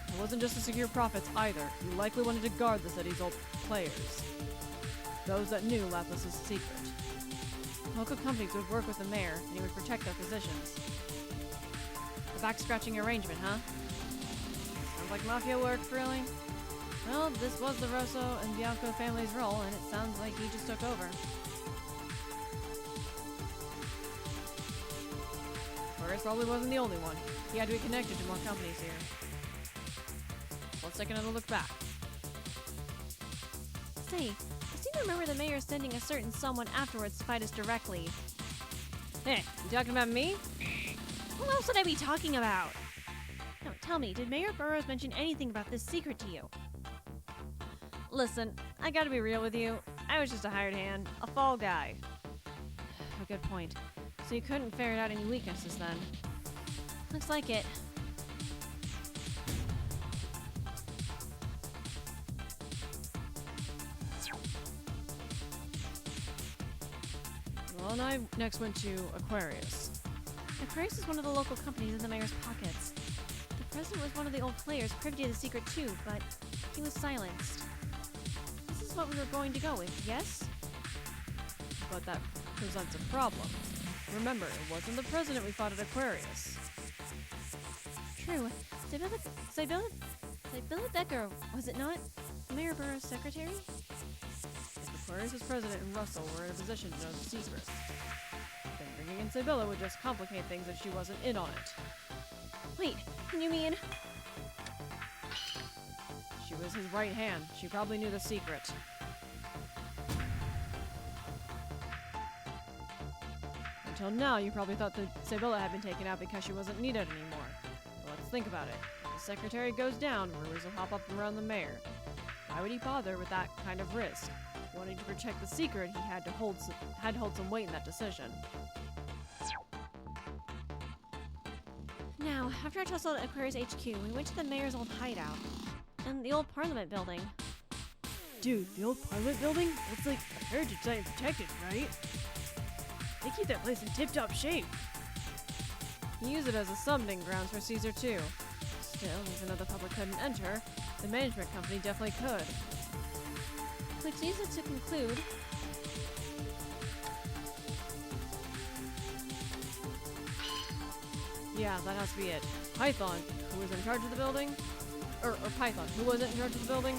It wasn't just to secure profits either. He likely wanted to guard the city's old players. Those that knew Lapis' secret. Local companies would work with the mayor, and he would protect their positions. A back-scratching arrangement, huh? Sounds like mafia work, really? Well, this was the Rosso and Bianco family's role, and it sounds like he just took over. Torres probably wasn't the only one. He had to be connected to more companies here. Let's take another look back. Say, I seem to remember the mayor sending a certain someone afterwards to fight us directly. Hey, you talking about me? Who else would I be talking about? Now, tell me, did Mayor Burroughs mention anything about this secret to you? Listen, I gotta be real with you. I was just a hired hand, a fall guy. A good point. So you couldn't ferret out any weaknesses then? Looks like it. Well, and I next went to Aquarius. Aquarius is one of the local companies in the mayor's pockets. The president was one of the old players privy to the secret too, but he was silenced. This is what we were going to go with, yes? But that presents a problem. Remember, it wasn't the president we fought at Aquarius. True. Sibylla Becker, was it not? Mayor Burroughs' secretary? If Aquarius' president and Russell were in a position to know the secret, then bringing in Sibylla would just complicate things if she wasn't in on it. Wait, you mean... She was his right hand. She probably knew the secret. Until now, you probably thought that Sibylla had been taken out because she wasn't needed anymore. But let's think about it. If the secretary goes down, rumors will pop up around the mayor. Why would he bother with that kind of risk? Wanting to protect the secret, he had to hold some weight in that decision. Now, after our tussle at Aquarius HQ, we went to the mayor's old hideout. And the old parliament building. Dude, the old parliament building? It's like a heritage site and protected, right? They keep that place in tip-top shape. He used it as a summoning grounds for Caesar too. Still, even though the public couldn't enter, the management company definitely could. Which leads us to conclude... Yeah, that has to be it. Python, who was in charge of the building? Or Python, who wasn't in charge of the building?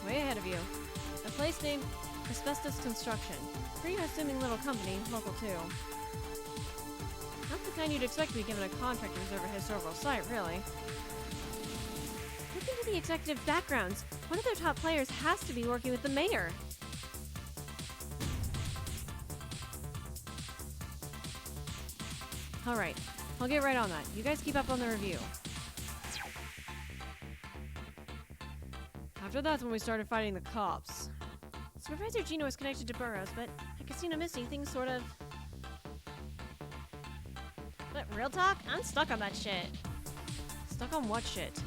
Way ahead of you. A place named Asbestos Construction. Pretty unassuming little company, local too. Not the kind you'd expect to be given a contract to reserve a historical site, really. Look into the executive backgrounds. One of their top players has to be working with the mayor. Alright, I'll get right on that. You guys keep up on the review. After that's when we started fighting the cops. Supervisor Gino was connected to Burroughs, but at Casino Misty, things sort of... But real talk? I'm stuck on that shit. Stuck on what shit?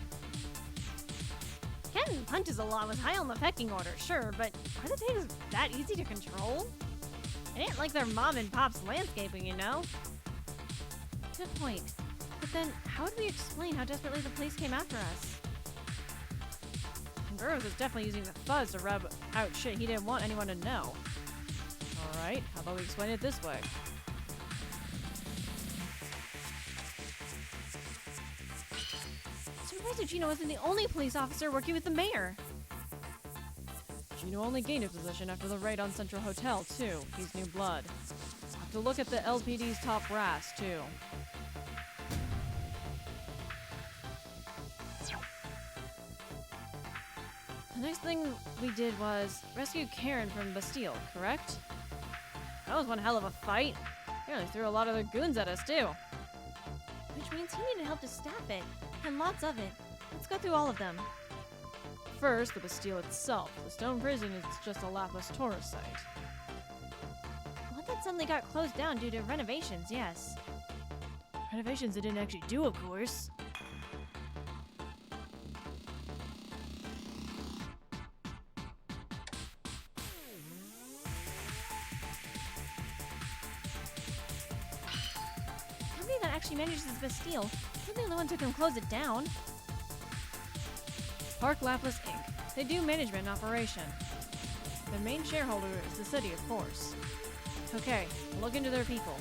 Getting punches a lot was high on the pecking order, sure, but are the pigs that easy to control? It ain't like their mom and pop's landscaping, you know? Good point. But then, how would we explain how desperately the police came after us? Burroughs is definitely using the fuzz to rub out shit he didn't want anyone to know. Alright, how about we explain it this way? Supervisor Gino wasn't the only police officer working with the mayor. Gino only gained a position after the raid on Central Hotel, too. He's new blood. Have to look at the LPD's top brass, too. The next thing we did was rescue Karen from Bastille, correct? That was one hell of a fight. He really threw a lot of their goons at us, too. Which means he needed help to staff it, and lots of it. Let's go through all of them. First, the Bastille itself. The stone prison is just a Lapis tourist site. One that suddenly got closed down due to renovations, yes. Renovations they didn't actually do, of course. The company that actually manages this Bastille, they're the only ones who can close it down. Park Lapis Inc. They do management and operation. Their main shareholder is the city, of course. Okay, look into their people.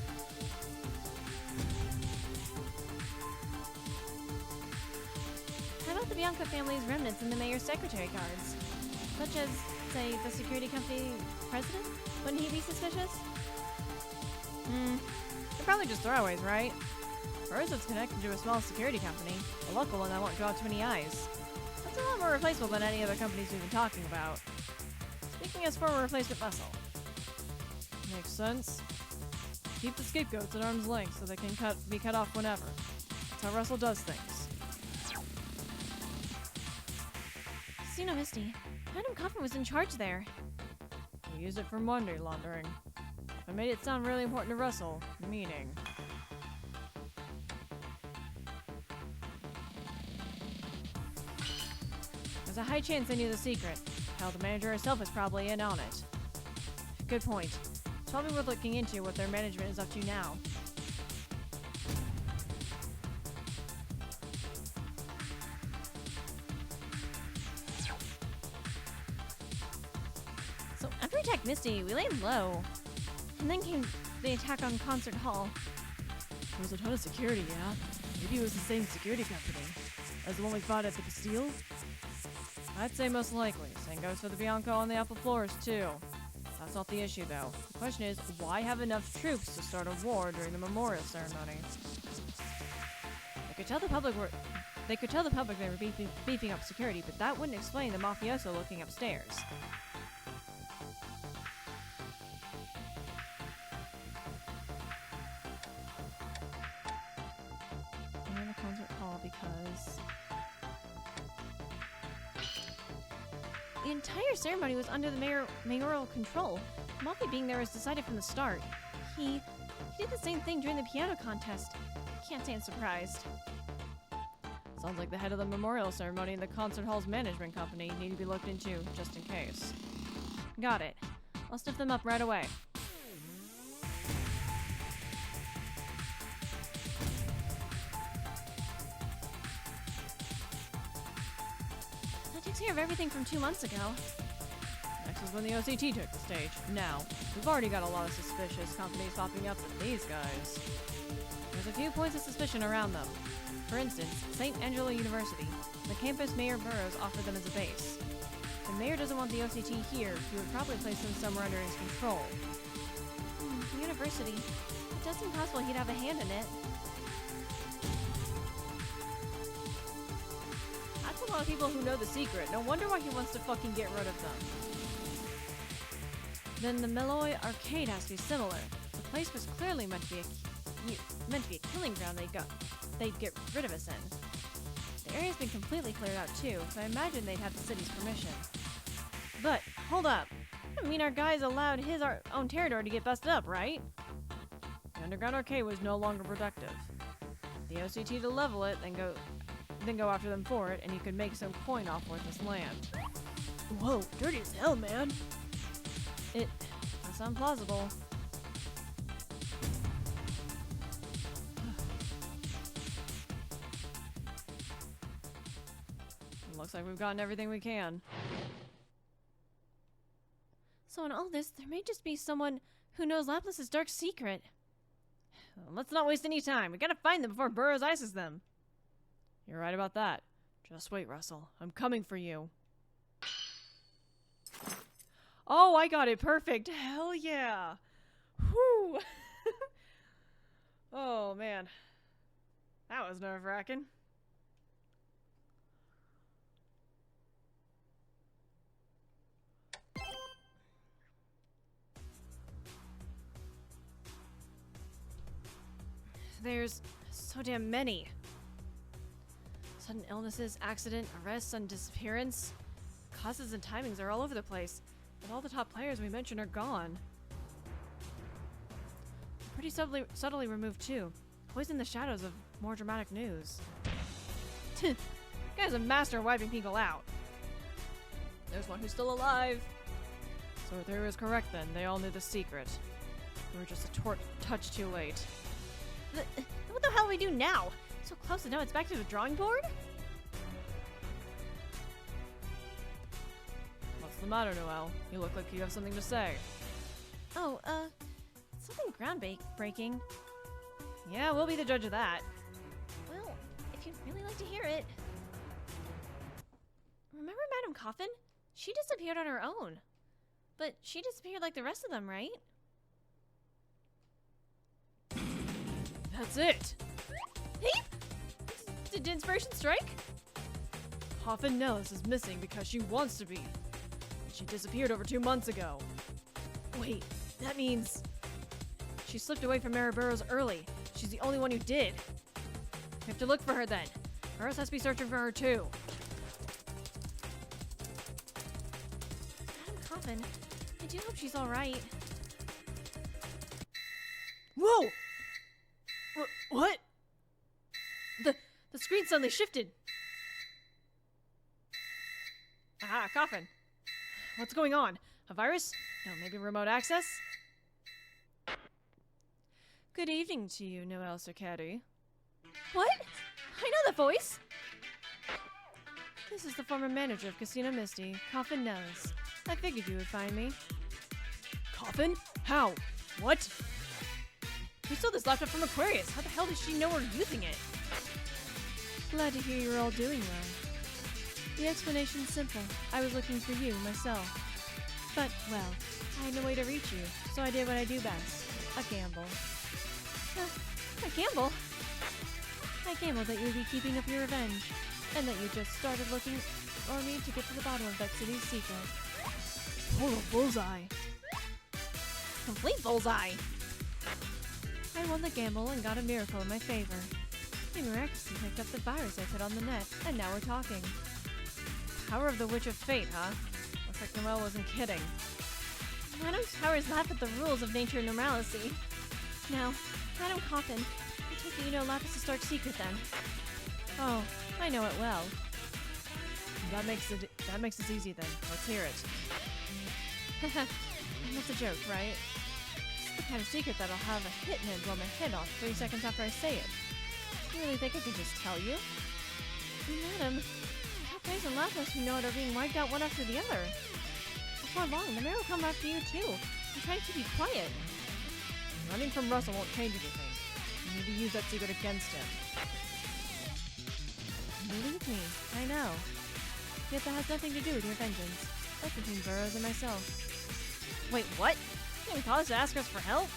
How about the Bianca family's remnants and the mayor's secretary guards? Such as, say, the security company president? Wouldn't he be suspicious? They're probably just throwaways, right? First, it's connected to a small security company, a local one that won't draw too many eyes. That's a lot more replaceable than any other companies we've been talking about. Speaking as former replacement muscle. Makes sense. Keep the scapegoats at arm's length so they can be cut off whenever. That's how Russell does things. Casino Misty. Madam Coffin was in charge there. We used it for money laundering. I made it sound really important to Russell, meaning. There's a high chance they knew the secret. Hell, the manager herself is probably in on it. Good point. It's probably worth looking into what their management is up to now. So after we attacked Misty, we laid low. And then came the attack on Concert Hall. There was a ton of security, yeah? Maybe it was the same security company as the one we fought at the Bastille? I'd say most likely. Same goes for the Bianco on the upper floors, too. That's not the issue, though. The question is, why have enough troops to start a war during the memorial ceremony? They could tell the public they were beefing up security, but that wouldn't explain the mafioso looking upstairs. And the concert hall because The entire ceremony was under the mayoral control. Mafia being there was decided from the start. He did the same thing during the piano contest. Can't say I'm surprised. Sounds like the head of the memorial ceremony and the concert hall's management company need to be looked into, just in case. Got it. I'll stiff them up right away. That takes care of everything from 2 months ago. Next is when the OCT took the stage. Now, we've already got a lot of suspicious companies popping up with these guys. There's a few points of suspicion around them. For instance, St. Angelo University. The campus Mayor Burroughs offered them as a base. If the mayor doesn't want the OCT here, he would probably place them somewhere under his control. The university. It does seem possible he'd have a hand in it. That's a lot of people who know the secret. No wonder why he wants to fucking get rid of them. Then the Malloy Arcade has to be similar. The place was clearly meant to be a killing ground they'd get rid of us in. The area's been completely cleared out too, so I imagine they'd have the city's permission. But, hold up. I mean, our guys allowed his own territory to get busted up, right? The underground arcade was no longer productive. The OCT to level it, then go after them for it, and you could make some coin off worthless land. Whoa, dirty as hell, man. It does sound plausible. Looks like we've gotten everything we can. So in all this, there may just be someone who knows Laplace's dark secret. Let's not waste any time. We gotta find them before Burroughs ices them. You're right about that. Just wait, Russell. I'm coming for you. Oh, I got it perfect. Hell yeah. Whew. Oh, man. That was nerve-wracking. There's so damn many. Sudden illnesses, accident, arrests, and disappearance. Causes and timings are all over the place, but all the top players we mentioned are gone. They're pretty subtly removed too. poison the shadows of more dramatic news. Guy's a master of wiping people out. There's one who's still alive. So her theory was correct then. They all knew the secret. We were just a touch too late. What the hell do we do now? So close and now it's back to the drawing board? What's the matter, Noel? You look like you have something to say. Oh, something groundbreaking. Yeah, we'll be the judge of that. Well, if you'd really like to hear it. Remember Madam Coffin? She disappeared on her own. But she disappeared like the rest of them, right? That's it! Hey! Did inspiration strike? Coffin Nellis is missing because she wants to be. She disappeared over 2 months ago. Wait, that means... She slipped away from Mariboros early. She's the only one who did. We have to look for her then. Or else has to be searching for her too. Madam Coffin, I do hope she's alright. Whoa! What? The screen suddenly shifted. Aha, Coffin. What's going on? A virus? No, maybe remote access? Good evening to you, Noel Circadi. What? I know that voice! This is the former manager of Casino Misty, Coffin Nellis. I figured you would find me. Coffin? How? What? We stole this laptop from Aquarius. How the hell does she know we're using it? Glad to hear you're all doing well. The explanation's simple. I was looking for you, myself. But, well, I had no way to reach you, so I did what I do best. A gamble. A gamble? I gambled that you would be keeping up your revenge, and that you just started looking for me to get to the bottom of that city's secret. Total bullseye. Complete bullseye! I won the gamble and got a miracle in my favor. I miraculously picked up the virus I put on the net, and now we're talking. Power of the Witch of Fate, huh? Looks like Noel wasn't kidding. Madam Towers laugh at the rules of nature and normalcy. Now, Madam Coffin, I take it you know Lapis' dark secret then. Oh, I know it well. That makes this easy then. Let's hear it. That's a joke, right? It's the kind of secret that'll have a hitman blow my head off 3 seconds after I say it. You really think I can just tell you? Madam, Topaz and Lapis who know it are being wiped out one after the other. Before long, the mayor will come after you too. I'm trying to be quiet. Running from Russell won't change anything. You need to use that secret against him. Believe me, I know. Yet that has nothing to do with your vengeance. That's between Burroughs and myself. Wait, what? You didn't call us to ask us for help?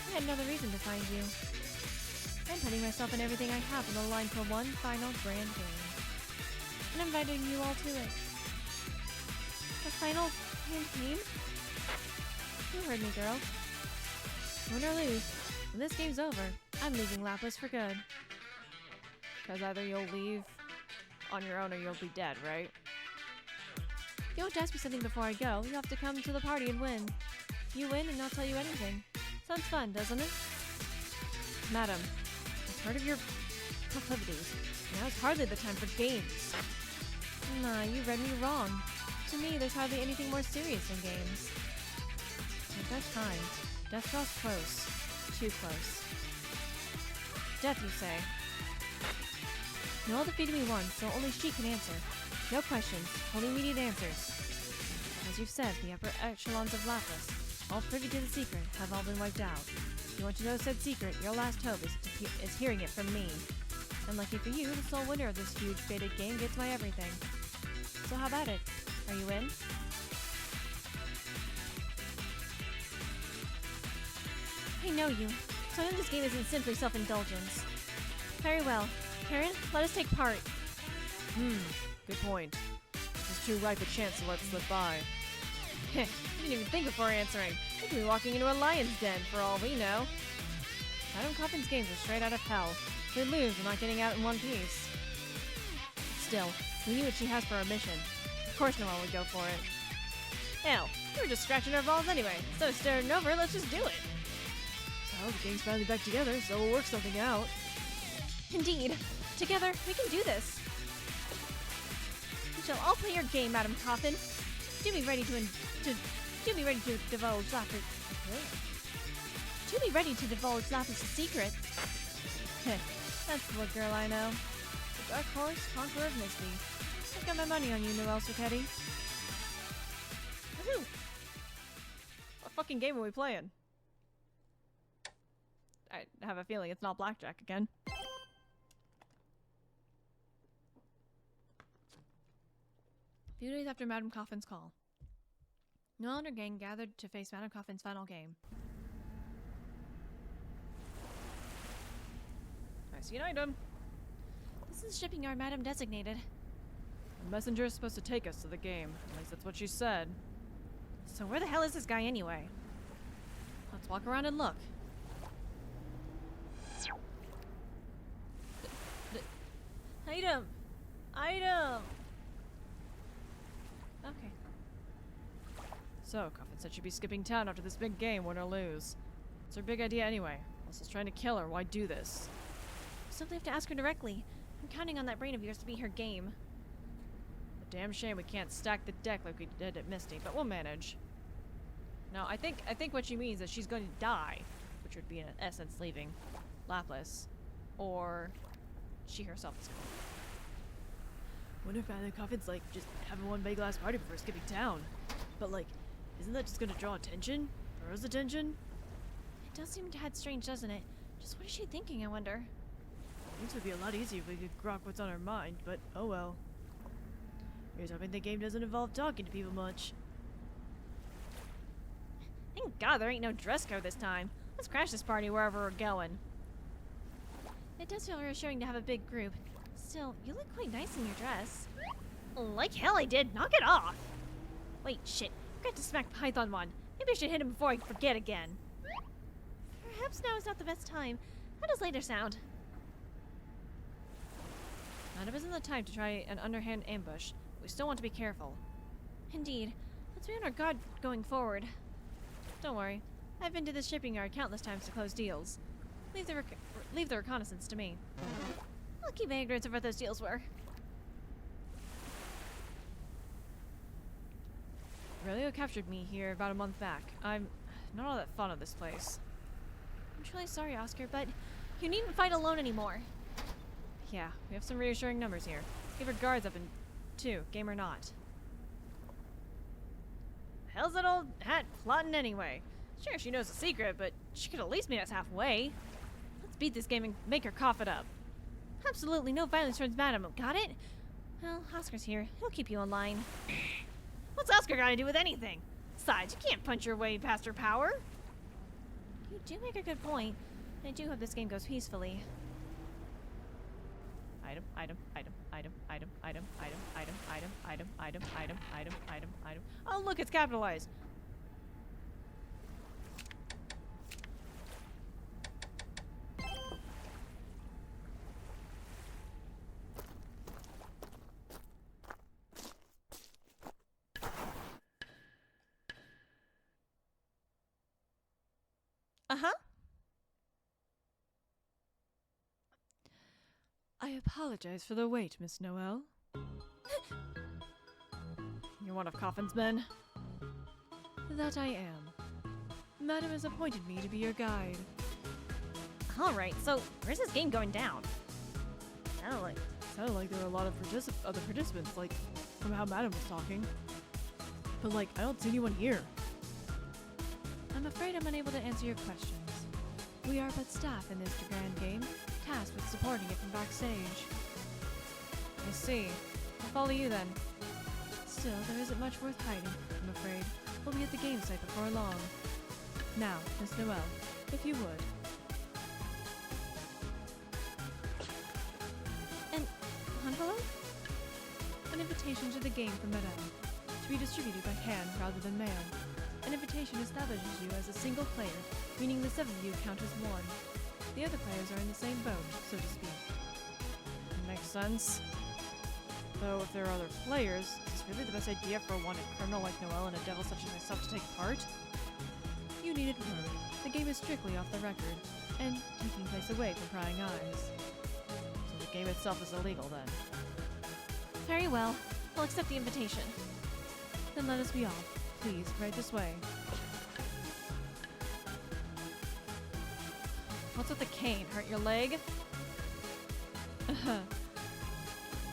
I had another reason to find you. I'm putting myself and everything I have on the line for one final grand game. And I'm inviting you all to it. The final campaign? You heard me, girl. Win or lose, when this game's over, I'm leaving Lapis for good. Because either you'll leave on your own or you'll be dead, right? You won't ask me something before I go. You have to come to the party and win. You win and I'll tell you anything. Sounds fun, doesn't it? Madam, I've heard of your proclivities. Now is hardly the time for games. Nah, you read me wrong. To me, there's hardly anything more serious than games. At that time, death draws close. Too close. Death, you say? Noel defeated me once, so only she can answer. No questions, only immediate answers. As you've said, the upper echelons of Lapis, all privy to the secret, have all been wiped out. If you want to know said secret, your last hope is hearing it from me. And lucky for you, the sole winner of this huge fated game gets my everything. So how about it? Are you in? I know you, so I know this game isn't simply self-indulgence. Very well. Karen, let us take part. Good point. This is too ripe a chance to let slip by. Heh, you didn't even think before answering. You could be walking into a lion's den for all we know. Madam Coffin's games are straight out of hell. They lose, we're not getting out in one piece. Still, we knew what she has for our mission. Of course Noel would go for it. Hell, we were just scratching our balls anyway. Instead of staring over, let's just do it. So Well, the gang's finally back together, so we'll work something out. Indeed. Together, we can do this. We shall all play your game, Madam Coffin. Do be ready to divulge Lapis. Do be ready to divulge Lapis' secret. Heh, that's the girl I know. The Dark Horse, Conqueror of Misty. I got my money on you, Noel Socchetti. Woohoo! What fucking game are we playing? I have a feeling it's not blackjack again. Few days after Madam Coffin's call, Noel and her gang gathered to face Madam Coffin's final game. I see an item. This is the shipping yard Madam designated. The messenger is supposed to take us to the game. At least that's what she said. So where the hell is this guy anyway? Let's walk around and look. Item! Item! Okay. So, Coffin said she'd be skipping town after this big game, win or lose. It's her big idea anyway. Unless it's trying to kill her, why do this? We simply have to ask her directly. I'm counting on that brain of yours to be her game. A damn shame we can't stack the deck like we did at Misty, but we'll manage. No, I think what she means is she's going to die, which would be in essence leaving Lapis, or she herself is going. Wonder if Madam Coffin's like just having one big last party before skipping town. But like, isn't that just gonna draw attention? Throws attention? It does seem tad strange, doesn't it? Just what is she thinking, I wonder? Things would be a lot easier if we could grok what's on our mind, but oh well. Here's hoping the game doesn't involve talking to people much. Thank God there ain't no dress code this time. Let's crash this party wherever we're going. It does feel reassuring to have a big group. Still, you look quite nice in your dress. Like hell I did. Knock it off. Wait, shit. Forgot to smack Python one. Maybe I should hit him before I forget again. Perhaps now is not the best time. How does later sound? Now isn't the time to try an underhand ambush. We still want to be careful. Indeed. Let's be on our guard going forward. Don't worry. I've been to this shipping yard countless times to close deals. Leave the reconnaissance to me. I'll keep ignorance of what those deals were. Aurelio captured me here about a month back. I'm not all that fond of this place. I'm truly sorry, Oscar, but you needn't fight alone anymore. Yeah, we have some reassuring numbers here. Give her guards up in 2, game or not. Hell's that old hat plotting anyway? Sure, she knows the secret, but she could at least meet us halfway. Let's beat this game and make her cough it up. Absolutely no violence towards Madam. Got it? Well, Oscar's here. He'll keep you in line. What's Oscar got to do with anything? Besides, you can't punch your way past her power. You do make a good point. I do hope this game goes peacefully. Item, item, item, item, item, item, item, item, item, item, item, item, item, item, item. Oh, look, it's capitalized. Uh-huh. I apologize for the wait, Miss Noel. You're one of Coffin's men? That I am. Madam has appointed me to be your guide. Alright, so where's this game going down? Sounded like there were a lot of other participants, like, from how Madam was talking. But like, I don't see anyone here. I'm afraid I'm unable to answer your questions. We are but staff in this grand game, tasked with supporting it from backstage. I see. I'll follow you then. Still, there isn't much worth hiding, I'm afraid. We'll be at the game site before long. Now, Miss Noel, if you would. An envelope? An invitation to the game from Madame, to be distributed by hand rather than mail. An invitation establishes you as a single player, meaning the 7 of you count as one. The other players are in the same boat, so to speak. Makes sense. Though if there are other players, is this really the best idea for a wanted criminal like Noel and a devil such as myself to take part? You needn't worry. The game is strictly off the record, and taking place away from prying eyes. So the game itself is illegal then. Very well. I'll accept the invitation. Then let us be off. Please, right this way. What's with the cane? Hurt your leg?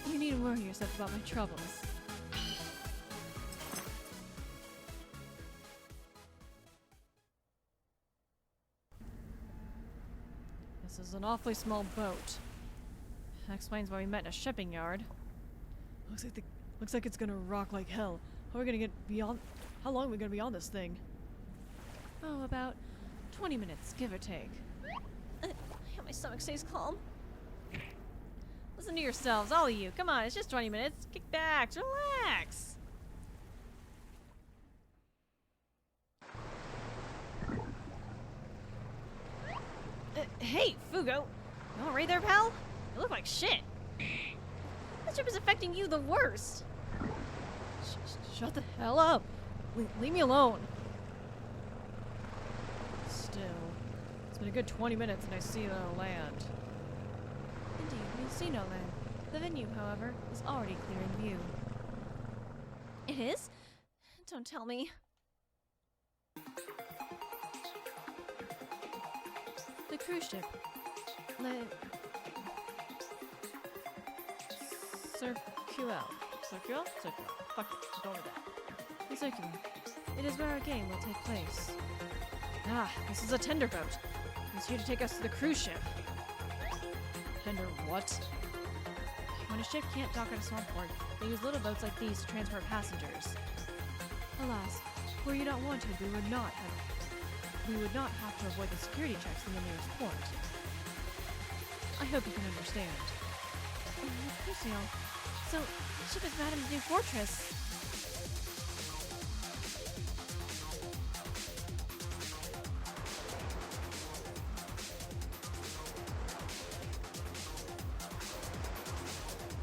You needn't worry yourself about my troubles. This is an awfully small boat. That explains why we met in a shipping yard. Looks like it's gonna rock like hell. How are we gonna get beyond? How long are we gonna be on this thing? Oh, about 20 minutes, give or take. I hope my stomach stays calm. Listen to yourselves, all of you. Come on, it's just 20 minutes. Kick back, relax. Hey, Fugo. You alright there, pal? You look like shit. This trip is affecting you the worst. Shut the hell up. Leave me alone. Still, it's been a good 20 minutes and I see no land. Indeed, we see no land. The venue, however, is already clear in view. It is? Don't tell me. The cruise ship. Circuel. Circuel? Circuel. Fuck it. Go with that. The Circuel. It is where our game will take place. Ah, this is a tender boat. It's here to take us to the cruise ship. Tender what? When a ship can't dock at a small port, they use little boats like these to transport passengers. Alas, were you not wanted, we would not have to avoid the security checks in the nearest port. I hope you can understand. Crucial. So, the ship is Madame's new fortress.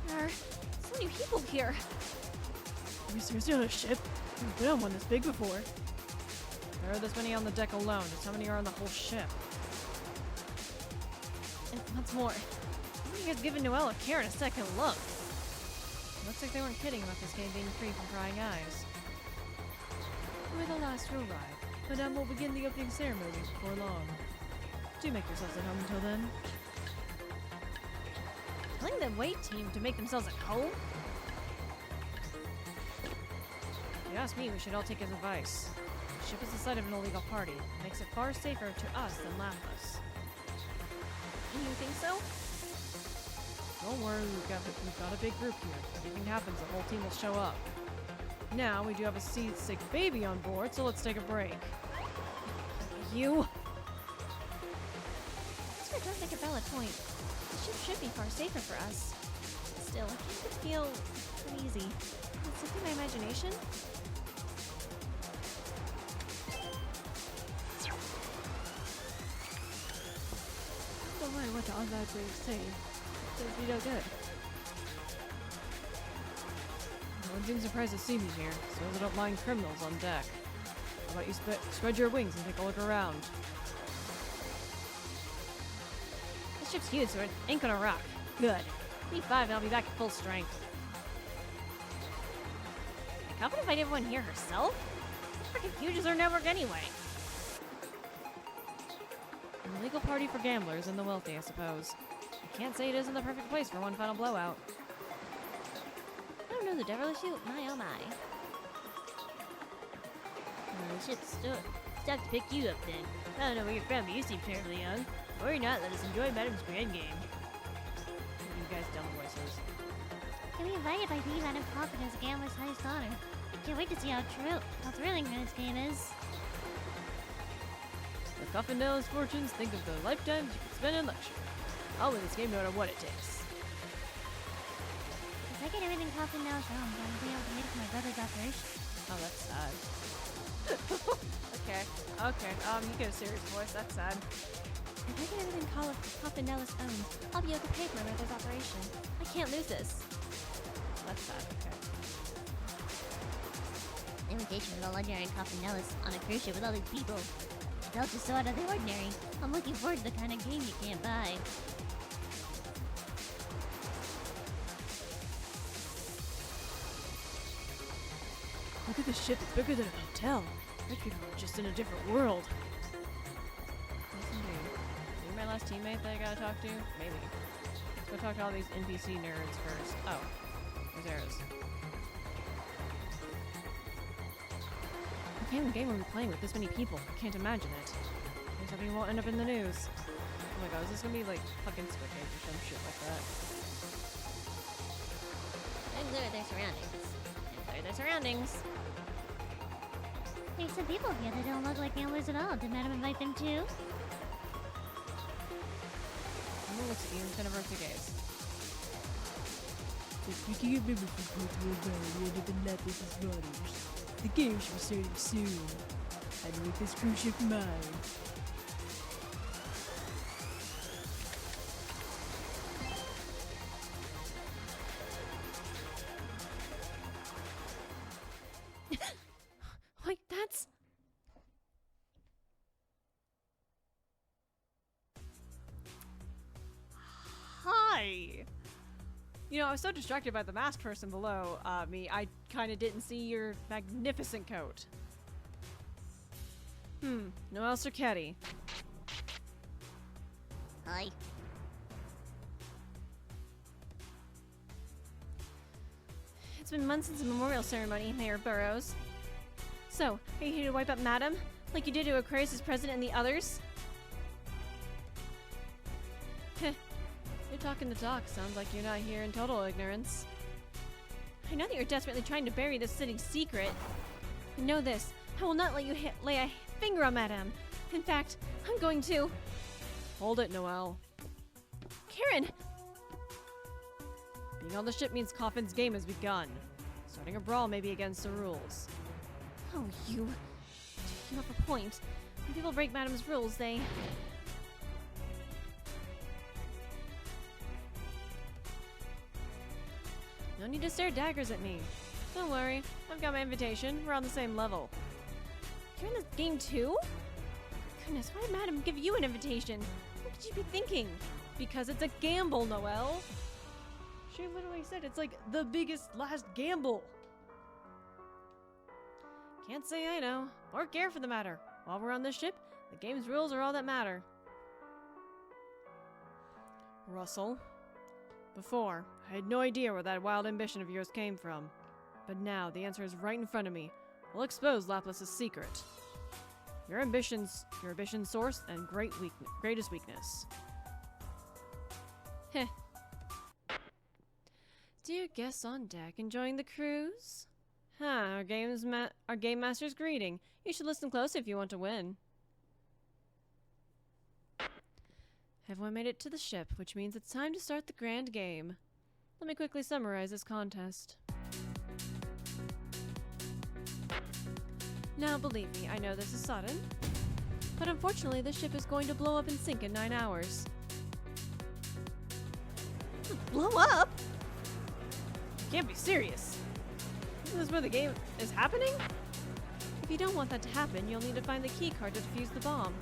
There are so many people here. Are we seriously on a ship? We've been on one this big before. There are this many on the deck alone. Just how many are on the whole ship? And what's more, You guys giving Noel a care and a second look. Looks like they weren't kidding about this game being free from prying eyes. With the last to arrive, Madame will begin the opening ceremonies before long. Do make yourselves at home until then. telling the wait team to make themselves at home? If you ask me, we should all take his advice. The ship is the site of an illegal party. It makes it far safer to us than Lathos. You think so? Don't worry, we've got a big group here. If anything happens, the whole team will show up. Now, we do have a seasick baby on board, so let's take a break. You? Sir does make a valid point. The ship should be far safer for us. Still, I can't feel uneasy. Is it simply my imagination? Don't mind what the online players say. Does me no good. No one's been surprised to see me here, so as I don't mind criminals on deck. How about you spread your wings and take a look around? The ship's huge, so it ain't gonna rock. Good. B5 and I'll be back at full strength. The company invite everyone here herself? How freaking huge is her network anyway? An illegal party for gamblers and the wealthy, I suppose. I can't say it isn't the perfect place for one final blowout. I don't know the devil issue. My oh my. The ship's stuck to pick you up then. I don't know where you're from, but you seem terribly young. Or not, let us enjoy Madame's grand game. What are you guys dumb voices? Can be invited by me, Madame Coffin as a gambler's highest honor. I can't wait to see how thrilling this game is. The Coffindale's fortunes, think of the lifetimes you could spend in luxury. I'll win this game no matter what it takes. If I get everything Coffin now wrong, then I'll be able to make it for my brother's operation. Oh, that's sad. okay, you get a serious voice, that's sad. If I get everything Coffin Nellis owns, I'll be able to pay for my brother's operation. I can't lose this. That's sad, okay. Invitation with all Ledger and Coffin Nellis on a cruise ship with all these people. nostalgia so out of the ordinary. I'm looking forward to the kind of game you can't buy. Look at this ship, it's bigger than a hotel. Rich people are just in a different world. Listen to you. Are you my last teammate that I gotta talk to? Maybe. Let's go talk to all these NPC nerds first. Oh. There's arrows. What kind of game are we playing with this many people? I can't imagine it. Maybe something won't end up in the news. Oh my god, is this gonna be like fucking Squid Games or some shit like that? And clear their surroundings. There's some people here that don't look like gamblers at all. Did Madam invite them too? Someone looks at you and is gonna burst the gaze. You can get members from Portugal Valley under the Lapis' waters. The game should be starting soon. How to make this cruise ship mine? Wait, that's... Hi! You know, I was so distracted by the masked person below me, I kind of didn't see your magnificent coat. Noel Circetti. Hi. It's been months since the memorial ceremony, Mayor Burrows. So, are you here to wipe up Madam? Like you did to Aquarius' president and the others? Heh. You're talking the talk. Sounds like you're not here in total ignorance. I know that you're desperately trying to bury this city's secret. And know this. I will not let you lay a finger on Madame. In fact, I'm going to... Hold it, Noel. Karen! Being on the ship means Coffin's game has begun. Starting a brawl may be against the rules. Oh, you have a point. When people break Madame's rules, they... No need to stare daggers at me. Don't worry, I've got my invitation. We're on the same level. You're in this game too? Goodness, why did Madame give you an invitation? What could you be thinking? Because it's a gamble, Noel. She literally said it's like the biggest last gamble. Can't say I know, or care for the matter. While we're on this ship, the game's rules are all that matter. Russell. Before, I had no idea where that wild ambition of yours came from. But now, the answer is right in front of me. We'll expose Laplace's secret. Your ambition's source and greatest weakness. Heh. Dear guests on deck, enjoying the cruise? Our game master's greeting. You should listen close if you want to win. Everyone made it to the ship, which means it's time to start the grand game. Let me quickly summarize this contest. Now, believe me, I know this is sudden, but unfortunately the ship is going to blow up and sink in 9 hours. Blow up? You can't be serious. Isn't this where the game is happening? If you don't want that to happen, you'll need to find the key card to defuse the bomb.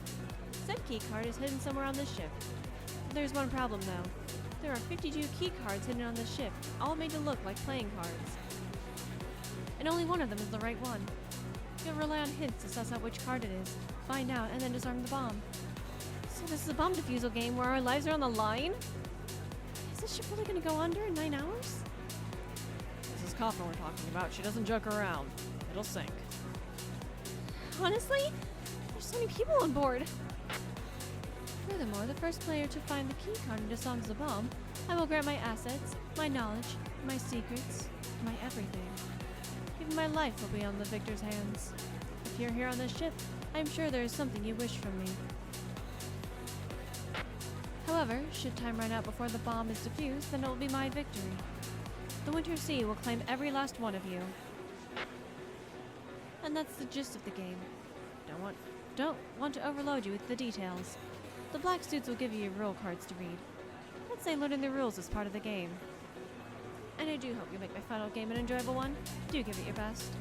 Said key card is hidden somewhere on this ship. There's one problem though. There are 52 key cards hidden on this ship, all made to look like playing cards. And only one of them is the right one. You'll rely on hints to suss out which card it is, find out, and then disarm the bomb. So this is a bomb defusal game where our lives are on the line? Is this ship really gonna go under in 9 hours? This is Coffin we're talking about. She doesn't joke around. It'll sink. Honestly? There's so many people on board. Furthermore, the first player to find the key card and disarms the bomb, I will grant my assets, my knowledge, my secrets, my everything. Even my life will be on the victor's hands. If you're here on this ship, I am sure there is something you wish from me. However, should time run out before the bomb is defused, then it will be my victory. The Winter Sea will claim every last one of you. And that's the gist of the game. Don't want to overload you with the details. The black suits will give you your rule cards to read. Let's say learning the rules is part of the game. And I do hope you make my final game an enjoyable one. Do give it your best.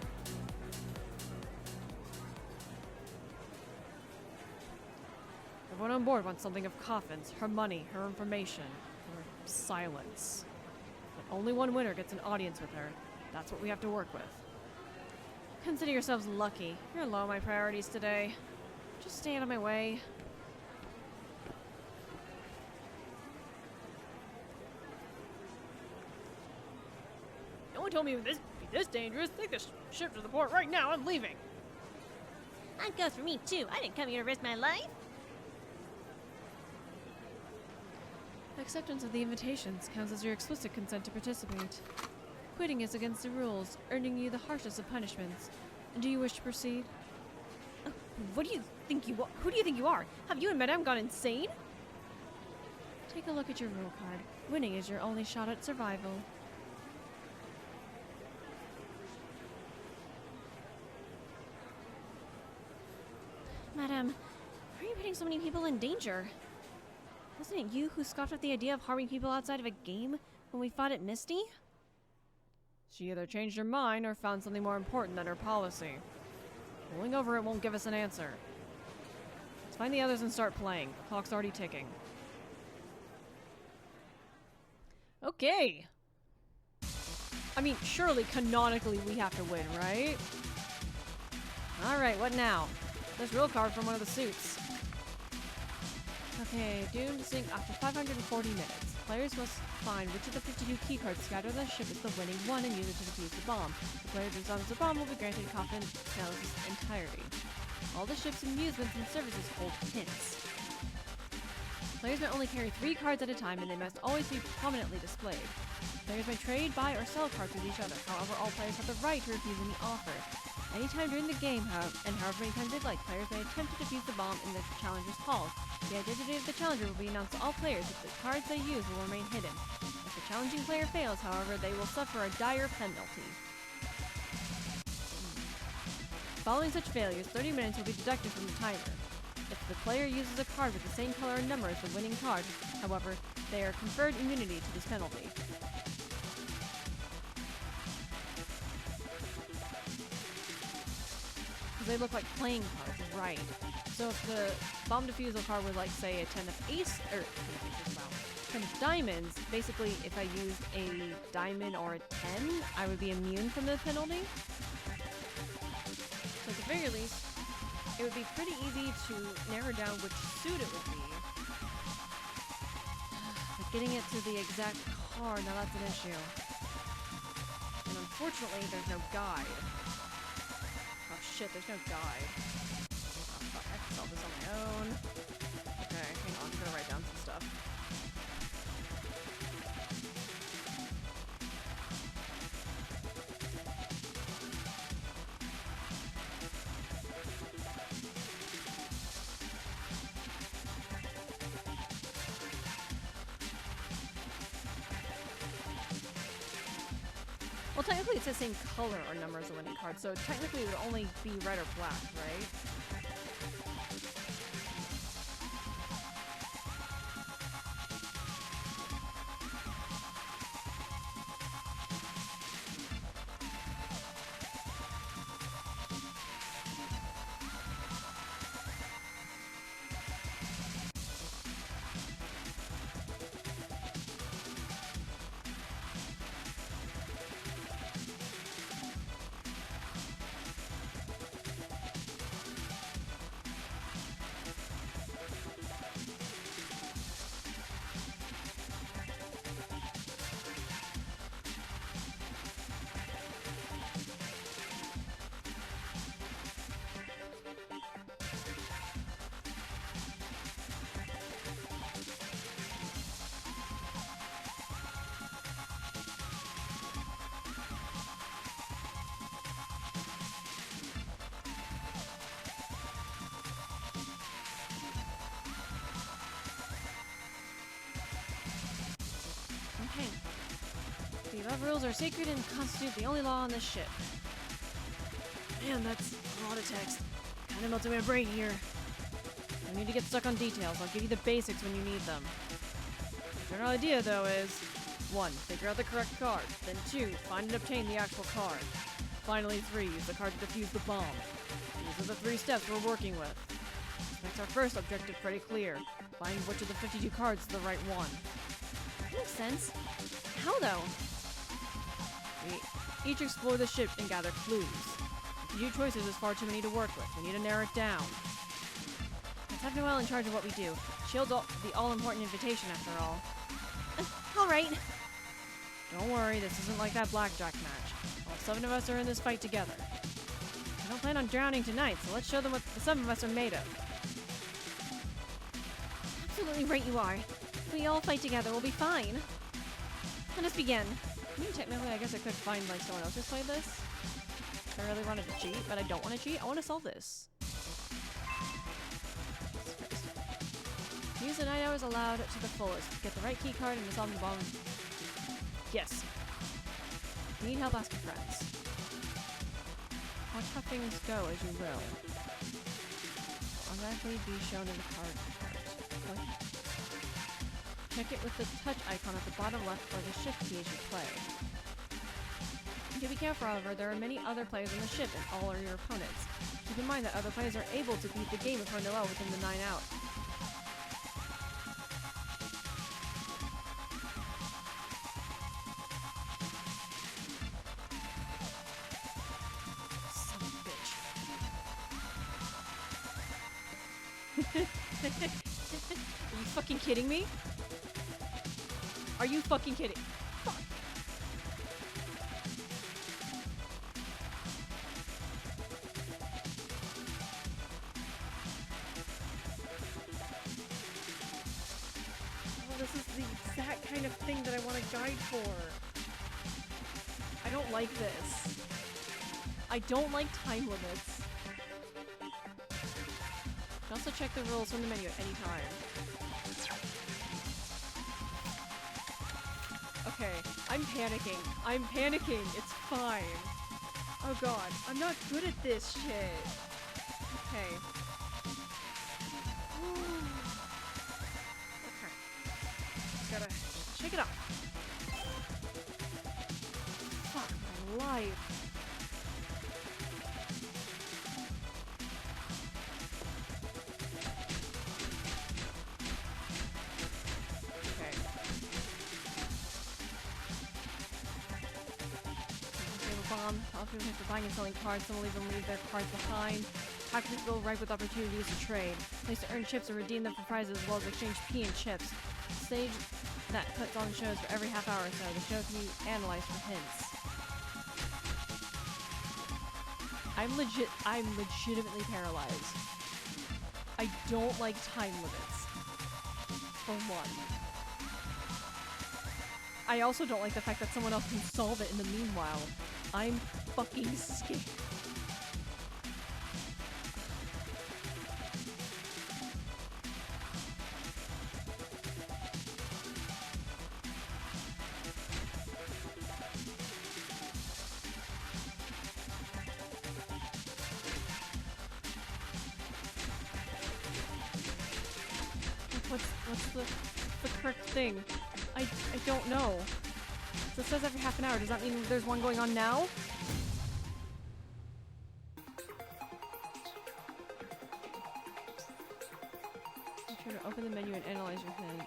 Everyone on board wants something of coffins, her money, her information, her silence. But only one winner gets an audience with her. That's what we have to work with. Consider yourselves lucky. You're low on my priorities today. Just stay out of my way. No one told me it would be this dangerous. Take the ship to the port right now. I'm leaving. That goes for me too. I didn't come here to risk my life. Acceptance of the invitations counts as your explicit consent to participate. Quitting is against the rules, earning you the harshest of punishments. Do you wish to proceed? What do you think you are? Who do you think you are? Have you and Madame gone insane? Take a look at your rule card. Winning is your only shot at survival. Madame, why are you putting so many people in danger? Wasn't it you who scoffed at the idea of harming people outside of a game when we fought at Misty? She either changed her mind or found something more important than her policy. Pulling over it won't give us an answer. Let's find the others and start playing. The clock's already ticking. Okay. I mean, surely, canonically, we have to win, right? Alright, what now? This real card from one of the suits. Okay, doomed to sink after 540 minutes. Players must find which of the 52 keycards scattered on the ship is the winning one and use it to defuse the bomb. The player who disarms the bomb will be granted coffin analysis entirety. All the ship's amusements and services hold hints. Players may only carry 3 cards at a time and they must always be prominently displayed. Players may trade, buy, or sell cards with each other. However, all players have the right to refuse any offer. Anytime during the game, and however many times they'd like, players may attempt to defuse the bomb in the challenger's hall. The identity of the challenger will be announced to all players, but the cards they use will remain hidden. If the challenging player fails, however, they will suffer a dire penalty. Following such failures, 30 minutes will be deducted from the timer. If the player uses a card with the same color and number as the winning card, however, they are conferred immunity to this penalty. They look like playing cards, right? So if the bomb defusal card was like, say, a 10 of ace, or 10 of diamonds, basically if I used a diamond or a 10, I would be immune from the penalty. So at the very least, it would be pretty easy to narrow down which suit it would be. But getting it to the exact card, now that's an issue. And unfortunately, there's no guide. Oh shit, there's no guide. Oh fuck, I can solve this on my own. Okay, hang on, I'm gonna write down some stuff. Well, technically it's the same color or number as the winning card, so technically it would only be red or black, right? Okay. The above rules are sacred and constitute the only law on this ship. Man, that's a lot of text. Kinda melting my brain here. No need to get stuck on details. I'll give you the basics when you need them. The general idea, though, is 1. Figure out the correct card. Then 2. Find and obtain the actual card. Finally, 3. Use the card to defuse the bomb. These are the 3 steps we're working with. Makes our first objective pretty clear. Find which of the 52 cards is the right one. Makes sense. How though? We each explore the ship and gather clues. 52 choices is far too many to work with. We need to narrow it down. Let's have Noel in charge of what we do. Shield's the all-important invitation after all. Alright. Don't worry, this isn't like that blackjack match. All 7 of us are in this fight together. I don't plan on drowning tonight, so let's show them what the 7 of us are made of. Absolutely right you are. If we all fight together, we'll be fine. Let us begin. I mean, technically, I guess I could find like someone else who's played this. If I really wanted to cheat, but I don't want to cheat. I want to solve this. Use the 9 hours allowed to the fullest. Get the right key card and solve the bomb. Yes. If you need help, ask your friends. Watch how things go as you will. Automatically be shown in the card. Check it with the touch icon at the bottom left or the shift key as you play. Do be careful, however, there are many other players on the ship and all are your opponents. Keep in mind that other players are able to beat the game before Noel within the 9 hours. Son of a bitch. Are you fucking kidding me? Are you fucking kidding? Fuck. Oh, this is the exact kind of thing that I want a guide for. I don't like this. I don't like time limits. You can also check the rules from the menu at any time. Okay, I'm panicking. I'm panicking. It's fine. Oh god, I'm not good at this shit. Okay. Okay. Just gotta shake it up. Fuck my life. Bomb. Often for buying and selling cards, some will even leave their cards behind. Tactical ripe with opportunities to trade. Place to earn chips or redeem them for prizes as well as exchange P and chips. Stage that puts on shows for every half hour or so. The show can be analyzed for hints. I'm legitimately paralyzed. I don't like time limits. For one. I also don't like the fact that someone else can solve it in the meanwhile. I'm fucking scared. What's the correct thing? I don't know. So it says every half an hour. Does that mean there's one going on now? Try to open the menu and analyze your hand.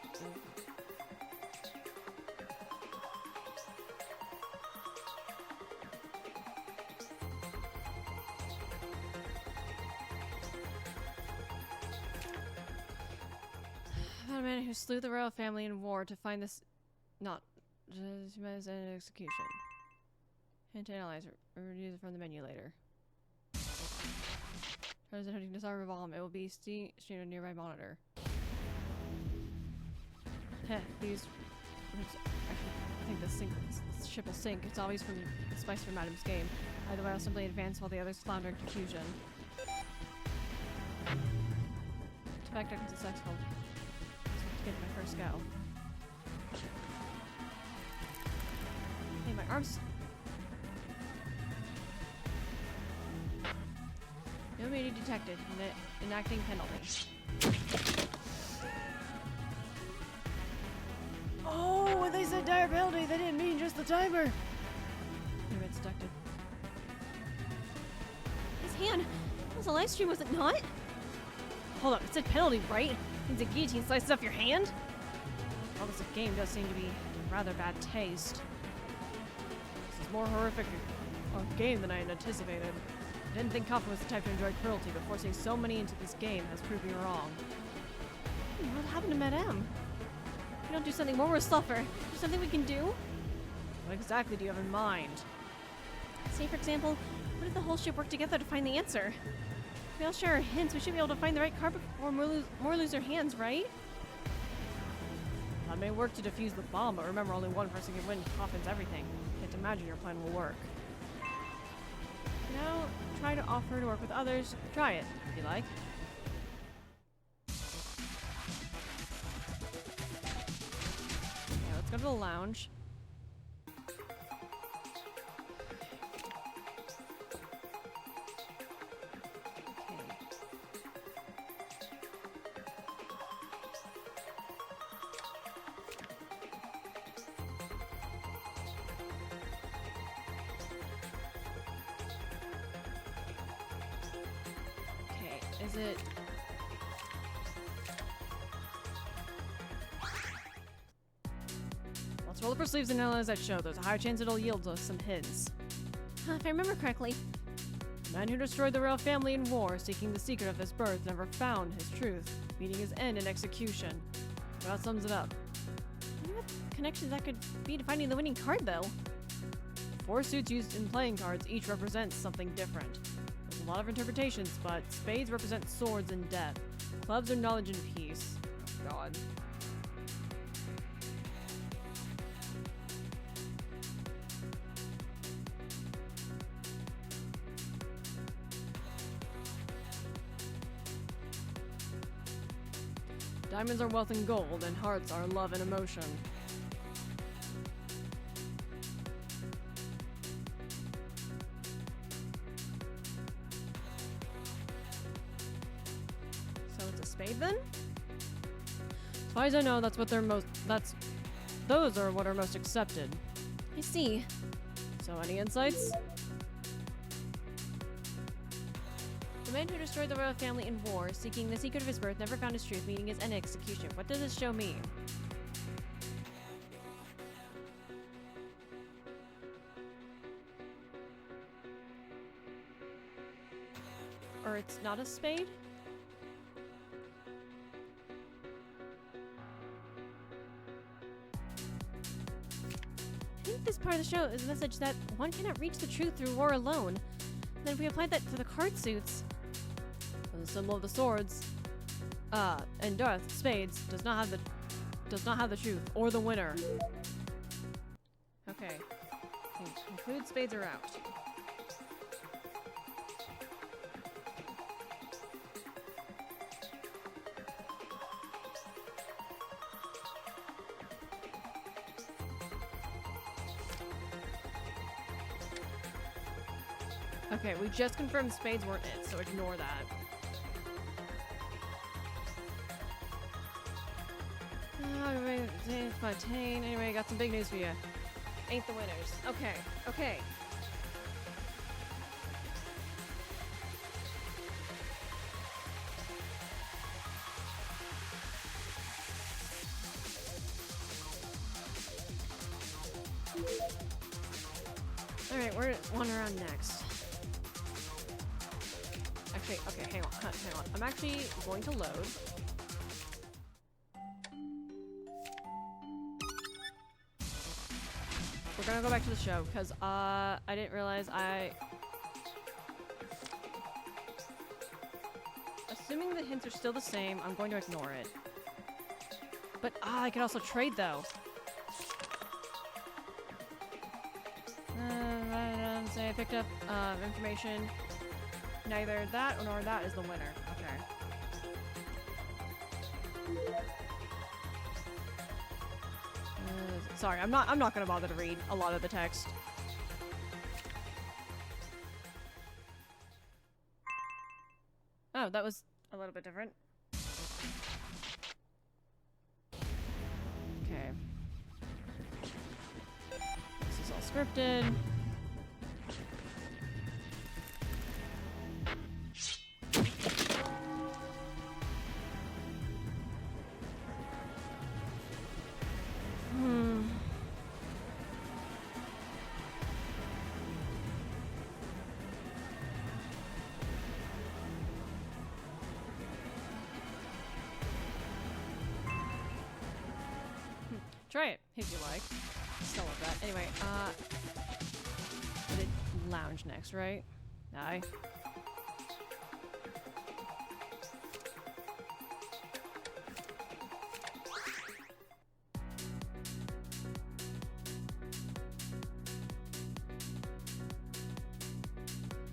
About a man who slew the royal family in war to find this... not... just an execution. Hint to analyze or use it from the menu later. Try attempting to disarm a bomb. It will be streamed on a nearby monitor. Heh, these... Actually, I think this ship will sink. It's always from the spice from Madam's game. Either way, I'll simply advance while the others flounder in confusion. To back up into sex hold. To get my first go. Hey, my arms. No media detected. Enacting penalty. Oh, when they said dire penalty, they didn't mean just the timer. It's deducted. His hand. It was a live stream, was it not? hold up. It said penalty, right? It means a guillotine slices off your hand? Well, this game does seem to be in rather bad taste. This is more horrific a game than I had anticipated. I didn't think Kaufman was the type to enjoy cruelty, but forcing so many into this game has proved me wrong. What happened to Madame? If we don't do something more, we'll suffer. Is there something we can do? What exactly do you have in mind? Say, for example, what if the whole ship worked together to find the answer? If we all share our hints, we should be able to find the right card before more lose their hands, right? That may work to defuse the bomb, but remember only one person can win. Kaufman's everything. Can't imagine your plan will work. Now, try to offer to work with others. Try it, if you like. Okay, let's go to the lounge. Okay, is it... Let's roll up our sleeves and analyze that show. There's a high chance it'll yield us some hints. If I remember correctly, The man who destroyed the royal family in war, seeking the secret of his birth, never found his truth, meeting his end in execution. That sums it up. I wonder what connections that could be to finding the winning card, though. 4 suits used in playing cards each represents something different. There's a lot of interpretations, but spades represent swords and death. Clubs are knowledge and peace. Oh god. Diamonds are wealth and gold, and hearts are love and emotion. So it's a spade then? As far as I know, that's what they're most. Those are what are most accepted. I see. So any insights? The man who destroyed the royal family in war, seeking the secret of his birth, never found his truth, meeting his end in execution. What does this show mean? Or it's not a spade? I think this part of the show is a message that one cannot reach the truth through war alone. Then if we applied that to the card suits... The symbol of the swords, and death, spades, does not have the truth or the winner. Okay. Conclude spades are out. Okay, we just confirmed spades weren't it, so ignore that. Anyway, got some big news for you. Ain't the winners. Okay, okay. Alright, we're one around next. Actually, okay, hang on. I'm actually going to load. We're gonna go back to the show, because, I didn't realize Assuming the hints are still the same, I'm going to ignore it. But, I can also trade, though. Say I picked up, information. Neither that nor that is the winner. Okay. Sorry, I'm not gonna bother to read a lot of the text. Oh, that was a little bit different. Okay. This is all scripted. Try it, if you like. Still love that. Anyway, we did lounge next, right? Aye.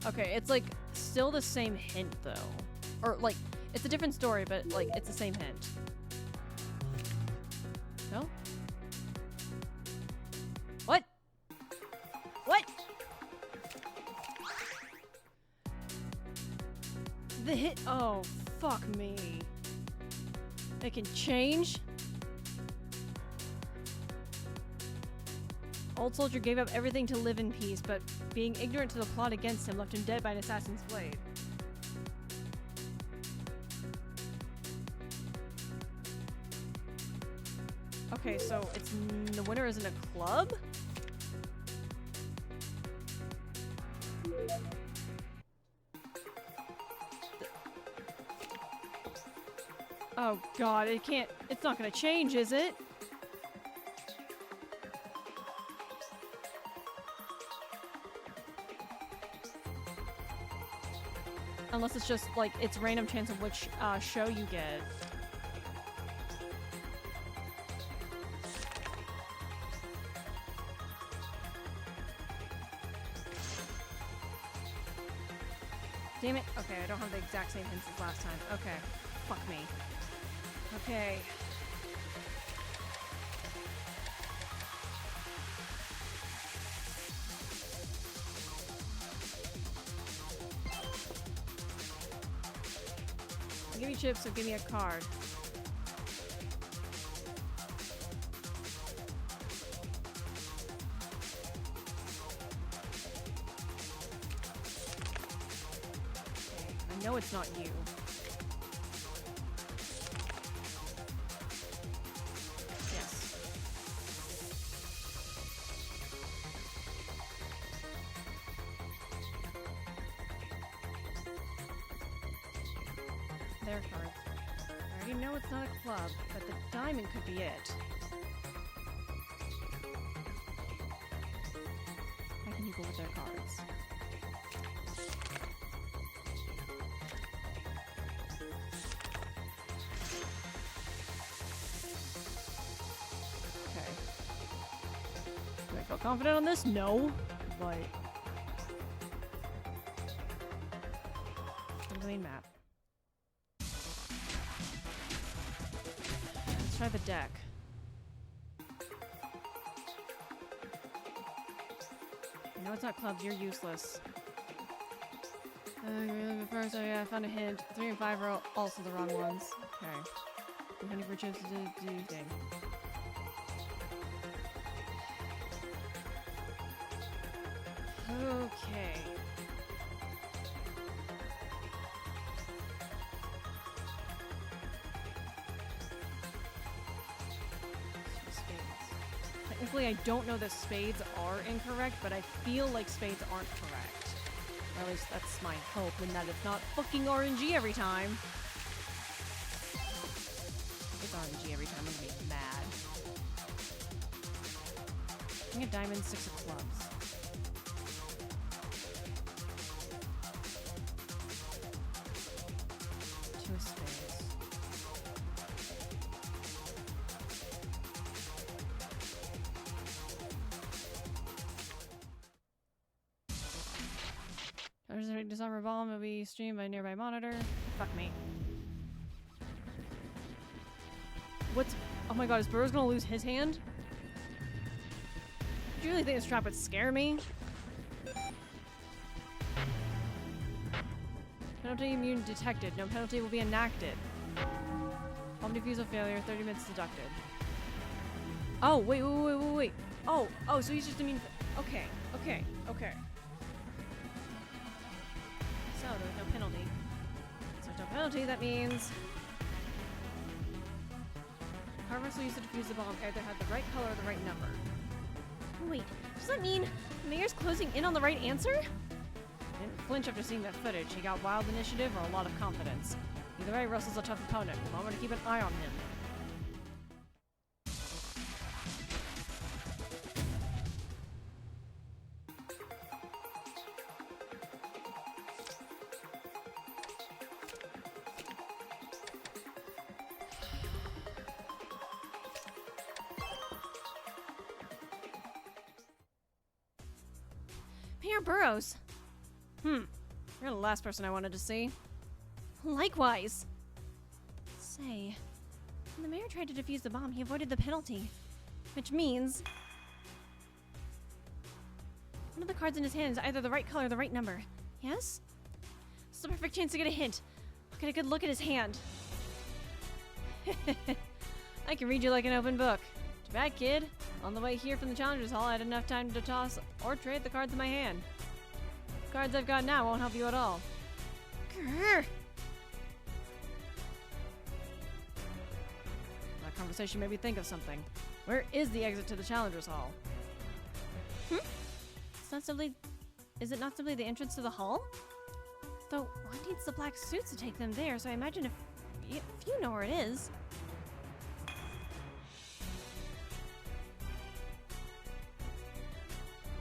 Okay, it's like still the same hint though. Or like, it's a different story, but like, it's the same hint. No? What? What? The hit. Oh, fuck me. They can change? Old soldier gave up everything to live in peace, but being ignorant to the plot against him left him dead by an assassin's blade. Okay, so the winner isn't a club? Oh god, it's not gonna change, is it? Unless it's just, like, it's random chance of which show you get. Damn it. Okay, I don't have the exact same hints as last time. Okay. Fuck me. Okay. I'll give you chips, so give me a card. I know it's not you. Yes. Their cards. I already know it's not a club, but the diamond could be it. How can you go with their cards? Do I feel confident on this? No. But... the main map. Let's try the deck. I know it's not clubs, you're useless. First, oh yeah, I found a hint. 3 and 5 are also the wrong ones. Okay. I'm hunting for chips to do thing. Okay. Spades. Technically, I don't know that spades are incorrect, but I feel like spades aren't correct. Or at least that's my hope, and that it's not fucking RNG every time. If it's RNG every time, I'm gonna be mad. King of diamonds, 6 of clubs. Disarmor bomb will be streamed by a nearby monitor. Fuck me. What's... oh my god, is Burrow's gonna lose his hand? Do you really think this trap would scare me? Penalty immune detected. No penalty will be enacted. Bomb defusal failure. 30 minutes deducted. Oh, wait. Oh, so he's just immune... okay. So, there's no penalty. So there's no penalty, that means... Carvers will use to defuse the bomb either had the right color or the right number. Wait, does that mean the mayor's closing in on the right answer? He didn't flinch after seeing that footage. He got wild initiative or a lot of confidence. Either way, Russell's a tough opponent. I'm gonna keep an eye on him. our burrows. You're the last person I wanted to see. Likewise. Say, when the mayor tried to defuse the bomb, he avoided the penalty. Which means one of the cards in his hand is either the right color or the right number. Yes? This is the perfect chance to get a hint. I'll get a good look at his hand. I can read you like an open book. Too bad, kid. On the way here from the Challengers Hall, I had enough time to toss or trade the cards in my hand. The cards I've got now won't help you at all. Grr. That conversation made me think of something. Where is the exit to the Challengers Hall? It's not simply... Is it not simply the entrance to the hall? Though one needs the black suits to take them there, so I imagine if you know where it is.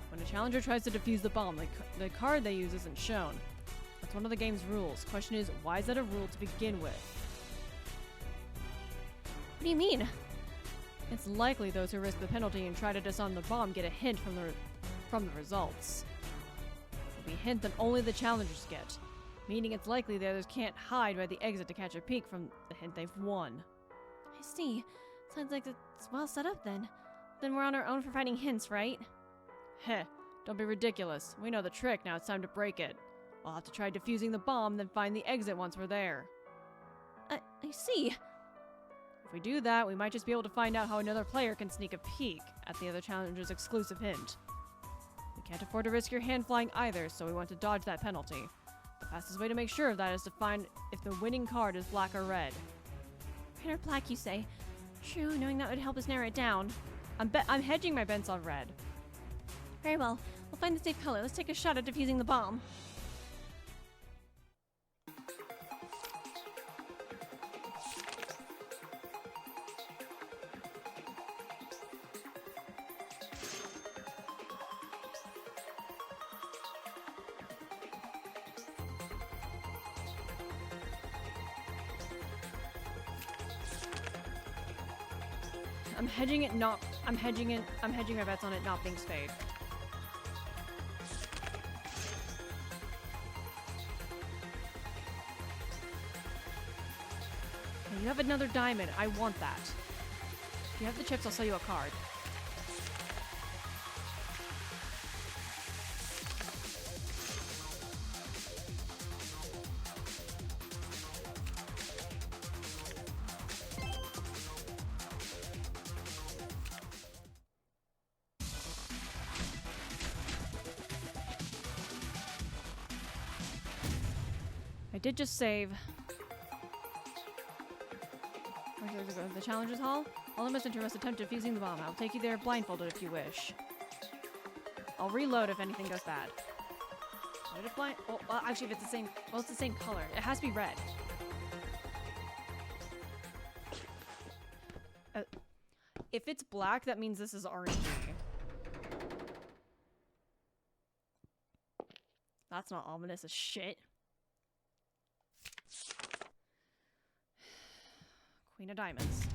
When a challenger tries to defuse the bomb, the card they use isn't shown. That's one of the game's rules. Question is, why is that a rule to begin with? What do you mean? It's likely those who risk the penalty and try to disarm the bomb get a hint from the results. It'll be a hint that only the challengers get, meaning it's likely the others can't hide by the exit to catch a peek from the hint they've won. I see. Sounds like it's well set up then. Then we're on our own for finding hints, right? Heh, don't be ridiculous. We know the trick, now it's time to break it. I'll have to try defusing the bomb, then find the exit once we're there. I see. If we do that, we might just be able to find out how another player can sneak a peek at the other challenger's exclusive hint. We can't afford to risk your hand flying either, so we want to dodge that penalty. The fastest way to make sure of that is to find if the winning card is black or red. Red or black, you say? True, knowing that would help us narrow it down. I'm hedging my bets on red. Very well. We'll find the safe color. Let's take a shot at defusing the bomb. I'm hedging my bets on it not being spade. You have another diamond. I want that. If you have the chips, I'll sell you a card. I did just save. Where's it go? The Challengers Hall? All the messenger must attempt defusing the bomb. I'll take you there blindfolded if you wish. I'll reload if anything goes bad. Load it blind. Oh, well, actually, if it's the same. Well, it's the same color. It has to be red. If it's black, that means this is RNG. That's not ominous as shit. Queen of Diamonds.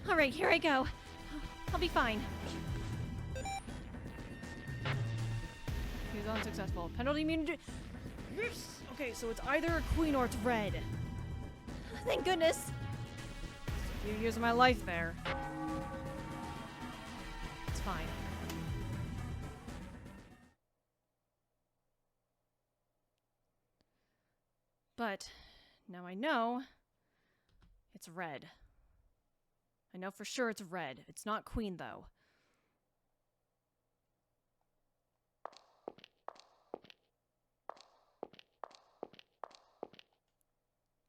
All right, here I go. I'll be fine. He was unsuccessful. Penalty immunity. Yes! Okay, so it's either a queen or it's red. Thank goodness. A few years of my life there. It's fine. But now I know it's red. I know for sure it's red. It's not queen, though.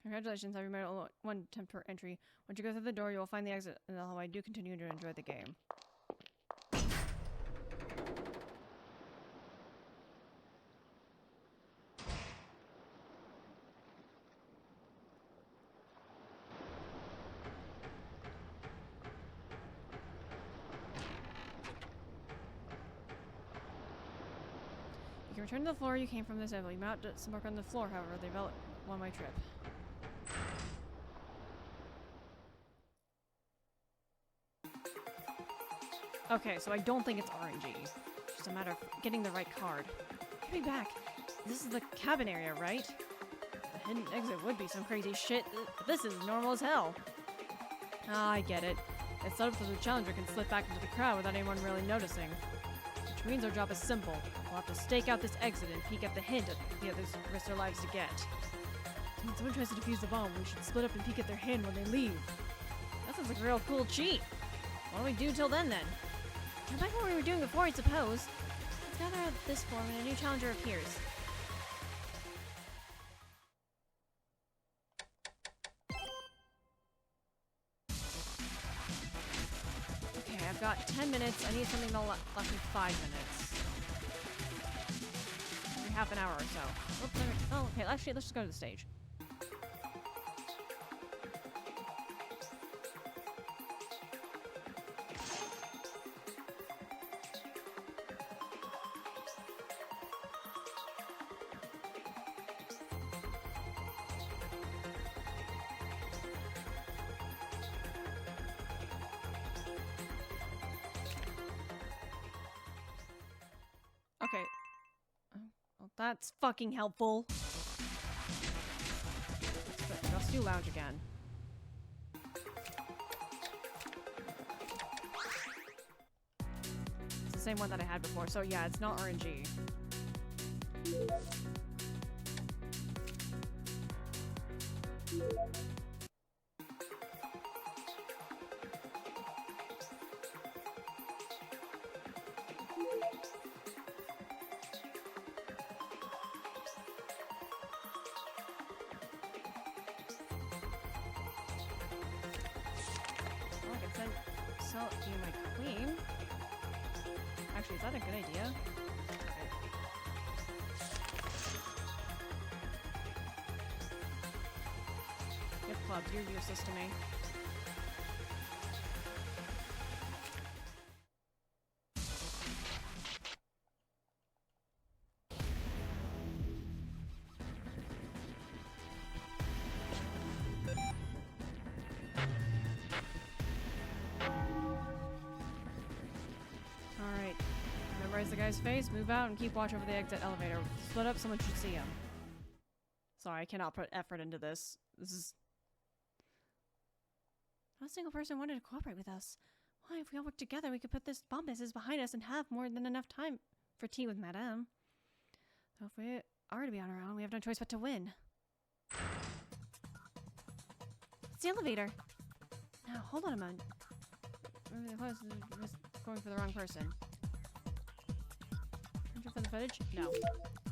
Congratulations, I've made one attempt per entry. Once you go through the door, you will find the exit in the hallway. Do continue to enjoy the game. You can return to the floor you came from this level. You may not disembark on the floor, however, they develop one-way trip. Okay, so I don't think it's RNG. Just a matter of getting the right card. Get me back. This is the cabin area, right? The hidden exit would be some crazy shit, but this is normal as hell. Ah, I get it. It's set up so the challenger can slip back into the crowd without anyone really noticing. Which means our job is simple. We'll have to stake out this exit and peek at the hint that the others risk their lives to get. So when someone tries to defuse the bomb, we should split up and peek at their hint when they leave. That sounds like a real cool cheat. What do we do till then? Now back to what we were doing before, I suppose. Let's gather out this form and a new challenger appears. Okay, I've got 10 minutes. I need something that'll last me 5 minutes. Every half an hour or so. Oops, oh, okay, actually, let's just go to the stage. Okay. Well, that's fucking helpful. Let's do lounge again. It's the same one that I had before, so yeah, it's not RNG. Sell you my claim. Actually, is that a good idea? Gift club, you're useless to me. Memorize the guy's face, move out, and keep watch over the exit elevator. Split up, someone should see him. Sorry, I cannot put effort into this. This is... Not a single person wanted to cooperate with us. Why, if we all work together, we could put this bomb business behind us and have more than enough time for tea with Madame. So if we are to be on our own, we have no choice but to win. It's the elevator. Now, hold on a moment. Going for the wrong person. For the footage? No.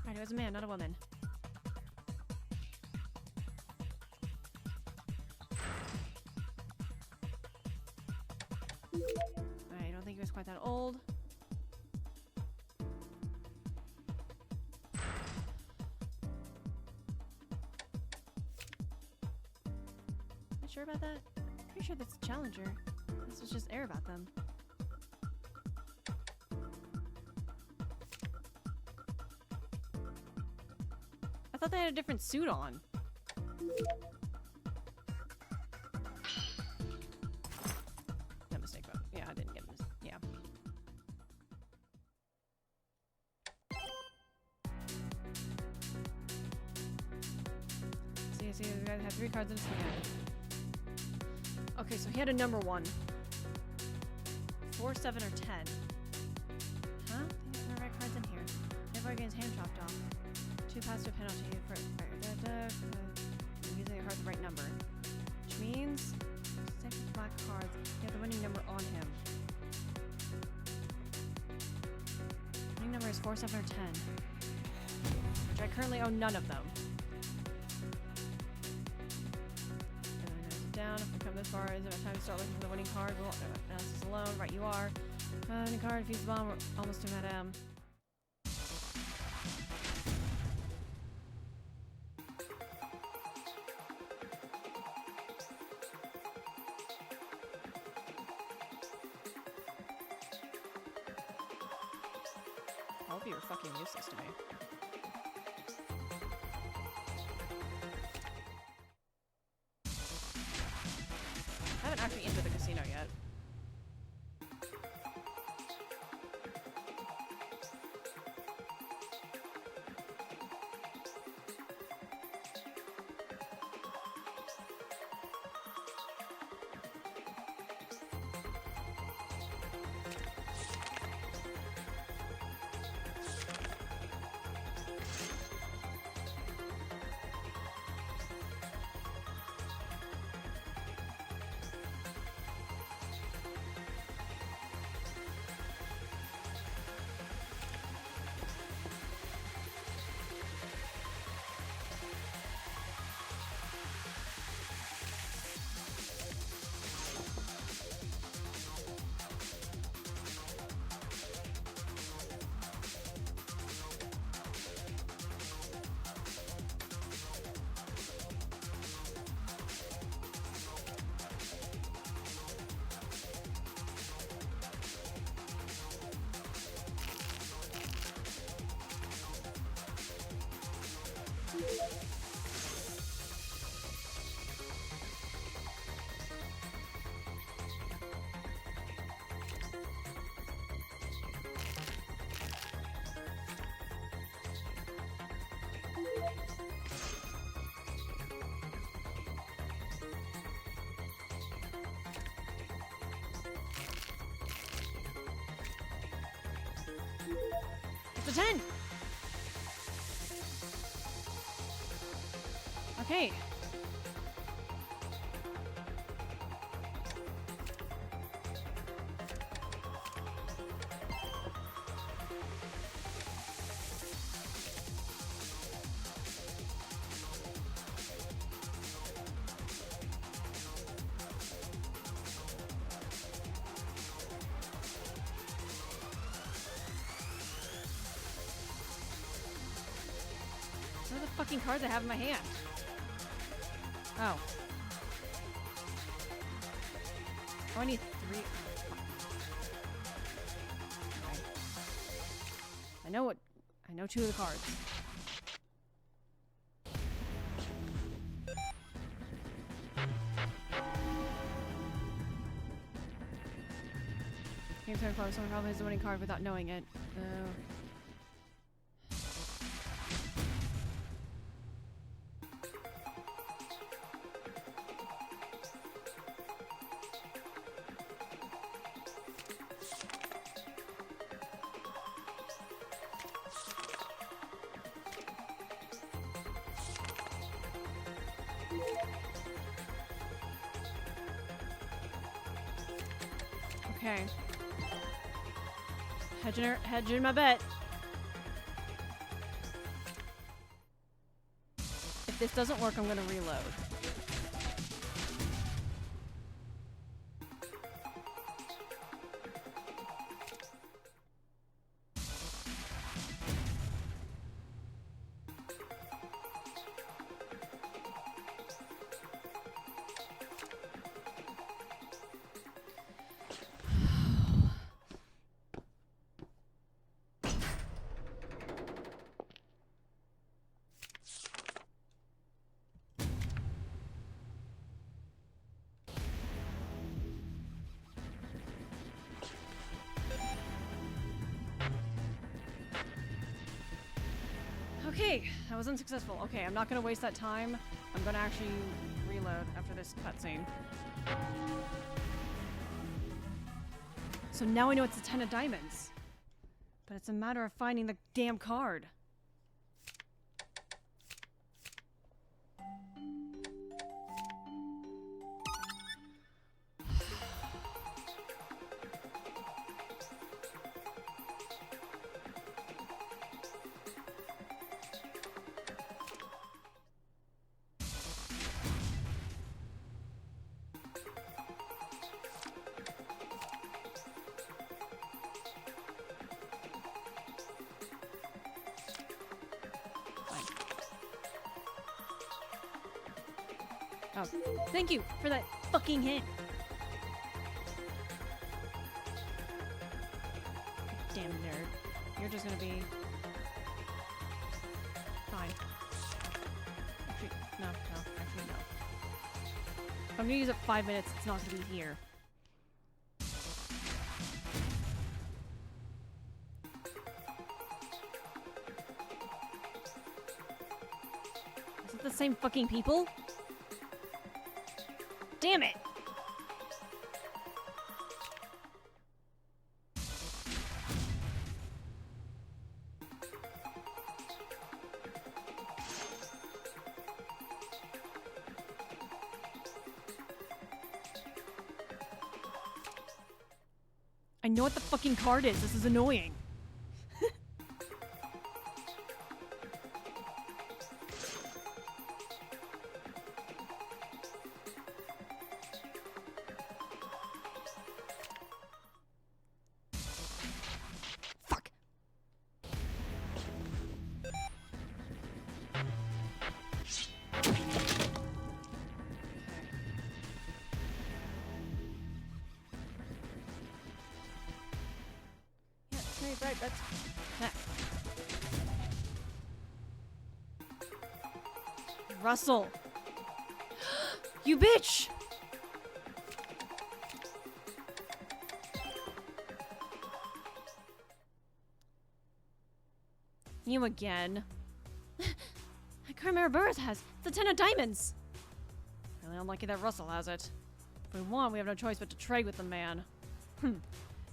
Right, it was a man, not a woman. I don't think he was quite that old. Not sure about that? Pretty sure that's a challenger. This was just air about them. I thought they had a different suit on. No mistake, but yeah, I didn't get this. Yeah. See, the guy had 3 cards in his hand. Okay, so he had a number 1. 4, 7, or 10. Huh? I think the right cards in here. Everybody gets his hand chopped off. 2 passive penalty for using a card the right number. Which means 6 black cards. You have the winning number on him. Winning number is 4, 7, or 10. Which I currently own none of them. And then there's down. If we come this far, is it time to start looking for the winning card? We'll announce this alone. Right, you are. Winning card, defeats the bomb. We're almost to Madame. All of you are fucking useless to me. I haven't actually entered the casino yet. a 10! Okay. What are the fucking cards I have in my hand? Oh. Oh, I need 3. Oh, fuck. Okay. I know 2 of the cards. Game turn close. Someone probably has the winning card without knowing it. Oh. Okay. Hedging my bet. If this doesn't work, I'm gonna reload. Okay, that was unsuccessful. Okay, I'm not gonna waste that time. I'm gonna actually reload after this cutscene. So now I know it's a 10 of diamonds. But it's a matter of finding the damn card. Oh, thank you for that fucking hint. Damn nerd. You're just gonna be fine. Actually, no, actually no. If I'm gonna use it 5 minutes, it's not gonna be here. Is it the same fucking people? Damn it! I know what the fucking card is. This is annoying. Fuck. Right, that's that. Russell. You bitch! You again. Chimera has the 10 of diamonds. Really unlucky that Russell has it. If we want, we have no choice but to trade with the man.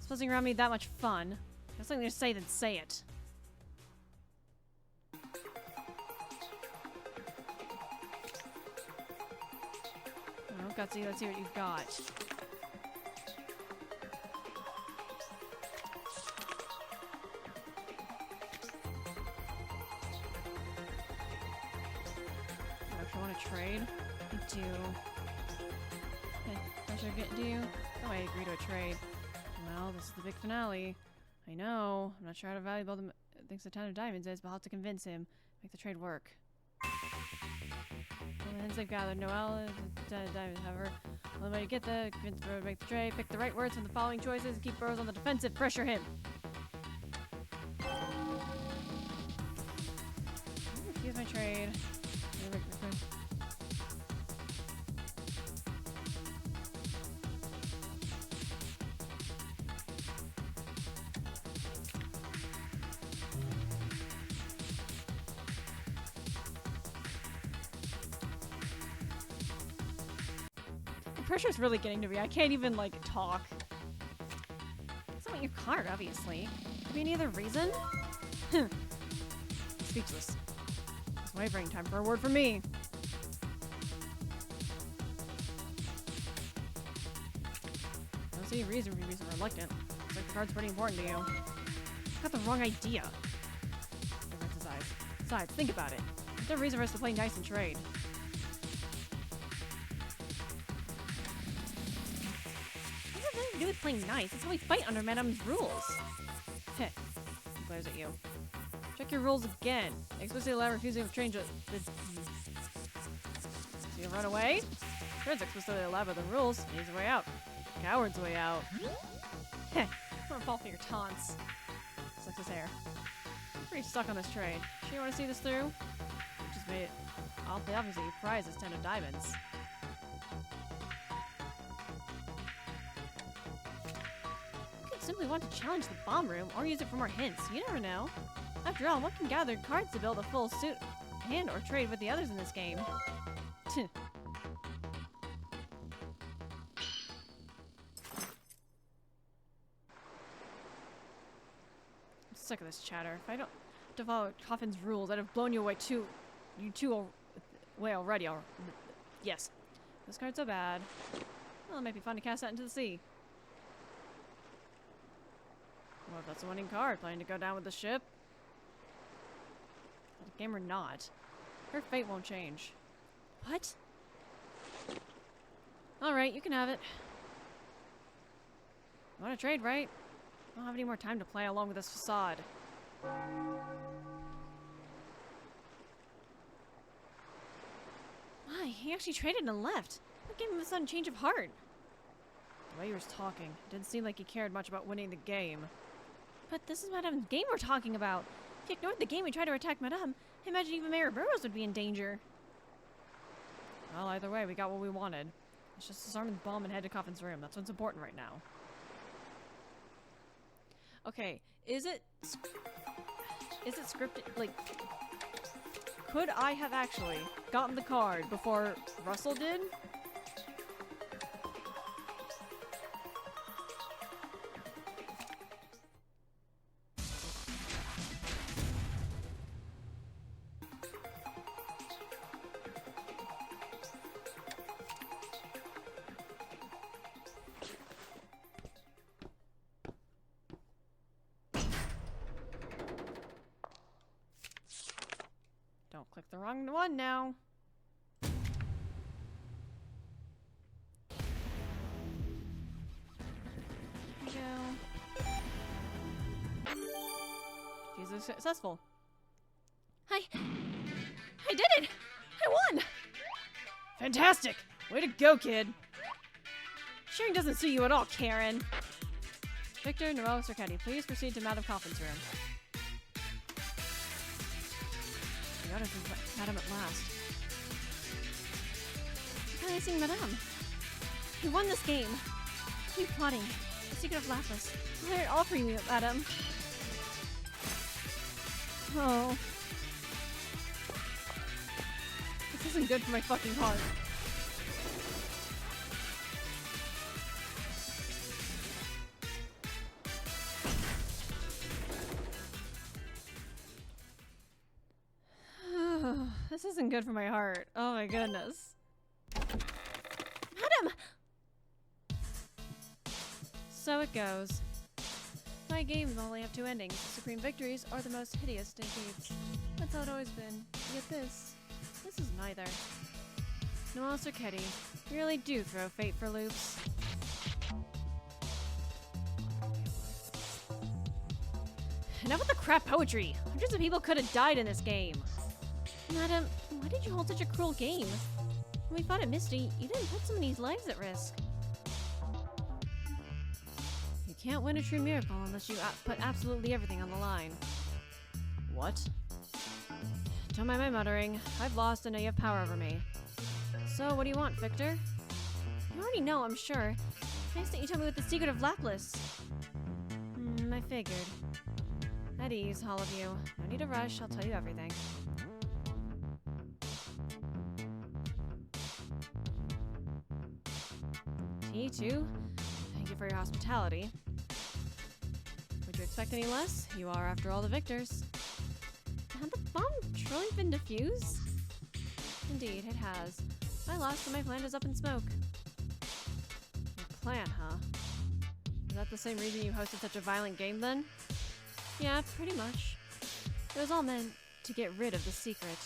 Supposing around me that much fun. Got something to say, then say it. Oh, Gutsy, let's see what you've got. You actually want to trade? I do. Hey, pressure get do you? Oh, I agree to a trade. Well, this is the big finale. I know. I'm not sure how valuable the thinks the 10 of diamonds is, but I'll have to convince him. Make the trade work. Well, the hens they've gathered. Noel is the 10 of diamonds, however. Only way to get the convince Burrow to make the trade. Pick the right words from the following choices and keep Burrows on the defensive. Pressure him. Refuse my trade. The pressure's really getting to me. I can't even, like, talk. It's not your card, obviously. Could be any other reason? I'm speechless. It's wavering. Time for a word from me. I don't see any reason for you to be so reluctant. Looks like the card's pretty important to you. You've got the wrong idea. He rents his eyes. Besides, think about it. There's no reason for us to play nice and trade. What does that have to do with playing nice? That's how we fight under Madame's rules. Heh. He glares at you. Check your rules again. Explicitly allow refusing to change it. So you run away? Fred's explicitly allowed by the rules. He's the way out. Coward's way out. Heh. I'm gonna fall for your taunts. Sucks his hair. Pretty stuck on this trade. Sure you want to see this through? Just made it. Obviously, your prize is 10 of diamonds. You could simply want to challenge the bomb room or use it for more hints. You never know. After all, one can gather cards to build a full suit hand or trade with the others in this game. I'm sick of this chatter. If I don't follow Coffin's rules, I'd have blown you away away already. Yes. This card's so bad. Well, it might be fun to cast that into the sea. What if that's a winning card? Planning to go down with the ship? The game or not, her fate won't change. What? Alright, you can have it. You want to trade, right? I don't have any more time to play along with this facade. My, he actually traded and left. What gave him a sudden change of heart? The way he was talking, it didn't seem like he cared much about winning the game. But this is Madame's game we're talking about. If he ignored the game and tried to attack Madame, I imagine even Mayor Burrows would be in danger. Well, either way, we got what we wanted. Let's just disarm the bomb and head to Coffin's room. That's what's important right now. Okay, is it scripted? Like, could I have actually gotten the card before Russell did? Don't click the wrong one now. There we go. Defuse is successful. I did it! I won! Fantastic! Way to go, kid! Sharing doesn't suit you at all, Karen. Victor, Noel, Sir Caddy, please proceed to Madame Coffin's room. We got it from Madame at last. Finally seeing Madame. We won this game. Keep plotting. The secret of Lapis. I'll hear it all for you, Madame. Oh. This isn't good for my fucking heart. This isn't good for my heart. Oh my goodness. him! So it goes. My games only have two endings. Supreme victories or the most hideous defeats. That's how it's always been. Yet this is neither. Noel Circetti, you really do throw fate for loops. Enough with the crap poetry! Hundreds of people could have died in this game. Madam, why did you hold such a cruel game? When we fought at Misty, you didn't put so many lives at risk. You can't win a true miracle unless you put absolutely everything on the line. What? Don't mind my muttering. I've lost and now you have power over me. So, what do you want, Victor? You already know, I'm sure. Nice that you told me what the secret of Laplas. I figured. At ease, all of you. No need to rush, I'll tell you everything. T2, thank you for your hospitality. Would you expect any less? You are, after all, the victors. Had the bomb truly been defused? Indeed, it has. I lost and my plan is up in smoke. Your plan, huh? Is that the same reason you hosted such a violent game, then? Yeah, pretty much. It was all meant to get rid of the secret.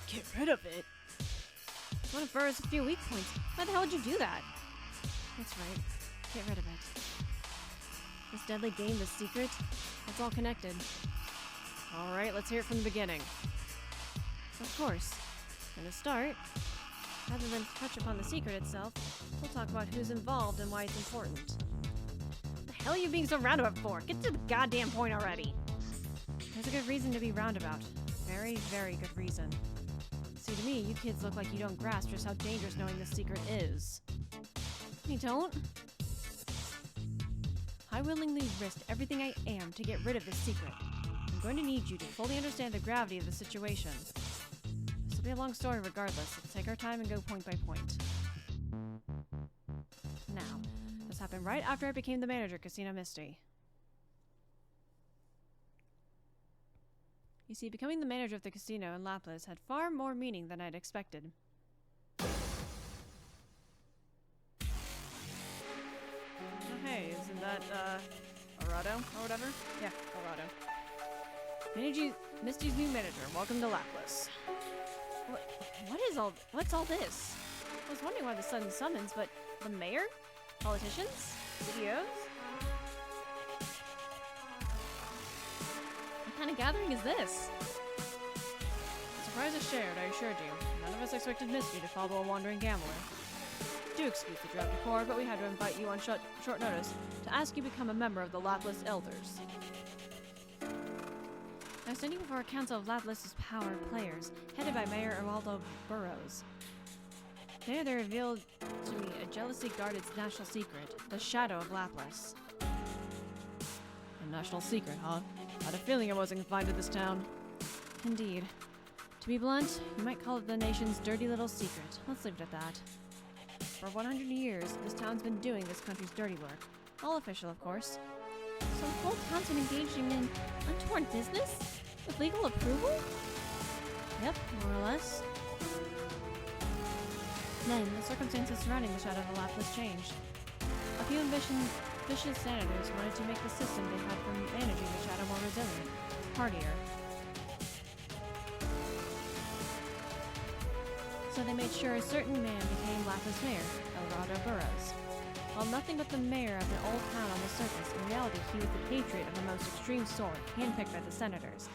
Get rid of it? It's one of Burrow's few weak points. Why the hell would you do that? That's right. Get rid of it. This deadly game, this secret, it's all connected. Alright, let's hear it from the beginning. Of course. And to start, rather than touch upon the secret itself, we'll talk about who's involved and why it's important. The hell are you being so roundabout for? Get to the goddamn point already. There's a good reason to be roundabout. Very, very good reason. See, to me, you kids look like you don't grasp just how dangerous knowing this secret is. You don't? I willingly risked everything I am to get rid of this secret. I'm going to need you to fully understand the gravity of the situation. This will be a long story regardless. Let's take our time and go point by point. Now, this happened right after I became the manager of Casino Misty. You see, becoming the manager of the casino in Laplas had far more meaning than I'd expected. Oh, hey, isn't that, Arado or whatever? Yeah, Arado. Misty's new manager. Welcome to Laplas. What's all this? I was wondering why the sudden summons, but the mayor? Politicians? CEOs? What kind of gathering is this? Surprise is shared, I assured you. None of us expected Misty to follow a wandering gambler. Do excuse the drab decor, but we had to invite you on short notice to ask you to become a member of the Laplas Elders. I was standing before a council of Laplas' power players, headed by Mayor Araldo Burrows. There they revealed to me a jealously guarded national secret, the shadow of Laplas. A national secret, huh? Had a feeling I wasn't confined to this town. Indeed. To be blunt, you might call it the nation's dirty little secret. Let's leave it at that. For 100 years, this town's been doing this country's dirty work. All official, of course. So the whole town's been engaging in untoward business? With legal approval? Yep, more or less. Then, the circumstances surrounding the Shadow of the Laplas changed. A few vicious senators wanted to make the system they had for managing the Shadow more resilient, hardier. So they made sure a certain man became Laplas Mayor, Eldorado Burrows. While nothing but the mayor of the old town on the surface, in reality he was the patriot of the most extreme sort, handpicked by the senators.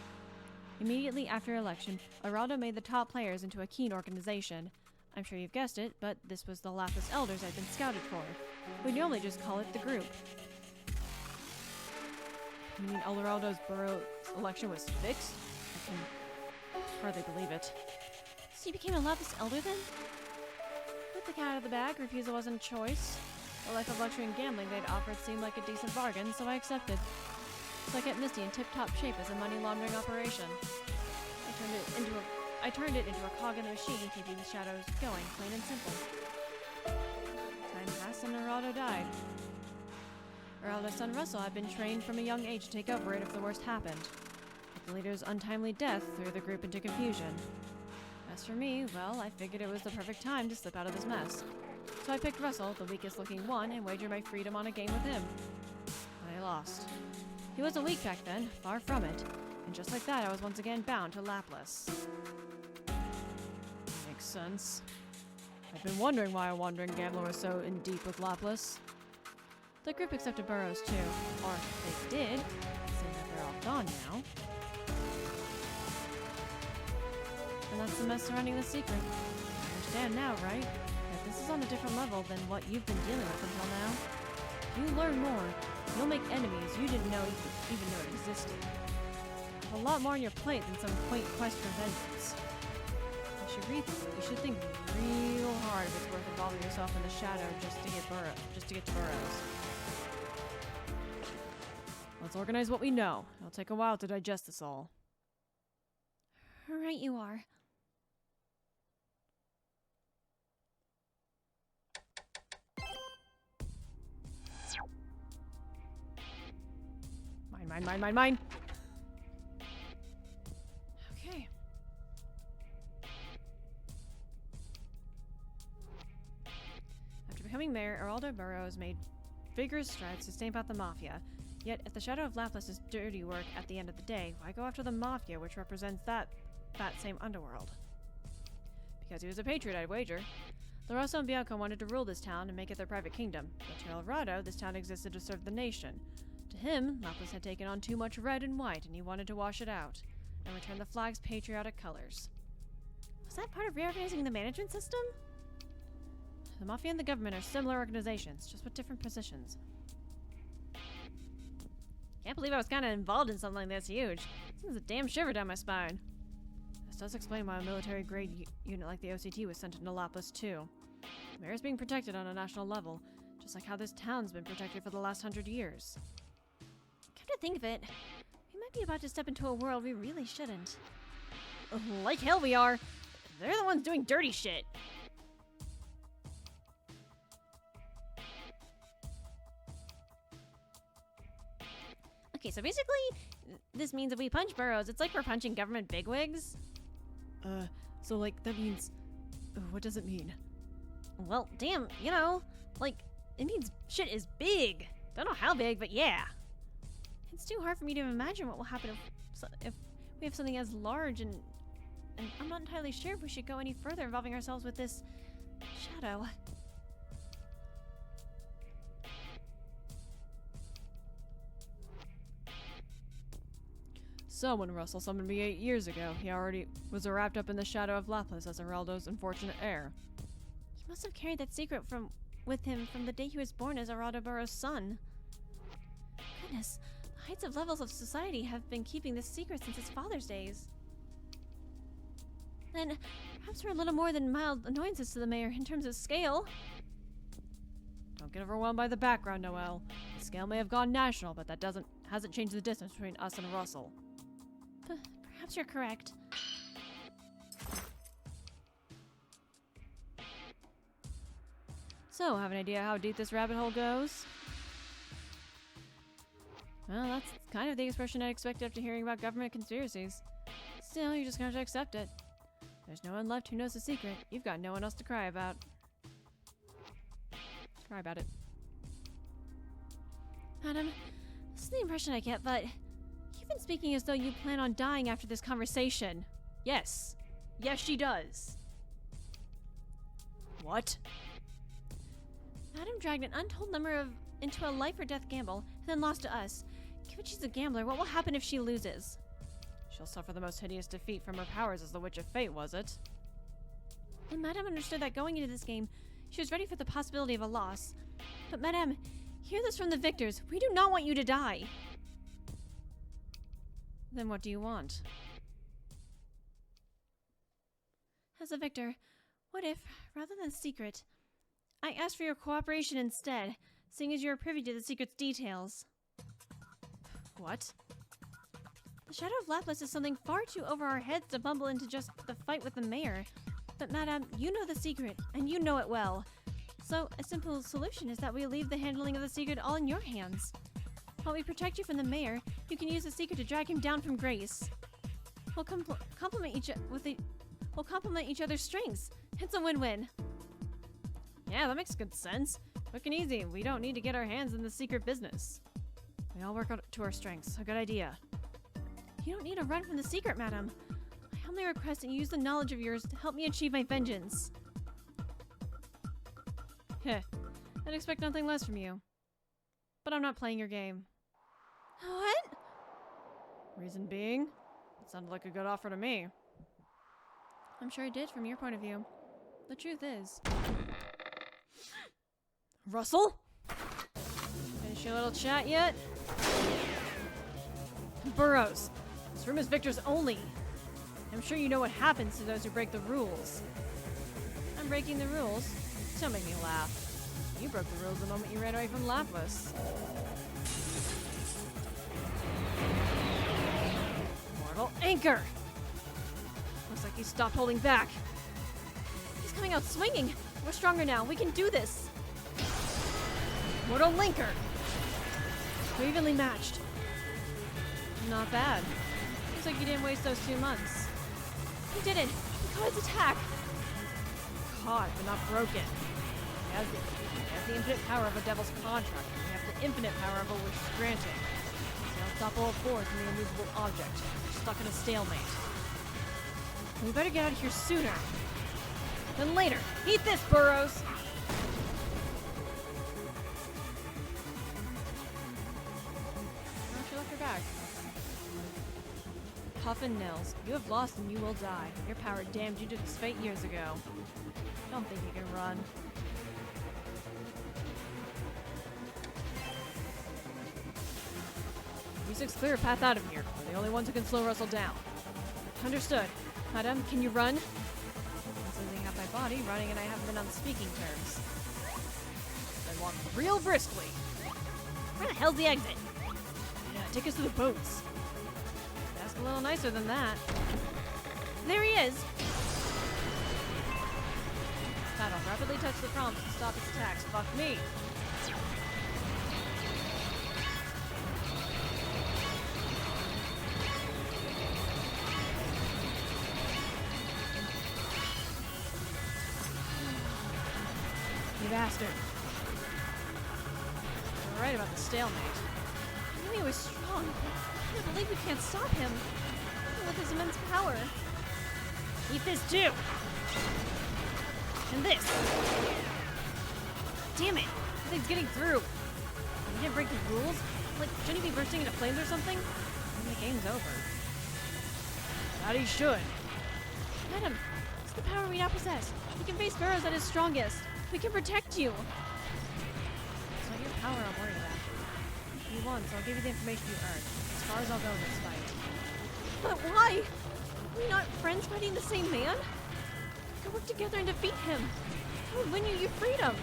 Immediately after election, Araldo made the top players into a keen organization. I'm sure you've guessed it, but this was the Laplas Elders I'd been scouted for. We normally just call it the group. You mean Eldorado Burrows' election was fixed? I can hardly believe it. So you became a Laplas Elder then? With the cat out of the bag, refusal wasn't a choice. The life of luxury and gambling they'd offered seemed like a decent bargain, so I accepted. So I kept Misty in tip-top shape as a money laundering operation. I turned it into a cog in the machine, keeping the shadows going, plain and simple. Time passed and Araldo died. Araldo's son Russell had been trained from a young age to take over it if the worst happened. The leader's untimely death threw the group into confusion. As for me, well, I figured it was the perfect time to slip out of this mess. So I picked Russell, the weakest looking one, and wagered my freedom on a game with him. But I lost. He wasn't weak back then, far from it. And just like that, I was once again bound to Laplace. Makes sense. I've been wondering why a wandering gambler was so in deep with Laplace. The group accepted Burrows too, or they did, seeing that they're all gone now. And that's the mess surrounding the secret. You understand now, right? That this is on a different level than what you've been dealing with until now. You learn more, you'll make enemies you didn't know even know existed. A lot more on your plate than some quaint quest for vengeance. You should rethink. You should think real hard if it's worth involving yourself in the shadow just to get to Burrows. Let's organize what we know. It'll take a while to digest this all. Right you are. Mine. Okay. After becoming mayor, Araldo Burrows made vigorous strides to stamp out the mafia. Yet, if the shadow of Laplace is dirty work at the end of the day, why go after the mafia, which represents that same underworld? Because he was a patriot, I'd wager. Larosa and Bianco wanted to rule this town and make it their private kingdom, but to Alvarado, this town existed to serve the nation. To him, Laplace had taken on too much red and white, and he wanted to wash it out, and return the flag's patriotic colors. Was that part of reorganizing the management system? The Mafia and the government are similar organizations, just with different positions. Can't believe I was kind of involved in something this huge. Sends a damn shiver down my spine. This does explain why a military-grade unit like the OCT was sent into Laplace, too. The mayor is being protected on a national level, just like how this town's been protected for the last 100 years. Come to think of it, we might be about to step into a world we really shouldn't. Like hell we are! They're the ones doing dirty shit! Okay, so basically, this means if we punch Burrows, it's like we're punching government bigwigs. So like, that means... what does it mean? Well, damn, you know, like, it means shit is big. Don't know how big, but yeah. It's too hard for me to imagine what will happen if we have something as large, and I'm not entirely sure if we should go any further involving ourselves with this shadow. So when Russell summoned me 8 years ago, he already was wrapped up in the shadow of Laplace as Araldo's unfortunate heir. He must have carried that secret with him from the day he was born as Araldo Burrows' son. Goodness, the heights of levels of society have been keeping this secret since his father's days. Then, perhaps we're a little more than mild annoyances to the mayor in terms of scale. Don't get overwhelmed by the background, Noel. The scale may have gone national, but that hasn't changed the distance between us and Russell. Perhaps you're correct. So, have an idea how deep this rabbit hole goes? Well, that's kind of the expression I expected after hearing about government conspiracies. Still, you're just gonna have to accept it. There's no one left who knows the secret. You've got no one else to cry about. Cry about it. Madam, this is the impression I get, but you've been speaking as though you plan on dying after this conversation. Yes. Yes, she does. What? Madam dragged an untold number into a life or death gamble and then lost to us. Given she's a gambler, what will happen if she loses? She'll suffer the most hideous defeat from her powers as the Witch of Fate, was it? And Madame understood that going into this game, she was ready for the possibility of a loss. But Madame, hear this from the victors. We do not want you to die. Then what do you want? As a victor, what if, rather than secret, I asked for your cooperation instead, seeing as you are privy to the secret's details? What? The shadow of Laplace is something far too over our heads to bumble into just the fight with the mayor. But Madame, you know the secret, and you know it well. So, a simple solution is that we leave the handling of the secret all in your hands. While we protect you from the mayor, You can use the secret to drag him down from grace. We'll complement each other's strengths. It's a win-win. Yeah, that makes good sense. Quick and easy. We don't need to get our hands in the secret business. We all work out to our strengths. A good idea. You don't need to run from the secret, madam. I humbly request that you use the knowledge of yours to help me achieve my vengeance. Heh. I'd expect nothing less from you. But I'm not playing your game. What? Reason being? It sounded like a good offer to me. I'm sure it did from your point of view. The truth is... Russell? Finish your little chat yet? Burrows. This room is Victor's only. I'm sure you know what happens to those who break the rules. I'm breaking the rules? Don't make me laugh. You broke the rules the moment you ran away from Lapis. Mortal Anchor! Looks like he stopped holding back. He's coming out swinging. We're stronger now. We can do this. Mortal Linker! We're evenly matched. Not bad. Looks like you didn't waste those 2 months. He didn't. He caught his attack. Caught, but not broken. He has the infinite power of a devil's contract, and we have the infinite power of a wish granting. He's the unstoppable force in the immovable object. We're stuck in a stalemate. We better get out of here sooner than later. Eat this, Burrows! Why don't you left her back? Puffin Nils, you have lost and you will die. Your power damned you to this fate years ago. Don't think you can run. Music's clear a path out of here. We're the only ones who can slow Russell down. Understood. Madam, can you run? Since losing half my body, running and I haven't been on speaking terms. Then walk real briskly. Where the hell's the exit? Yeah, take us to the boats. Ask a little nicer than that. There he is. Paddle, rapidly touch the prompts to stop its attacks. Fuck me. You bastard. You're right about the stalemate. I knew he was strong. I can't believe we can't stop him. Even with his immense power. Eat this too! And this! Damn it! This thing's getting through! You can't break the rules? Like, shouldn't he be bursting into flames or something? Then the game's over. That he should. Madam, it's the power we now possess. We can face Burrows at his strongest. We can protect you. It's not your power I'm worried about. If you want, so I'll give you the information you earned. As far as I'll go in this fight. But why? Are we not friends fighting the same man? We can work together and defeat him. I would win you your freedom.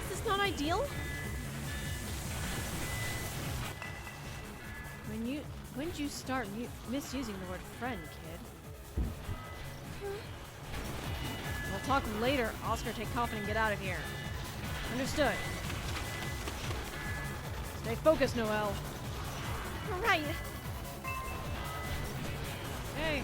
Is this not ideal? When did you start misusing the word friend, kid? We'll talk later. Oscar, take Coffin and get out of here. Understood. Stay focused, Noel. All right. Hey.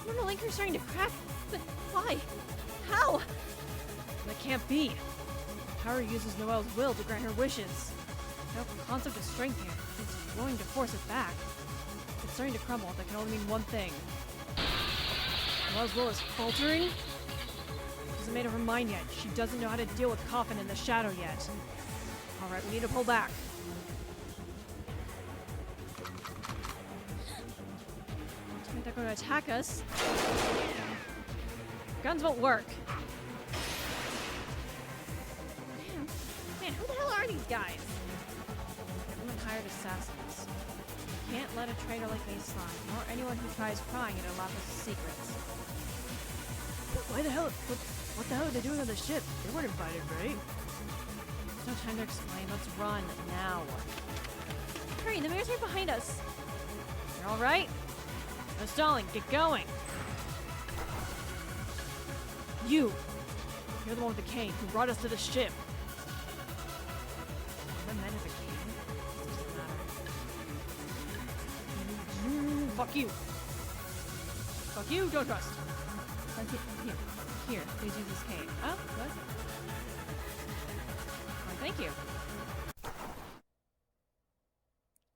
Mortal Linker's starting to crack. But why? How? That can't be. Power uses Noel's will to grant her wishes. No concept of strength here. It's going to force it back. It's starting to crumble. That can only mean one thing. Noel's will is faltering? She hasn't made up her mind yet. She doesn't know how to deal with Coffin in the shadow yet. Alright, we need to pull back. I think they're going to attack us. Guns won't work. Man, who the hell are these guys? Government hired assassins. Can't let a traitor like me slide, nor anyone who tries prying into Lapis' secrets. Why the hell? What the hell are they doing on the ship? They weren't invited, right? There's no time to explain. Let's run now. Hurry, the mayor's right behind us. You're all right? No stalling. Get going. You. You're the one with the cane who brought us to the ship. The men is a cane. Doesn't matter. Fuck you. Fuck you, don't trust. Here, please use this cane. Oh, what? Why, thank you.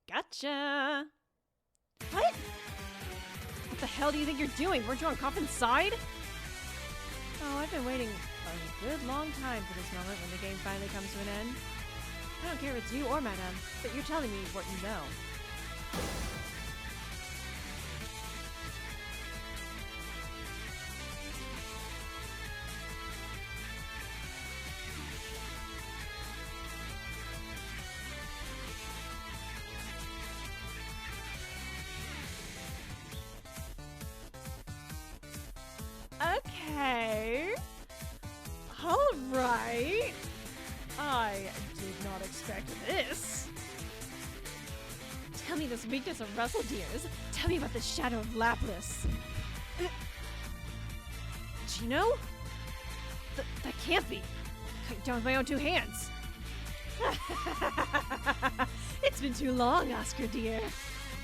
Gotcha. What? What the hell do you think you're doing? Weren't you on Coffin's side? Oh, I've been waiting a good long time for this moment when the game finally comes to an end. I don't care if it's you or Madame, but you're telling me what you know. Okay. Alright. I did not expect this. Tell me this weakness of Russell Deers. Tell me about the shadow of Lapras. Gino? That can't be. Cut you down with my own two hands. It's been too long, Oscar dear.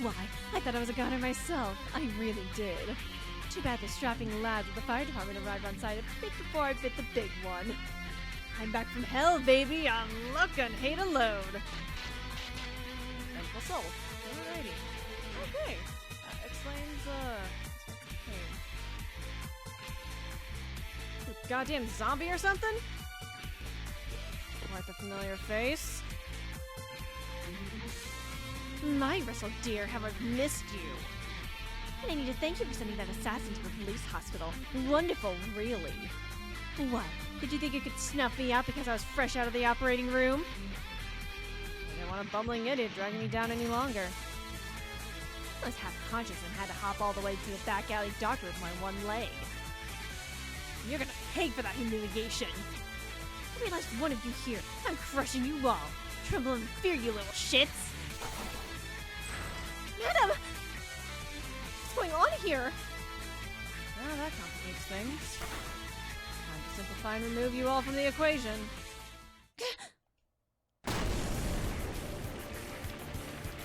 Why, I thought I was a goner myself. I really did. Too bad the strapping lads of the fire department arrived on site a bit before I bit the big one. I'm back from hell, baby, on luck and hate alone. Thankful soul. Alrighty. Okay. Explains, goddamn zombie or something? What, the familiar face? My Russell dear, have I missed you? And I need to thank you for sending that assassin to the police hospital. Wonderful, really. What? Did you think you could snuff me out because I was fresh out of the operating room? I didn't want a bumbling idiot dragging me down any longer. I was half conscious and had to hop all the way to the back alley doctor with my one leg. You're gonna pay for that humiliation. I realized one of you here. I'm crushing you all. Tremble in fear, you little shits. Madam! What's going on here? Well, that complicates things. Time to simplify and remove you all from the equation.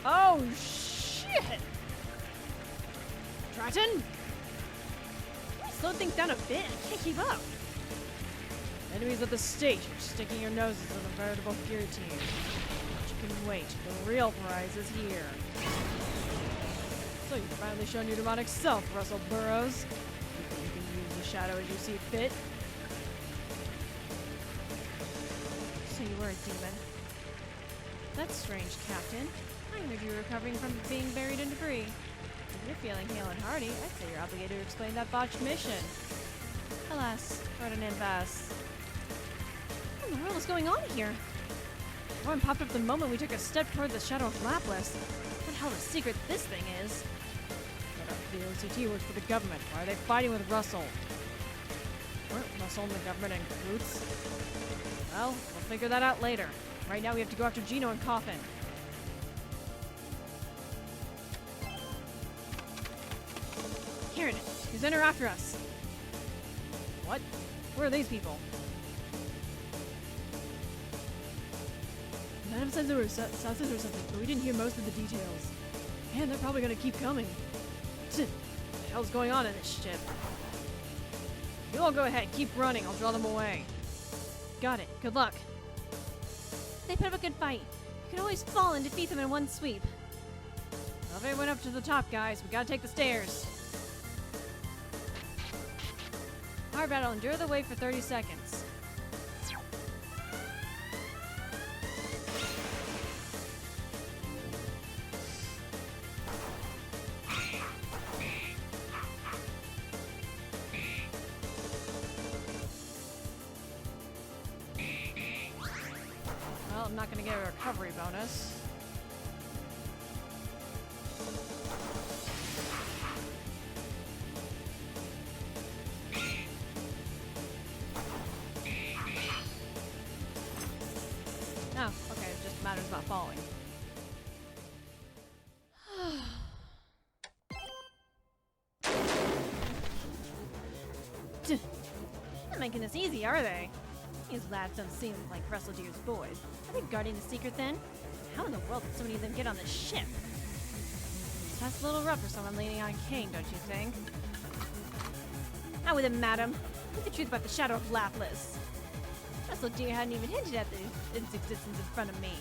Oh, shit! Triton? Slow things down a bit. I can't keep up. Enemies at the stage are sticking your noses in a veritable guillotine. But you can wait. The real prize is here. So you've finally shown your demonic self, Russell Burroughs. You think you can use the shadow as you see fit? So you were a demon. That's strange, Captain. I heard you were recovering from being buried in debris. If you're feeling hale and hearty, I'd say you're obligated to explain that botched mission. Alas. We're at an impasse. What in the world is going on here? One popped up the moment we took a step toward the shadow of Lapras. What hell of a secret this thing is? But the OCT works for the government. Why are they fighting with Russell? Weren't Russell and the government in cahoots? Well, we'll figure that out later. Right now we have to go after Gino and Coffin. Kieran, he's in or after us. What? Where are these people? Madam says there were assassins or something, but we didn't hear most of the details. Man, they're probably gonna keep coming. What the hell's going on in this ship? You all go ahead, keep running, I'll draw them away. Got it, good luck. They put up a good fight. You can always fall and defeat them in one sweep. Well, everyone up to the top, guys. We gotta take the stairs. Hard battle, endure the wait for 30 seconds. Well, I'm not gonna get a recovery bonus. Oh, okay, it just matters about falling. making this easy, are they? These lads don't seem like Russell Deer's boys. Are they guarding the secret then? How in the world did so many of them get on this ship? That's a little rough for someone leaning on a cane, don't you think? Out with it, madam. Speak the truth about the shadow of Laplace. Russell Deer hadn't even hinted at its existence in front of me.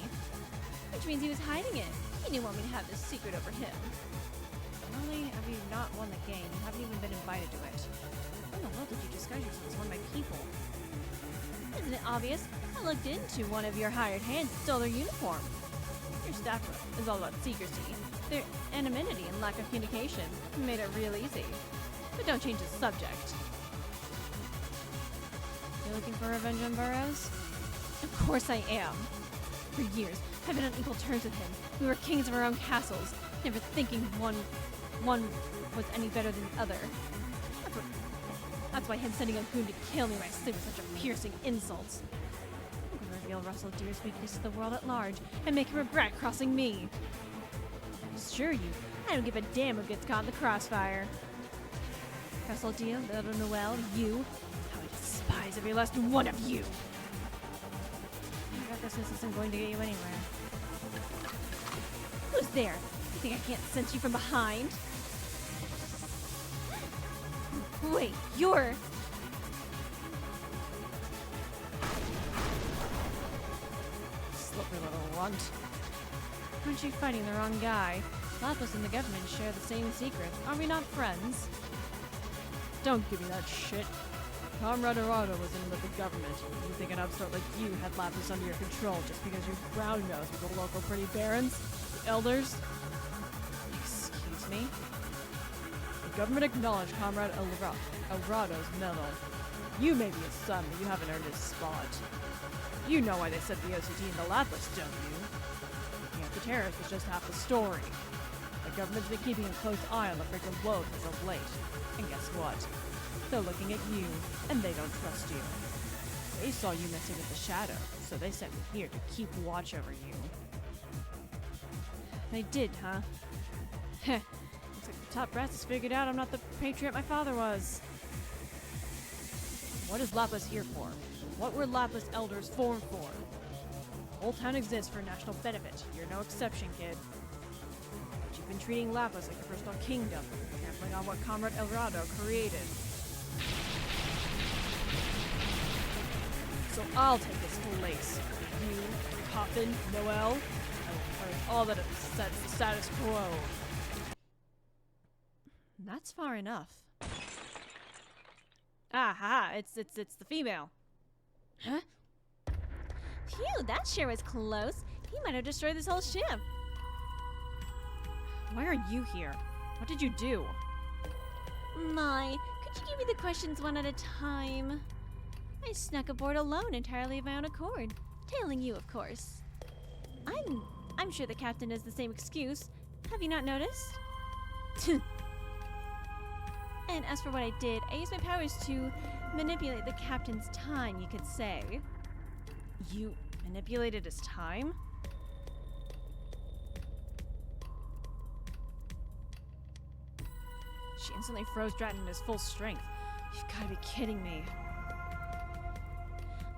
Which means he was hiding it. He didn't want me to have this secret over him. Not only have you not won the game, you haven't even been invited to it. How in the world did you disguise yourself as one of my people? Isn't it obvious? I looked into one of your hired hands and stole their uniform. Your staff is all about secrecy. Their anonymity and lack of communication made it real easy. But don't change the subject. You're looking for revenge on Burroughs? Of course I am. For years, I've been on equal terms with him. We were kings of our own castles, never thinking one was any better than the other. That's why him sending a goon to kill me in my sleep was such a piercing insult. I'm going to reveal Russell Deer's weakness to the world at large and make him regret crossing me. I assure you, I don't give a damn who gets caught in the crossfire. Russell Deer, little Noel, you, how I despise every last one of you. Your recklessness isn't going to get you anywhere. Who's there? You think I can't sense you from behind? Wait, you're... Slippery little runt. Aren't you fighting the wrong guy? Lapis and the government share the same secret. Are we not friends? Don't give me that shit. Comrade Arado was in with the government. You think an upstart like you had Lapis under your control just because you brown nosed with the local pretty barons? The elders? Excuse me? The government acknowledged Comrade Arado's medal. You may be his son, but you haven't earned his spot. You know why they sent the OCT into Lapis, don't you? Looking at the terrorists was just half the story. The government's been keeping a close eye on the frequent blows as of late. And guess what? They're looking at you, and they don't trust you. They saw you messing with the shadow, so they sent me here to keep watch over you. They did, huh? Heh. Looks like the top brass has figured out I'm not the patriot my father was. What is Lapis here for? What were Lapis elders formed for? Old Town exists for national benefit. You're no exception, kid. But you've been treating Lapis like a personal kingdom, trampling on what Comrade Eldorado created. So I'll take this place. You, Coffin, Noel, I will purge all that upsets the status quo. That's far enough. Ah, ha, it's the female. Huh? Phew, that sure was close. He might have destroyed this whole ship. Why are you here? What did you do? My, could you give me the questions one at a time? I snuck aboard alone entirely of my own accord. Tailing you, of course. I'm sure the captain has the same excuse. Have you not noticed? And as for what I did, I used my powers to manipulate the captain's time, you could say. You manipulated his time? She instantly froze Dratton in his full strength. You've gotta be kidding me.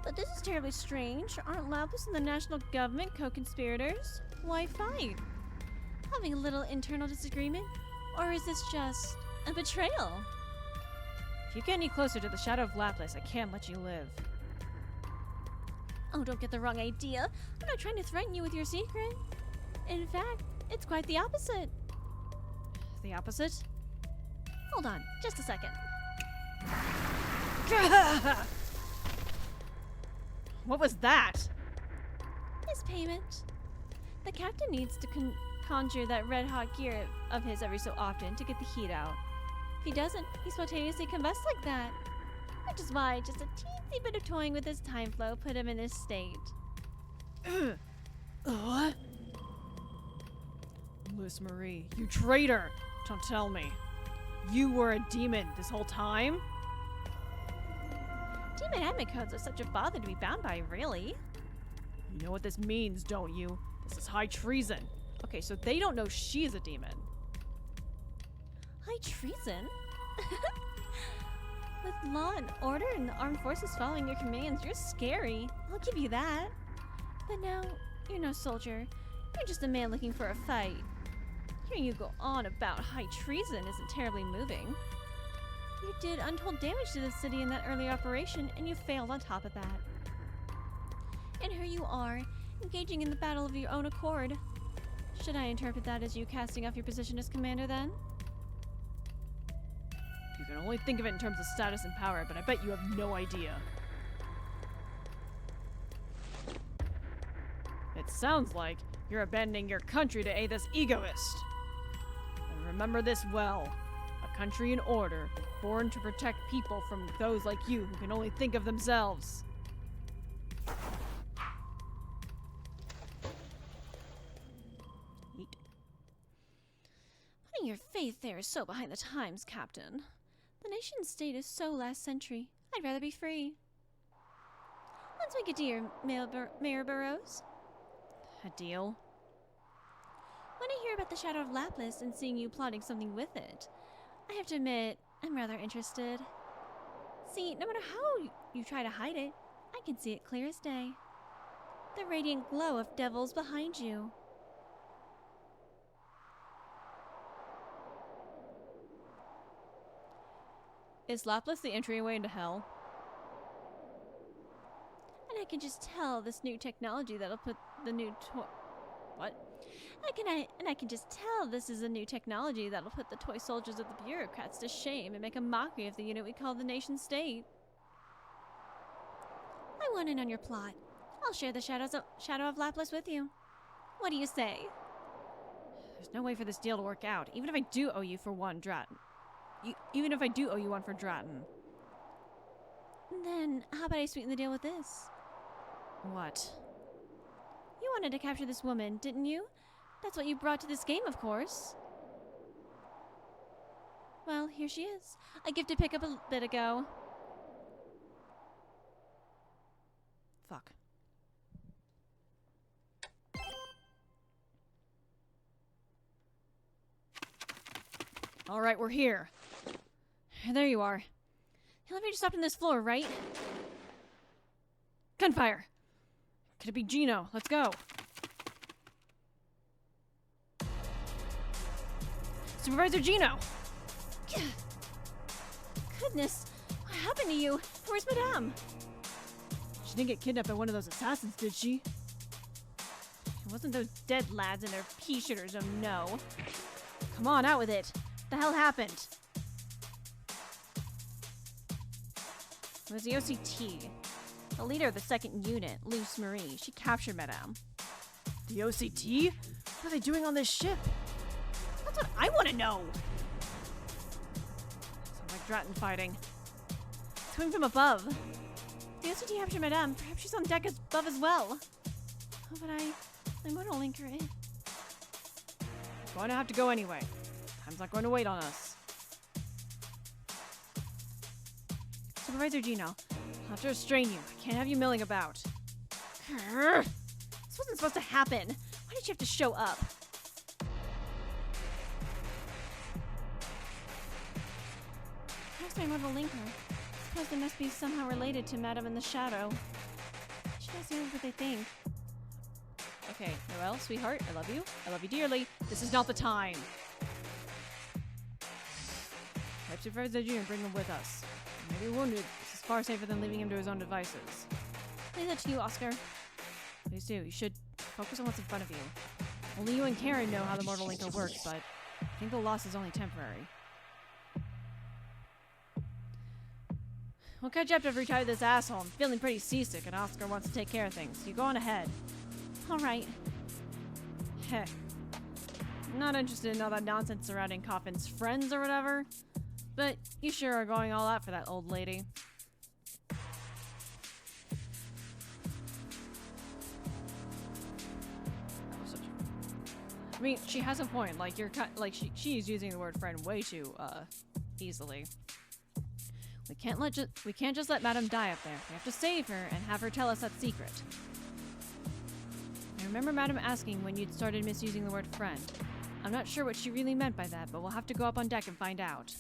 But this is terribly strange. Aren't Lapis and the national government co-conspirators? Why fight? Having a little internal disagreement? Or is this just a betrayal? If you get any closer to the shadow of Lapis, I can't let you live. Oh, don't get the wrong idea. I'm not trying to threaten you with your secret. In fact, it's quite the opposite. The opposite? Hold on, just a second. What was that? His payment. The captain needs to conjure that red-hot gear of his every so often to get the heat out. If he doesn't, he spontaneously combusts like that. Which is why just a teensy bit of toying with his time flow put him in this state. What? Luce Marie, you traitor! Don't tell me. You were a demon this whole time? Demon admin codes are such a bother to be bound by, really. You know what this means, don't you? This is high treason. Okay, so they don't know she's a demon. High treason? With law and order and the armed forces following your commands, you're scary. I'll give you that. But now, you're no soldier. You're just a man looking for a fight. Hearing you go on about high treason isn't terribly moving. You did untold damage to the city in that early operation, and you failed on top of that. And here you are, engaging in the battle of your own accord. Should I interpret that as you casting off your position as commander, then? You can only think of it in terms of status and power, but I bet you have no idea. It sounds like you're abandoning your country to aid this egoist. And remember this well. A country in order, born to protect people from those like you who can only think of themselves. Putting your faith there is so behind the times, Captain. The nation state is so last century. I'd rather be free. Let's make a deal, Mayor Burrows. A deal? When I hear about the Shadow of Lapis and seeing you plotting something with it, I have to admit, I'm rather interested. See, no matter how you try to hide it, I can see it clear as day. The radiant glow of devils behind you. Is Lapis the entryway into hell? And I can just tell this new technology that'll put the new What? I can just tell this is a new technology that'll put the toy soldiers of the bureaucrats to shame and make a mockery of the unit we call the nation state. I want in on your plot. I'll share the Shadow of Lapis with you. What do you say? There's no way for this deal to work out, even if I do owe you for one Dratton. Even if I do owe you one for Dratton. Then, how about I sweeten the deal with this? What? You wanted to capture this woman, didn't you? That's what you brought to this game, of course. Well, here she is. A gift to pick up a bit ago. Fuck. Alright, we're here. There you are. The elevator stopped on this floor, right? Gunfire! Could it be Gino? Let's go. Supervisor Gino! Goodness, what happened to you? Where's Madame? She didn't get kidnapped by one of those assassins, did she? It wasn't those dead lads and their pea-shooters, oh no. Come on, out with it. What the hell happened? It was the OCT. The leader of the second unit, Luce Marie, she captured Madame. The OCT? What are they doing on this ship? That's what I want to know! Sounds like Dratton fighting. It's coming from above. The OCT captured Madame. Perhaps she's on deck above as well. Oh, but I'm going to link her in. Going to have to go anyway. Time's not going to wait on us. Supervisor Gino, I'll have to restrain you. I can't have you milling about. Grr. This wasn't supposed to happen. Why did you have to show up? Perhaps I want to link her. Suppose they must be somehow related to Madame in the Shadow. I should ask them what they think. Okay, Noel, sweetheart, I love you. I love you dearly. This is not the time. Grab Supervisor Junior and bring him with us. He may be wounded. This is far safer than leaving him to his own devices. Leave that to you, Oscar. Please do. You should focus on what's in front of you. Only you and Karen know how the Mortal Linker works, but I think the loss is only temporary. We'll catch up to retire this asshole. I'm feeling pretty seasick and Oscar wants to take care of things. You go on ahead. All right. Heh. I'm not interested in all that nonsense surrounding Coffin's friends or whatever, but you sure are going all out for that old lady. I mean, she has a point. Like she's using the word friend way too easily. We can't just let Madame die up there. We have to save her and have her tell us that secret. I remember Madame asking when you'd started misusing the word friend. I'm not sure what she really meant by that, but we'll have to go up on deck and find out.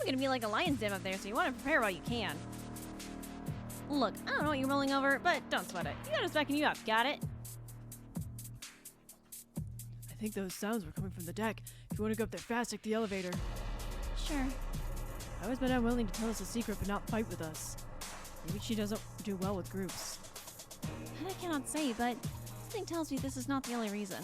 I'm gonna be like a lion's den up there, so you want to prepare while you can. Look, I don't know what you're mulling over, but don't sweat it. You got us backing you up, got it? I think those sounds were coming from the deck. If you want to go up there fast, take the elevator. Sure. I always been unwilling to tell us a secret but not fight with us. Maybe she doesn't do well with groups. And I cannot say, but something tells me this is not the only reason.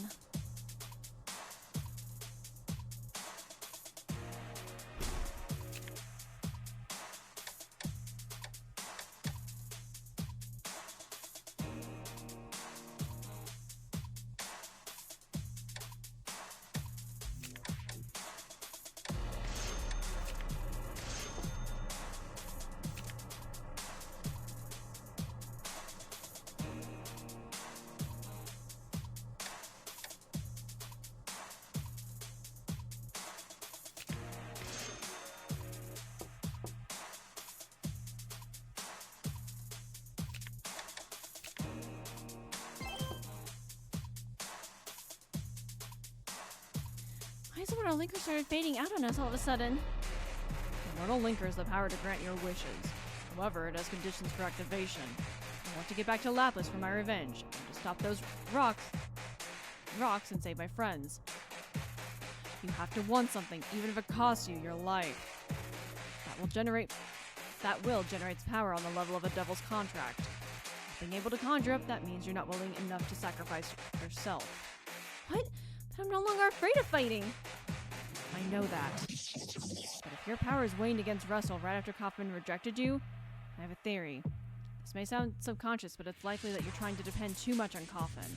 Why is it when our linker started fading out on us all of a sudden? Immortal Linker has the power to grant your wishes. However, it has conditions for activation. I want to get back to Lapis for my revenge. I want to stop those rocks and save my friends. You have to want something, even if it costs you your life. That will generate power on the level of a devil's contract. Being able to conjure up, that means you're not willing enough to sacrifice yourself. What? But I'm no longer afraid of fighting. I know that. But if your power is waned against Russell right after Kaufman rejected you, I have a theory. This may sound subconscious, but it's likely that you're trying to depend too much on Kaufman.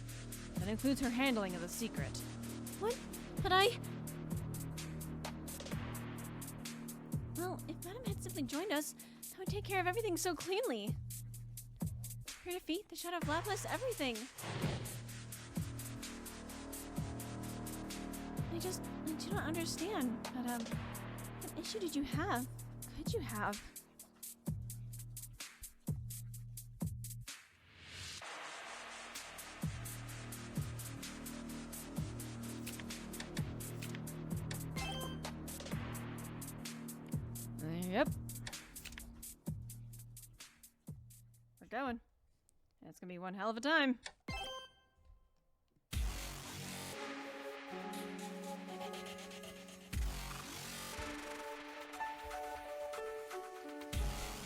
That includes her handling of the secret. What? But I... Well, if Madame had simply joined us, that would take care of everything so cleanly. Her defeat, the Shadow of Lapis, everything. I do not understand, but, what issue did you have? Could you have? Yep. We're going. And it's gonna be one hell of a time.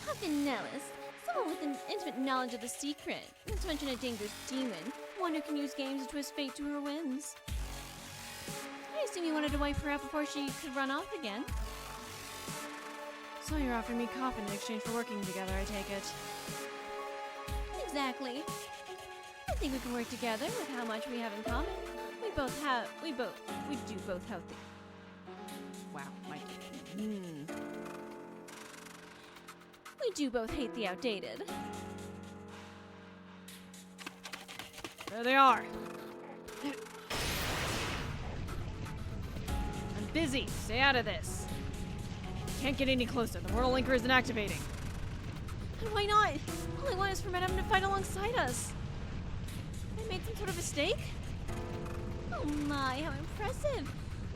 Captain Nellis, someone with an intimate knowledge of the secret, not to mention a dangerous demon, one who can use games to twist fate to her whims. I assume you wanted to wipe her out before she could run off again. So you're offering me Kaufman in exchange for working together, I take it. Exactly. I think we can work together with how much we have in common. We do both have the... Wow, Mikey. We do both hate the outdated. There they are. I'm busy. Stay out of this. Can't get any closer. The Mortal Linker isn't activating. And why not? All I want is for Madame to fight alongside us. I made some sort of mistake? Oh my, how impressive.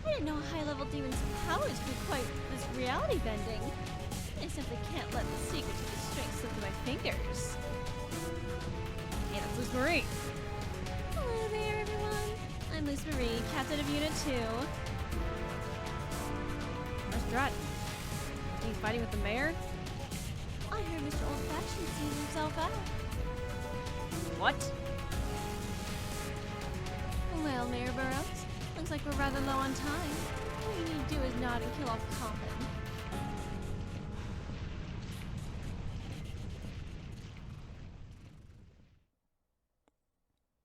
I didn't know a high-level demon's powers could quite this reality bending. I simply can't let the secret to the strength slip through my fingers. Yeah, that's Luce Marie. Hello there, everyone. I'm Luce Marie, captain of Unit 2. Where's Drat? He's fighting with the mayor? I heard Mr. Old-Fashioned sees himself out. What? Well, Mayor Burroughs, looks like we're rather low on time. All you need to do is nod and kill off Coffin.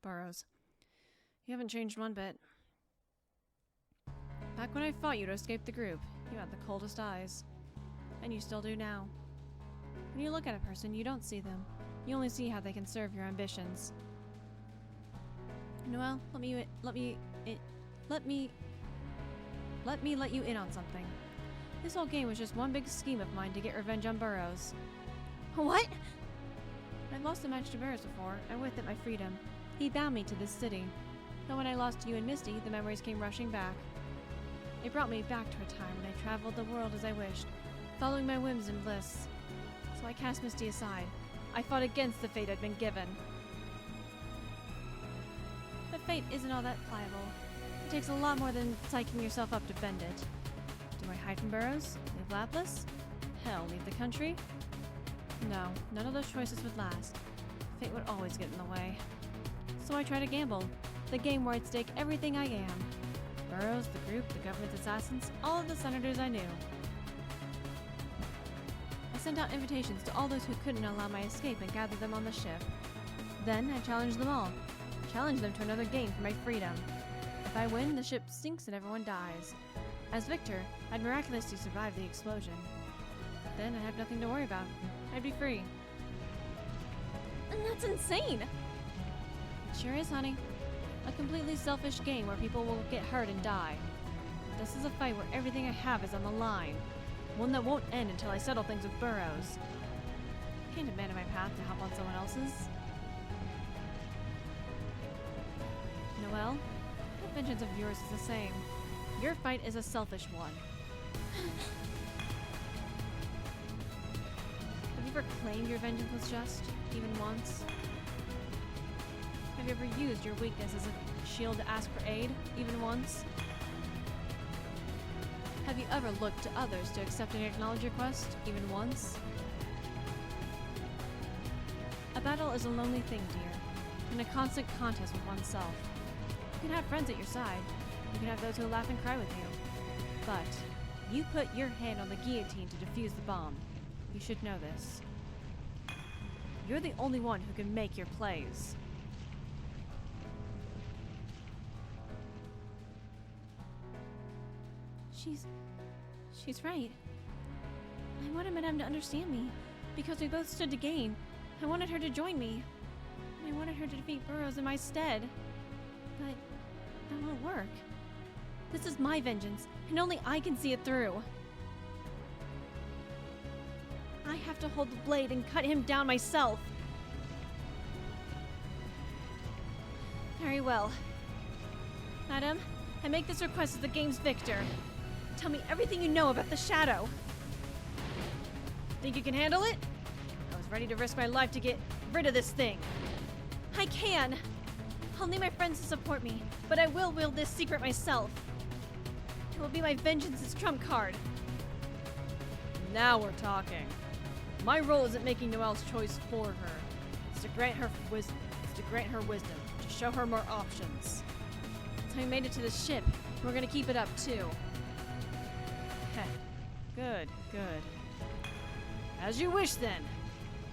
Burroughs, you haven't changed one bit. Back when I fought you to escape the group, you had the coldest eyes. And you still do now. When you look at a person, you don't see them. You only see how they can serve your ambitions. Noel, let me let you in on something. This whole game was just one big scheme of mine to get revenge on Burroughs. What? I've lost a match to Burroughs before, and with it my freedom. He bound me to this city. Though when I lost you and Misty, the memories came rushing back. It brought me back to a time when I traveled the world as I wished, following my whims and bliss. So I cast Misty aside. I fought against the fate I'd been given. But fate isn't all that pliable. It takes a lot more than psyching yourself up to bend it. Do I hide from Burrows? Leave Lapis? Hell, leave the country? No, none of those choices would last. Fate would always get in the way. So I try to gamble. The game where I'd stake everything I am. Burrows, the group, the government's assassins, all of the senators I knew. I sent out invitations to all those who couldn't allow my escape and gathered them on the ship. Then I challenged them all. Challenged them to another game for my freedom. If I win, the ship sinks and everyone dies. As victor, I'd miraculously survive the explosion. Then I'd have nothing to worry about. I'd be free. And that's insane! It sure is, honey. A completely selfish game where people will get hurt and die. This is a fight where everything I have is on the line. One that won't end until I settle things with Burrows. I can't abandon my path to hop on someone else's. Noel, that vengeance of yours is the same. Your fight is a selfish one. Have you ever claimed your vengeance was just, even once? Have you ever used your weakness as a shield to ask for aid, even once? Have you ever looked to others to accept and acknowledge your quest, even once? A battle is a lonely thing, dear, and a constant contest with oneself. You can have friends at your side. You can have those who laugh and cry with you. But you put your hand on the guillotine to defuse the bomb. You should know this. You're the only one who can make your plays. She's right. I wanted Madame to understand me, because we both stood to gain. I wanted her to join me. I wanted her to defeat Burrows in my stead. But that won't work. This is my vengeance, and only I can see it through. I have to hold the blade and cut him down myself. Very well. Madam, I make this request as the game's victor. Tell me everything you know about the Shadow. Think you can handle it? I was ready to risk my life to get rid of this thing. I can. I'll need my friends to support me, but I will wield this secret myself. It will be my vengeance's trump card. Now we're talking. My role isn't making Noel's choice for her. It's to grant her wisdom. To show her more options. So we made it to the ship. We're gonna keep it up too. Heh. Good, good. As you wish then.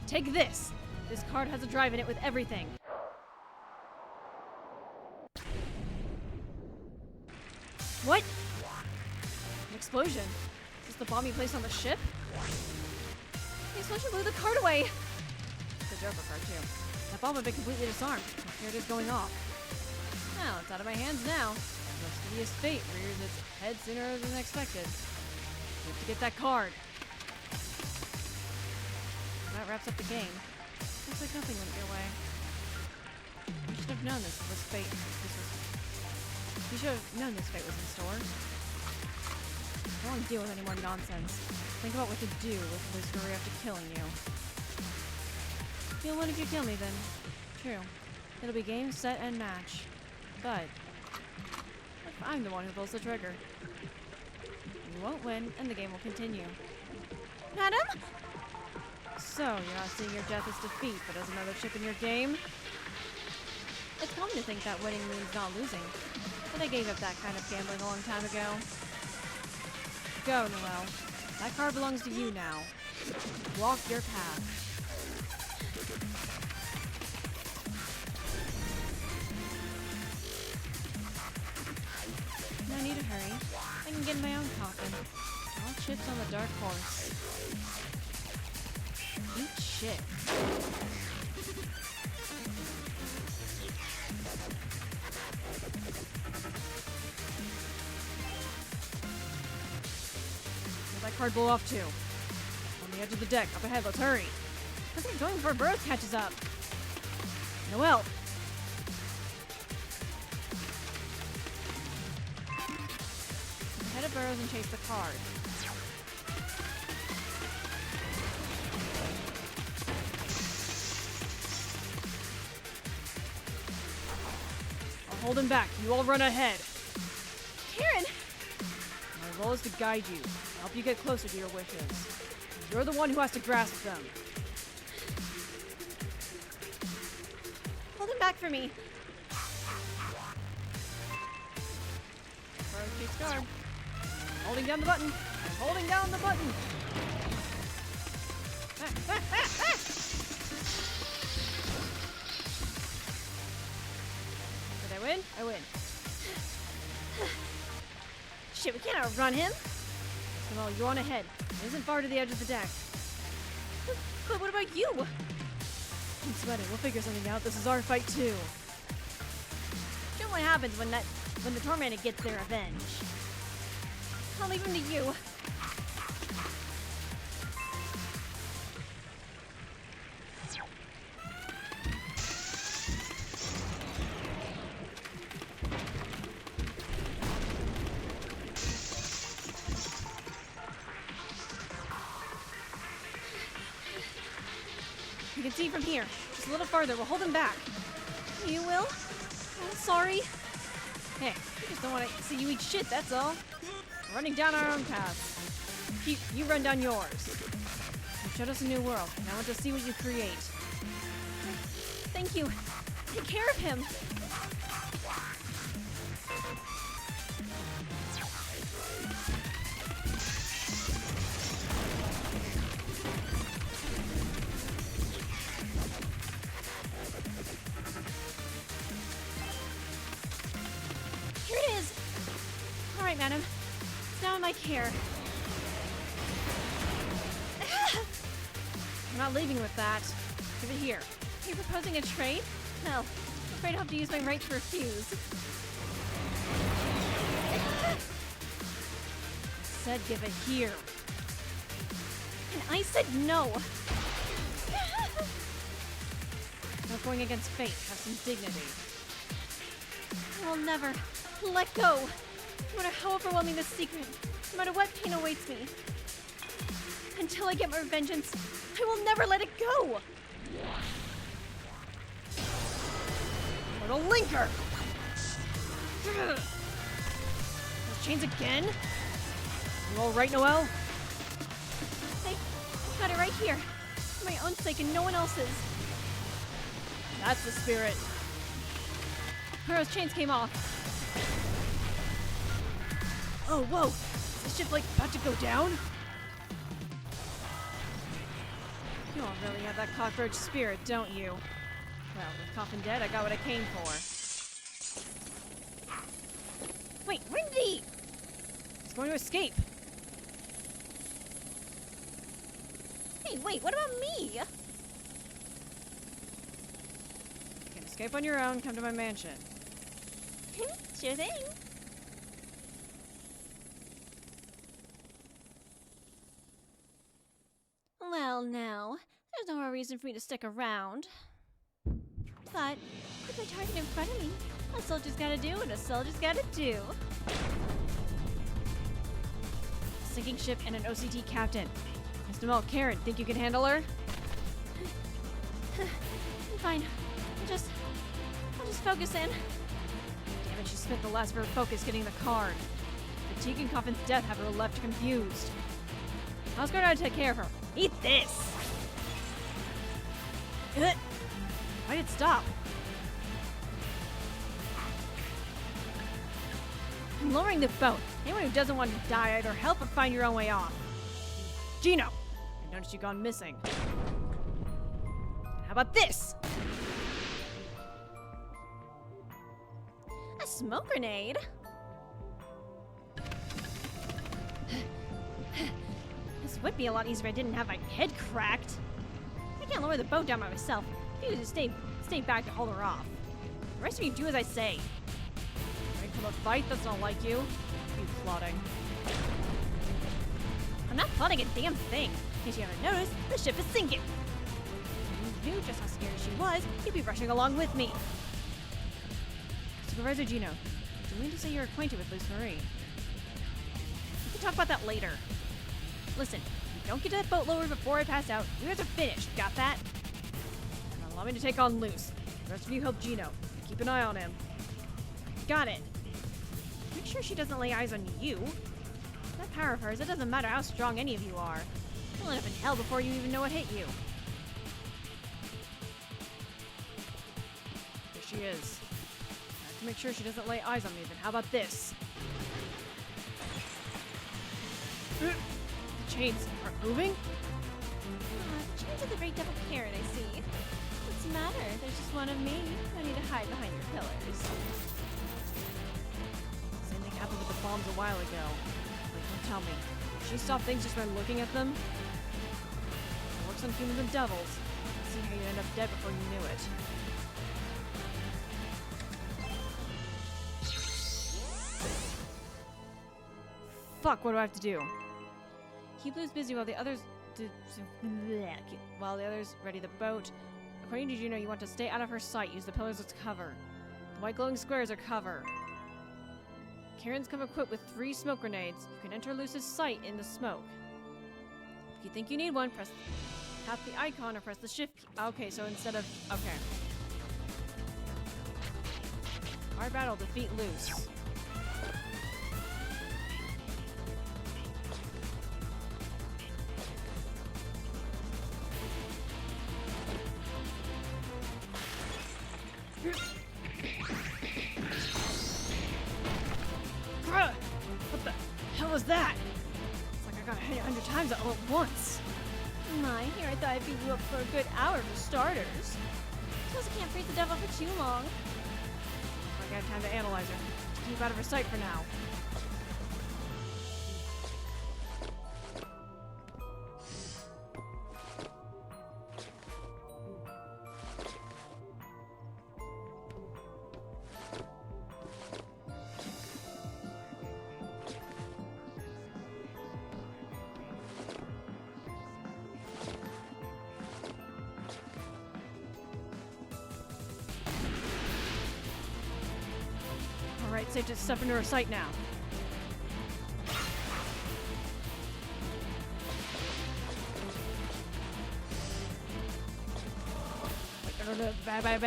Take this. This card has a drive in it with everything. What? An explosion. Is this the bomb you placed on the ship? The explosion blew the card away. The Joker card too. That bomb had been completely disarmed. Here it is going off. Well, it's out of my hands now. Mysterio's fate rears its head sooner than expected. We have to get that card. That wraps up the game. Looks like nothing went your way. You should have known this was fate. You should have known this fate was in store. I don't want to deal with any more nonsense. Think about what to do with this career after killing you. You'll win if you kill me, then. True. It'll be game, set, and match. But what if I'm the one who pulls the trigger? You won't win, and the game will continue. Madam? So, you're not seeing your death as defeat, but as another chip in your game? It's common to think that winning means not losing, but I gave up that kind of gambling a long time ago. Go, Noel. That card belongs to you now. Walk your path. No need to hurry. I can get in my own coffin. All chips on the dark horse. Eat shit. Where'd that card blow off to? On the edge of the deck, up ahead, let's hurry. Let's get going before Burrows catches up. Noel! Head of Burrows and chase the card. hold him back. You all run ahead. Karen! My role is to guide you, help you get closer to your wishes. You're the one who has to grasp them. Hold him back for me. Approach each guard. Holding down the button. I'm holding down the button. Did I win? I win. Shit, we can't outrun him. Noel, you're on ahead. It isn't far to the edge of the deck. But what about you? I'm sweating. We'll figure something out. This is our fight too. Show what happens when the tormented gets their revenge. I'll leave him to you. You can see from here. Just a little farther. We'll hold him back. You will? I'm sorry. Hey, we just don't want to see you eat shit, that's all. We're running down our own paths. You run down yours. You showed us a new world, and I want to see what you create. Thank you. Take care of him. Here it is. All right, madam. It's now in my care. I'm not leaving with that. Give it here. You're proposing a trade? No. I'm afraid I'll have to use my right to refuse. I said give it here. And I said no. Not going against fate. Have some dignity. I will never let go. No matter how overwhelming the secret, no matter what pain awaits me. Until I get my vengeance, I will never let it go. Little linker! Those chains again? You all right, Noel? I've got it right here. For my own sake and no one else's. That's the spirit. Hero's chains came off. Oh, whoa! Is this ship like about to go down? You all really have that cockroach spirit, don't you? Well, with Coffin dead, I got what I came for. Wait, where did he? He's going to escape. Hey, wait, what about me? You can escape on your own, come to my mansion. Sure thing. Well, now, there's no more reason for me to stick around. But, with my target in front of me, a soldier's gotta do what a soldier's gotta do. Sinking ship and an OCT captain. Mr. Noel, Karen, think you can handle her? I'm fine. I'll just focus in. Damn it, she spent the last of her focus getting the card. Fatigue and Coffin's death have her left confused. I was going to take care of her. Eat this! Ugh. Why did it stop? I'm lowering the boat. Anyone who doesn't want to die, either help or find your own way off. Gino! I noticed you gone missing. And how about this? A smoke grenade? This would be a lot easier if I didn't have my head cracked. I can't lower the boat down by myself. If you just stay back to hold her off. The rest of you do as I say. Ready for the fight? That's not like you. You plotting. I'm not plotting a damn thing. In case you haven't noticed, the ship is sinking. If you knew just how scared she was, you'd be rushing along with me. Supervisor Gino, do you mean to say you're acquainted with Luce Marie? We can talk about that later. Listen, if you don't get that boat lowered before I pass out, you guys are finished. Got that? Now allow me to take on Luce. The rest of you help Gino. Keep an eye on him. Got it. Make sure she doesn't lay eyes on you. That power of hers, it doesn't matter how strong any of you are. You'll end up in hell before you even know what hit you. There she is. I have to make sure she doesn't lay eyes on me, then how about this? The chains aren't moving? Chains are the great devil carrot, I see. What's the matter? There's just one of me. No need to hide behind your pillars. Same thing happened with the bombs a while ago. Wait, don't tell me. Did she stop things just by looking at them? It works on humans and devils. See how you end up dead before you knew it. Fuck, what do I have to do? Keep Blue's busy while the others ready the boat. According to Juno, you want to stay out of her sight. Use the pillars as cover. The white glowing squares are cover. Karen's come equipped with 3 smoke grenades. You can enter Luce's sight in the smoke. If you think you need one, tap the icon or press the shift key. Okay, so instead of... Okay. Our battle, defeat Luce. What the hell was that? It's like I got hit 100 times all at once. My, here I thought I'd beat you up for a good hour for starters. Suppose I can't freeze the devil for too long. I got time to analyze her. Keep out of her sight for now. Alright, safe to step into her sight now.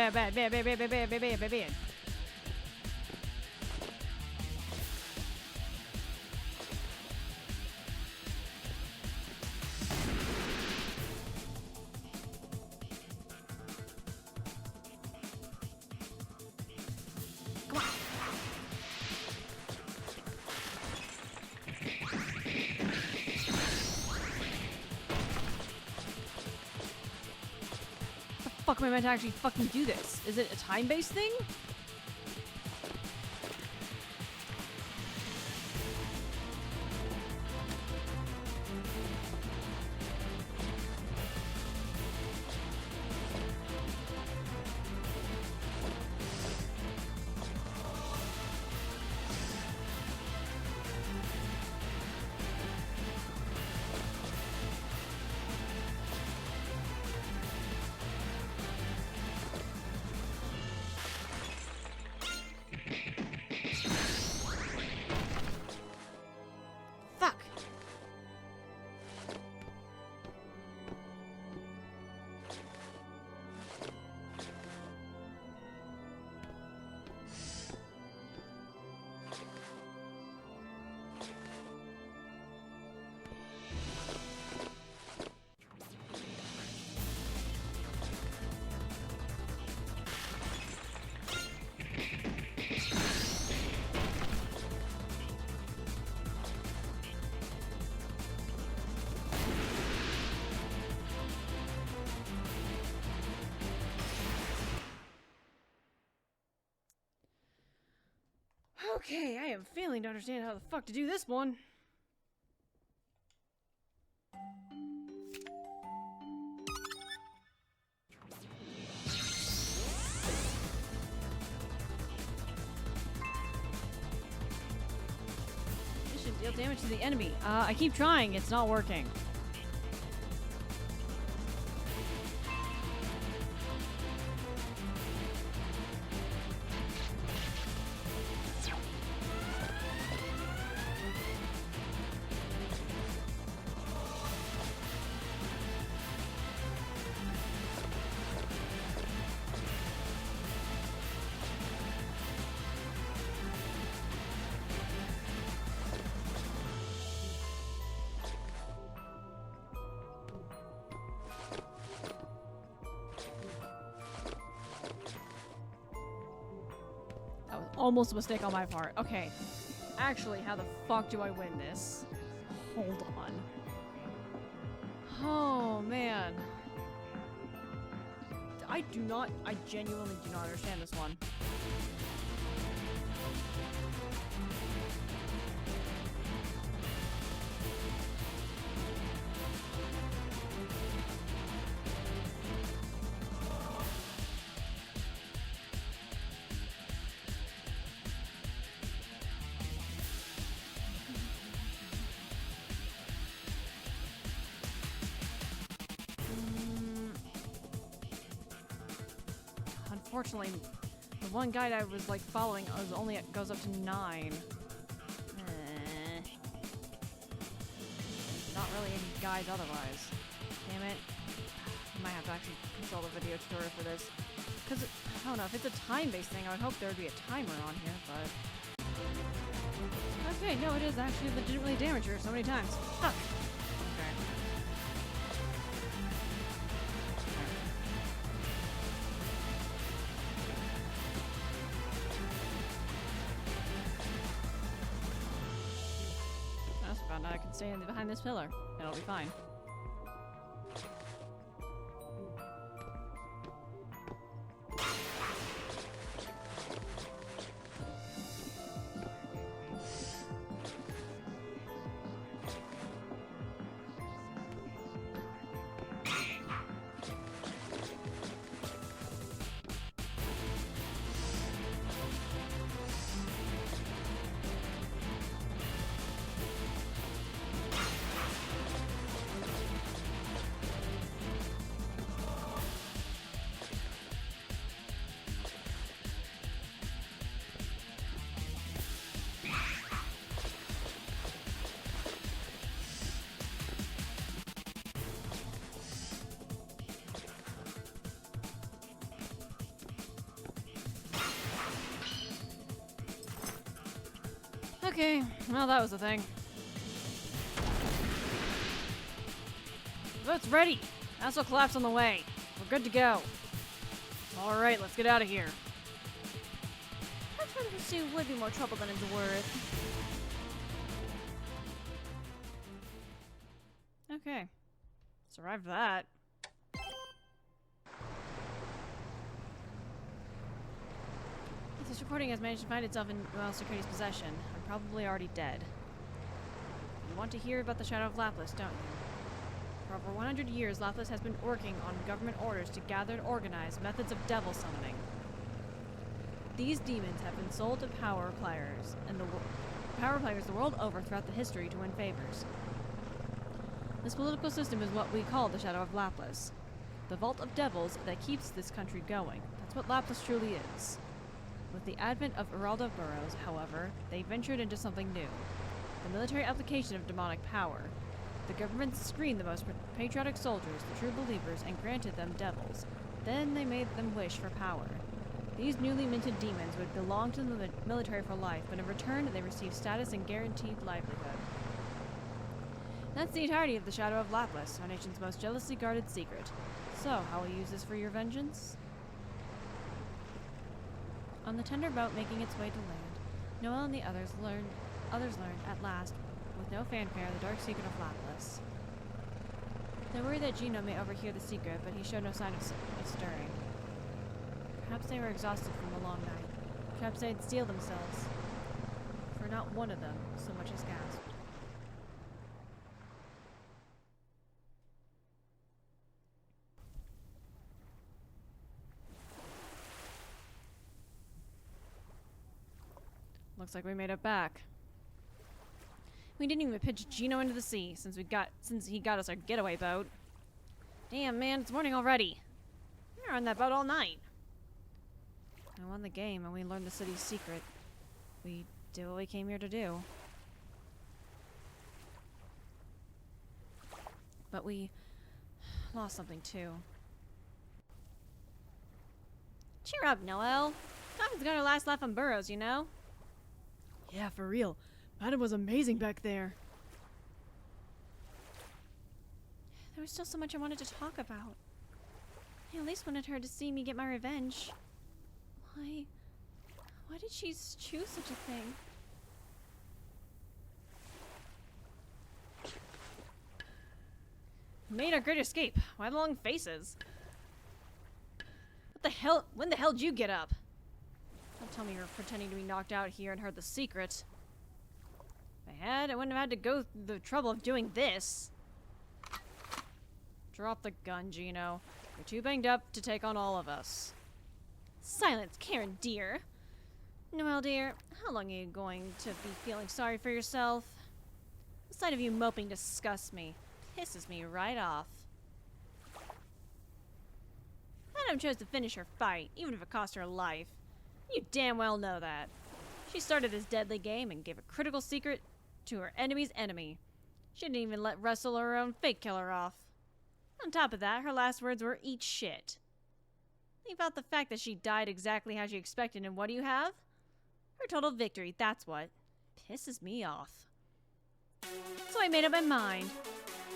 Bad. Come on. How the fuck am I meant to actually fucking do this? Is it a time-based thing? Fuck! Okay, I am failing to understand how the fuck to do this one. This should deal damage to the enemy. I keep trying, it's not working. almost a mistake on my part. Okay. Actually, how the fuck do I win this? Hold on. Oh, man. I genuinely do not understand this one. Unfortunately, the one guide I was like following goes up to 9. Not really any guides otherwise. Damn it. I might have to actually consult a video tutorial for this. Because, I don't know, if it's a time-based thing, I would hope there would be a timer on here, but... Okay, no, it is actually legitimately damaged her so many times. Fuck. Okay. I also found out I can stay behind this pillar. It'll be fine. Okay, well that was the thing. Boat's ready. Assault collapse on the way. We're good to go. Alright, let's get out of here. That trying to pursue would be more trouble than it's worth. Okay. Survived that. If this recording has managed to find itself in Noel Security's possession, I'm probably already dead. You want to hear about the Shadow of Lapis, don't you? For over 100 years, Lapis has been working on government orders to gather and organize methods of devil summoning. These demons have been sold to power players the world over throughout the history to win favors. This political system is what we call the Shadow of Lapis. The vault of devils that keeps this country going. That's what Lapis truly is. With the advent of Uralda boroughs, however, they ventured into something new. The military application of demonic power. The government screened the most patriotic soldiers, the true believers, and granted them devils. Then they made them wish for power. These newly minted demons would belong to the military for life, but in return they received status and guaranteed livelihood. That's the entirety of the Shadow of Lapis, our nation's most jealously guarded secret. So, how will you use this for your vengeance? On the tender boat making its way to land, Noel and the others learned at last, with no fanfare, the dark secret of Lapis. They worry that Gino may overhear the secret, but he showed no sign of stirring. Perhaps they were exhausted from a long night. Perhaps they had steeled themselves, for not one of them so much as gasped. Looks like we made it back. We didn't even pitch Gino into the sea since he got us our getaway boat. Damn, man, it's morning already. We were on that boat all night. I won the game and we learned the city's secret. We did what we came here to do. But we lost something too. Cheer up, Noel. Nothing's gonna last life on burrows, you know? Yeah, for real. Madam was amazing back there. There was still so much I wanted to talk about. I at least wanted her to see me get my revenge. Why did she choose such a thing? Made our great escape. Why the long faces? What the hell? When the hell did you get up? Don't tell me you were pretending to be knocked out here and heard the secret. If I wouldn't have had to go through the trouble of doing this. Drop the gun, Gino. You're too banged up to take on all of us. Silence, Karen, dear. Noel, dear, how long are you going to be feeling sorry for yourself? The sight of you moping disgusts me. Pisses me right off. Adam chose to finish her fight, even if it cost her life. You damn well know that. She started this deadly game and gave a critical secret to her enemy's enemy. She didn't even let wrestle her own fake killer off. On top of that, her last words were, "Eat shit." Leave out the fact that she died exactly how she expected, and what do you have? Her total victory, that's what. Pisses me off. So I made up my mind.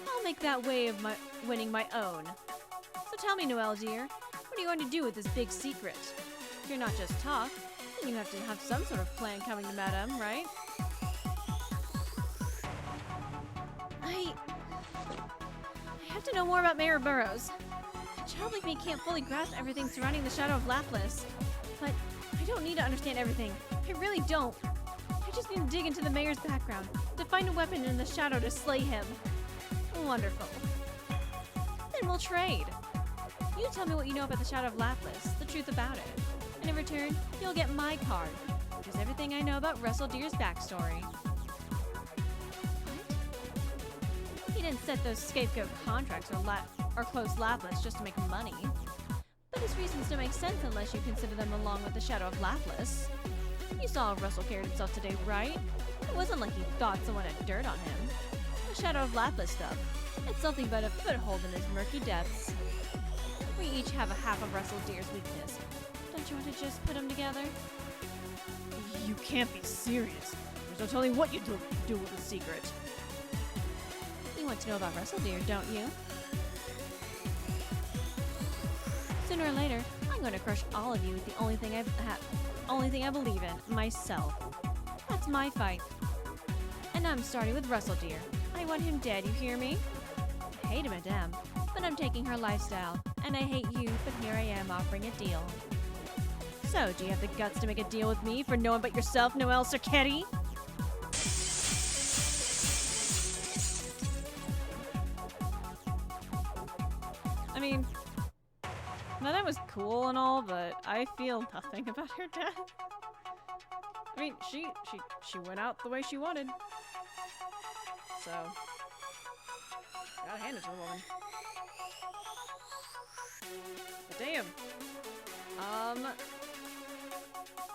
I'll make that way of my winning my own. So tell me, Noel, dear, what are you going to do with this big secret? If you're not just talk, then you have to have some sort of plan coming to Madame, right? I have to know more about Mayor Burrows. A child like me can't fully grasp everything surrounding the Shadow of Laplace. But I don't need to understand everything. I really don't. I just need to dig into the mayor's background, to find a weapon in the shadow to slay him. Wonderful. Then we'll trade. You tell me what you know about the Shadow of Laplace, the truth about it. And in return, you'll get my card, which is everything I know about Russell Deer's backstory. What? He didn't set those scapegoat contracts or close Laplace just to make money. But his reasons don't make sense unless you consider them along with the Shadow of Laplace. You saw how Russell carried himself today, right? It wasn't like he thought someone had dirt on him. The Shadow of Laplace stuff. It's something but a foothold in his murky depths. We each have a half of Russell Deer's weakness. Don't you want to just put them together? You can't be serious. There's no telling what you do with the secret. You want to know about Russell Deer, don't you? Sooner or later, I'm going to crush all of you with the only thing I believe in, myself. That's my fight. And I'm starting with Russell Deer. I want him dead, you hear me? I hate him, Madame, but I'm taking her lifestyle. And I hate you, but here I am offering a deal. So, do you have the guts to make a deal with me for no one but yourself, Noel Circetti? I mean, now that was cool and all, but I feel nothing about her death. I mean, she went out the way she wanted. So, gotta hand it to the woman. But damn.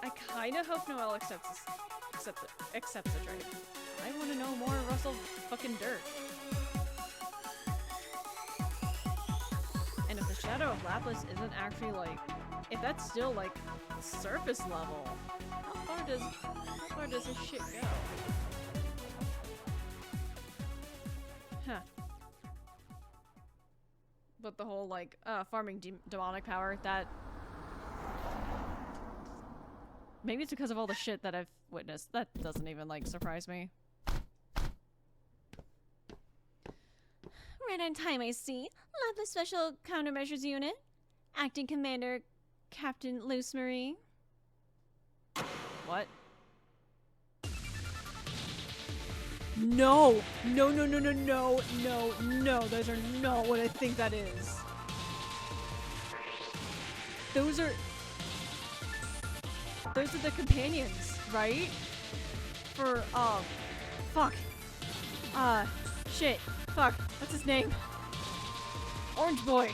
I kinda hope Noel accepts the trade. I wanna know more Russell fucking Dirt. And if the Shadow of Laplace isn't actually like, if that's still like surface level, how far does his shit go? Huh. But the whole like farming demonic power, that maybe it's because of all the shit that I've witnessed. That doesn't even like surprise me. Right on time, I see. Laplace Special Countermeasures Unit. Acting Commander Captain Luce Marie. What? No! No, no, no, no, no, no, no. Those are not what I think that is. Those are the companions, right? For, fuck. Shit. Fuck. What's his name? Orange Boy.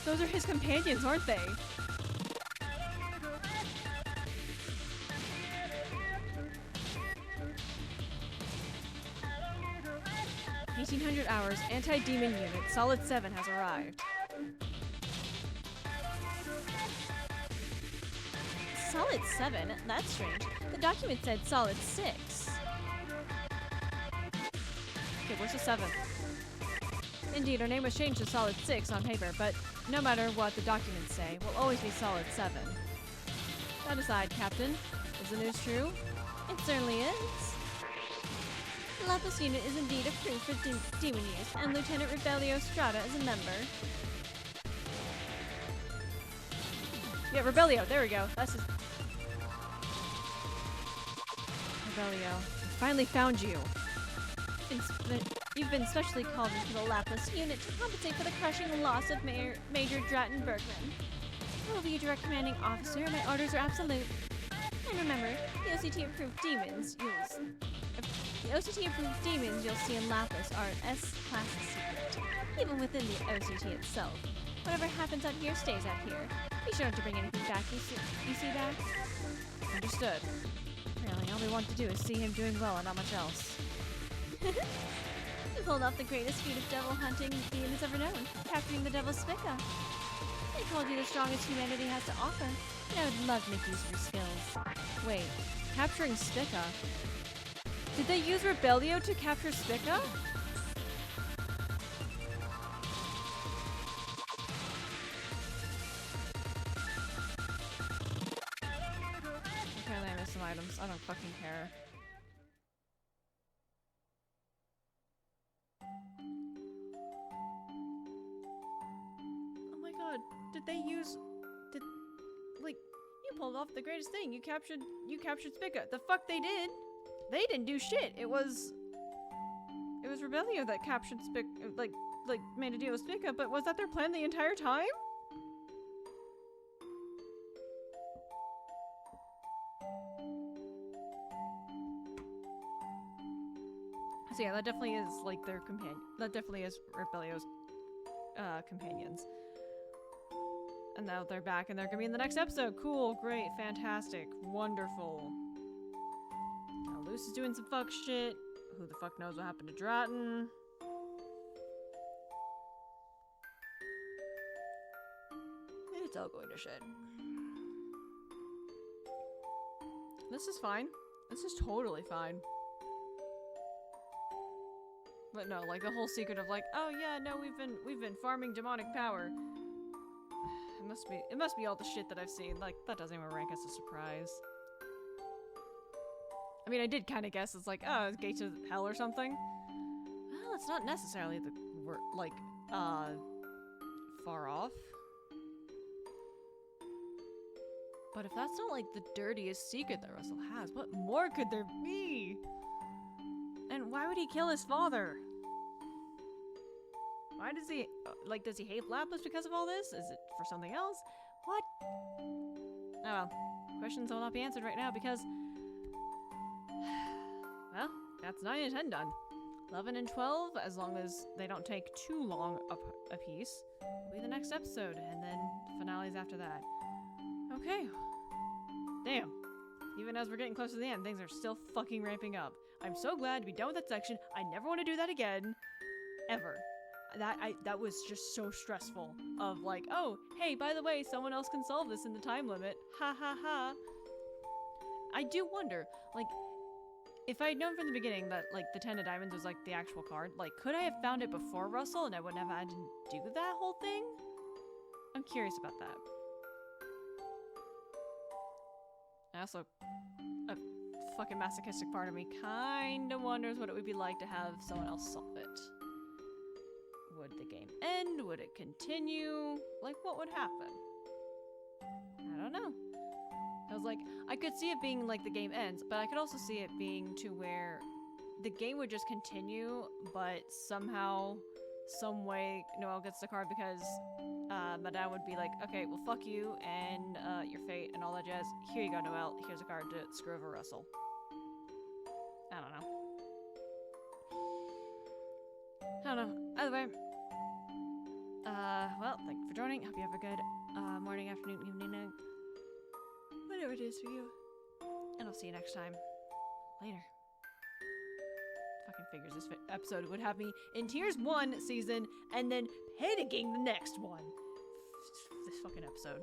Those are his companions, aren't they? 1800 hours, anti-demon unit, Solid 7 has arrived. Solid 7? That's strange. The document said Solid 6. Okay, where's the 7? Indeed, our name was changed to Solid 6 on paper, but no matter what the documents say, we'll always be Solid 7. That aside, Captain, is the news true? It certainly is. The Lapis unit is indeed approved for demon use, and Lieutenant Rebellio Strata is a member. Yeah, Rebellio, there we go. That's his... Rebellio. I finally found you. You've been specially called into the Lapis unit to compensate for the crushing loss of Major Dratton Bergman. I will be your direct commanding officer, and my orders are absolute. And remember, the OCT-approved demons you'll see in Lapis are an S-class secret, even within the OCT itself. Whatever happens out here stays out here. Be sure not to bring anything back you see back. Understood. Really, all we want to do is see him doing well and not much else. You pulled off the greatest feat of devil hunting the unit has ever known, capturing the Devil's Spica. They called you the strongest humanity has to offer, and I would love to make use of your skills. Wait, capturing Spica? Did they use Rebellio to capture Spica? Apparently I missed some items. I don't fucking care. Oh my god, did they use... Like, you pulled off the greatest thing. You captured Spica. The fuck they did? They didn't do shit. It was Rebellio that captured Spica, like made a deal with Spica, but was that their plan the entire time? So yeah, that definitely is like their companion. That definitely is Rebellio's companions. And now they're back and they're gonna be in the next episode. Cool, great, fantastic, wonderful. Now Luce is doing some fuck shit. Who the fuck knows what happened to Dratton? It's all going to shit. This is fine. This is totally fine. But no, like the whole secret of like, oh yeah, no, we've been farming demonic power. It must be all the shit that I've seen. Like, that doesn't even rank as a surprise. I mean, I did kind of guess it's like, oh, it's Gates of Hell or something. Well, it's not necessarily the far off. But if that's not like the dirtiest secret that Russell has, what more could there be? And why would he kill his father? Why does he, does he hate Lapis because of all this? Is it for something else? What? Oh well, questions will not be answered right now because, well, that's 9 and 10 done. 11 and 12, as long as they don't take too long a piece, will be the next episode, and then finales after that. Okay. Damn. Even as we're getting close to the end, things are still fucking ramping up. I'm so glad to be done with that section. I never want to do that again. Ever. That was just so stressful. Of like, oh, hey, by the way, someone else can solve this in the time limit. Ha ha ha. I do wonder, like, if I had known from the beginning that, like, the 10 of diamonds was, like, the actual card, like, could I have found it before Russell and I wouldn't have had to do that whole thing? I'm curious about that. I also, a fucking masochistic part of me kinda wonders what it would be like to have someone else solve it. Would the game end? Would it continue? Like, what would happen? I don't know. I was like, I could see it being like the game ends, but I could also see it being to where the game would just continue, but somehow, some way, Noel gets the card because my dad would be like, okay, well, fuck you and your fate and all that jazz. Here you go, Noel. Here's a card to screw over Russell. I don't know. I don't know. Either way, well, thank you for joining. Hope you have a good morning, afternoon, evening, whatever it is for you. And I'll see you next time. Later. Fucking figures this episode would have me in Tiers 1 season and then panicking the next one. This fucking episode.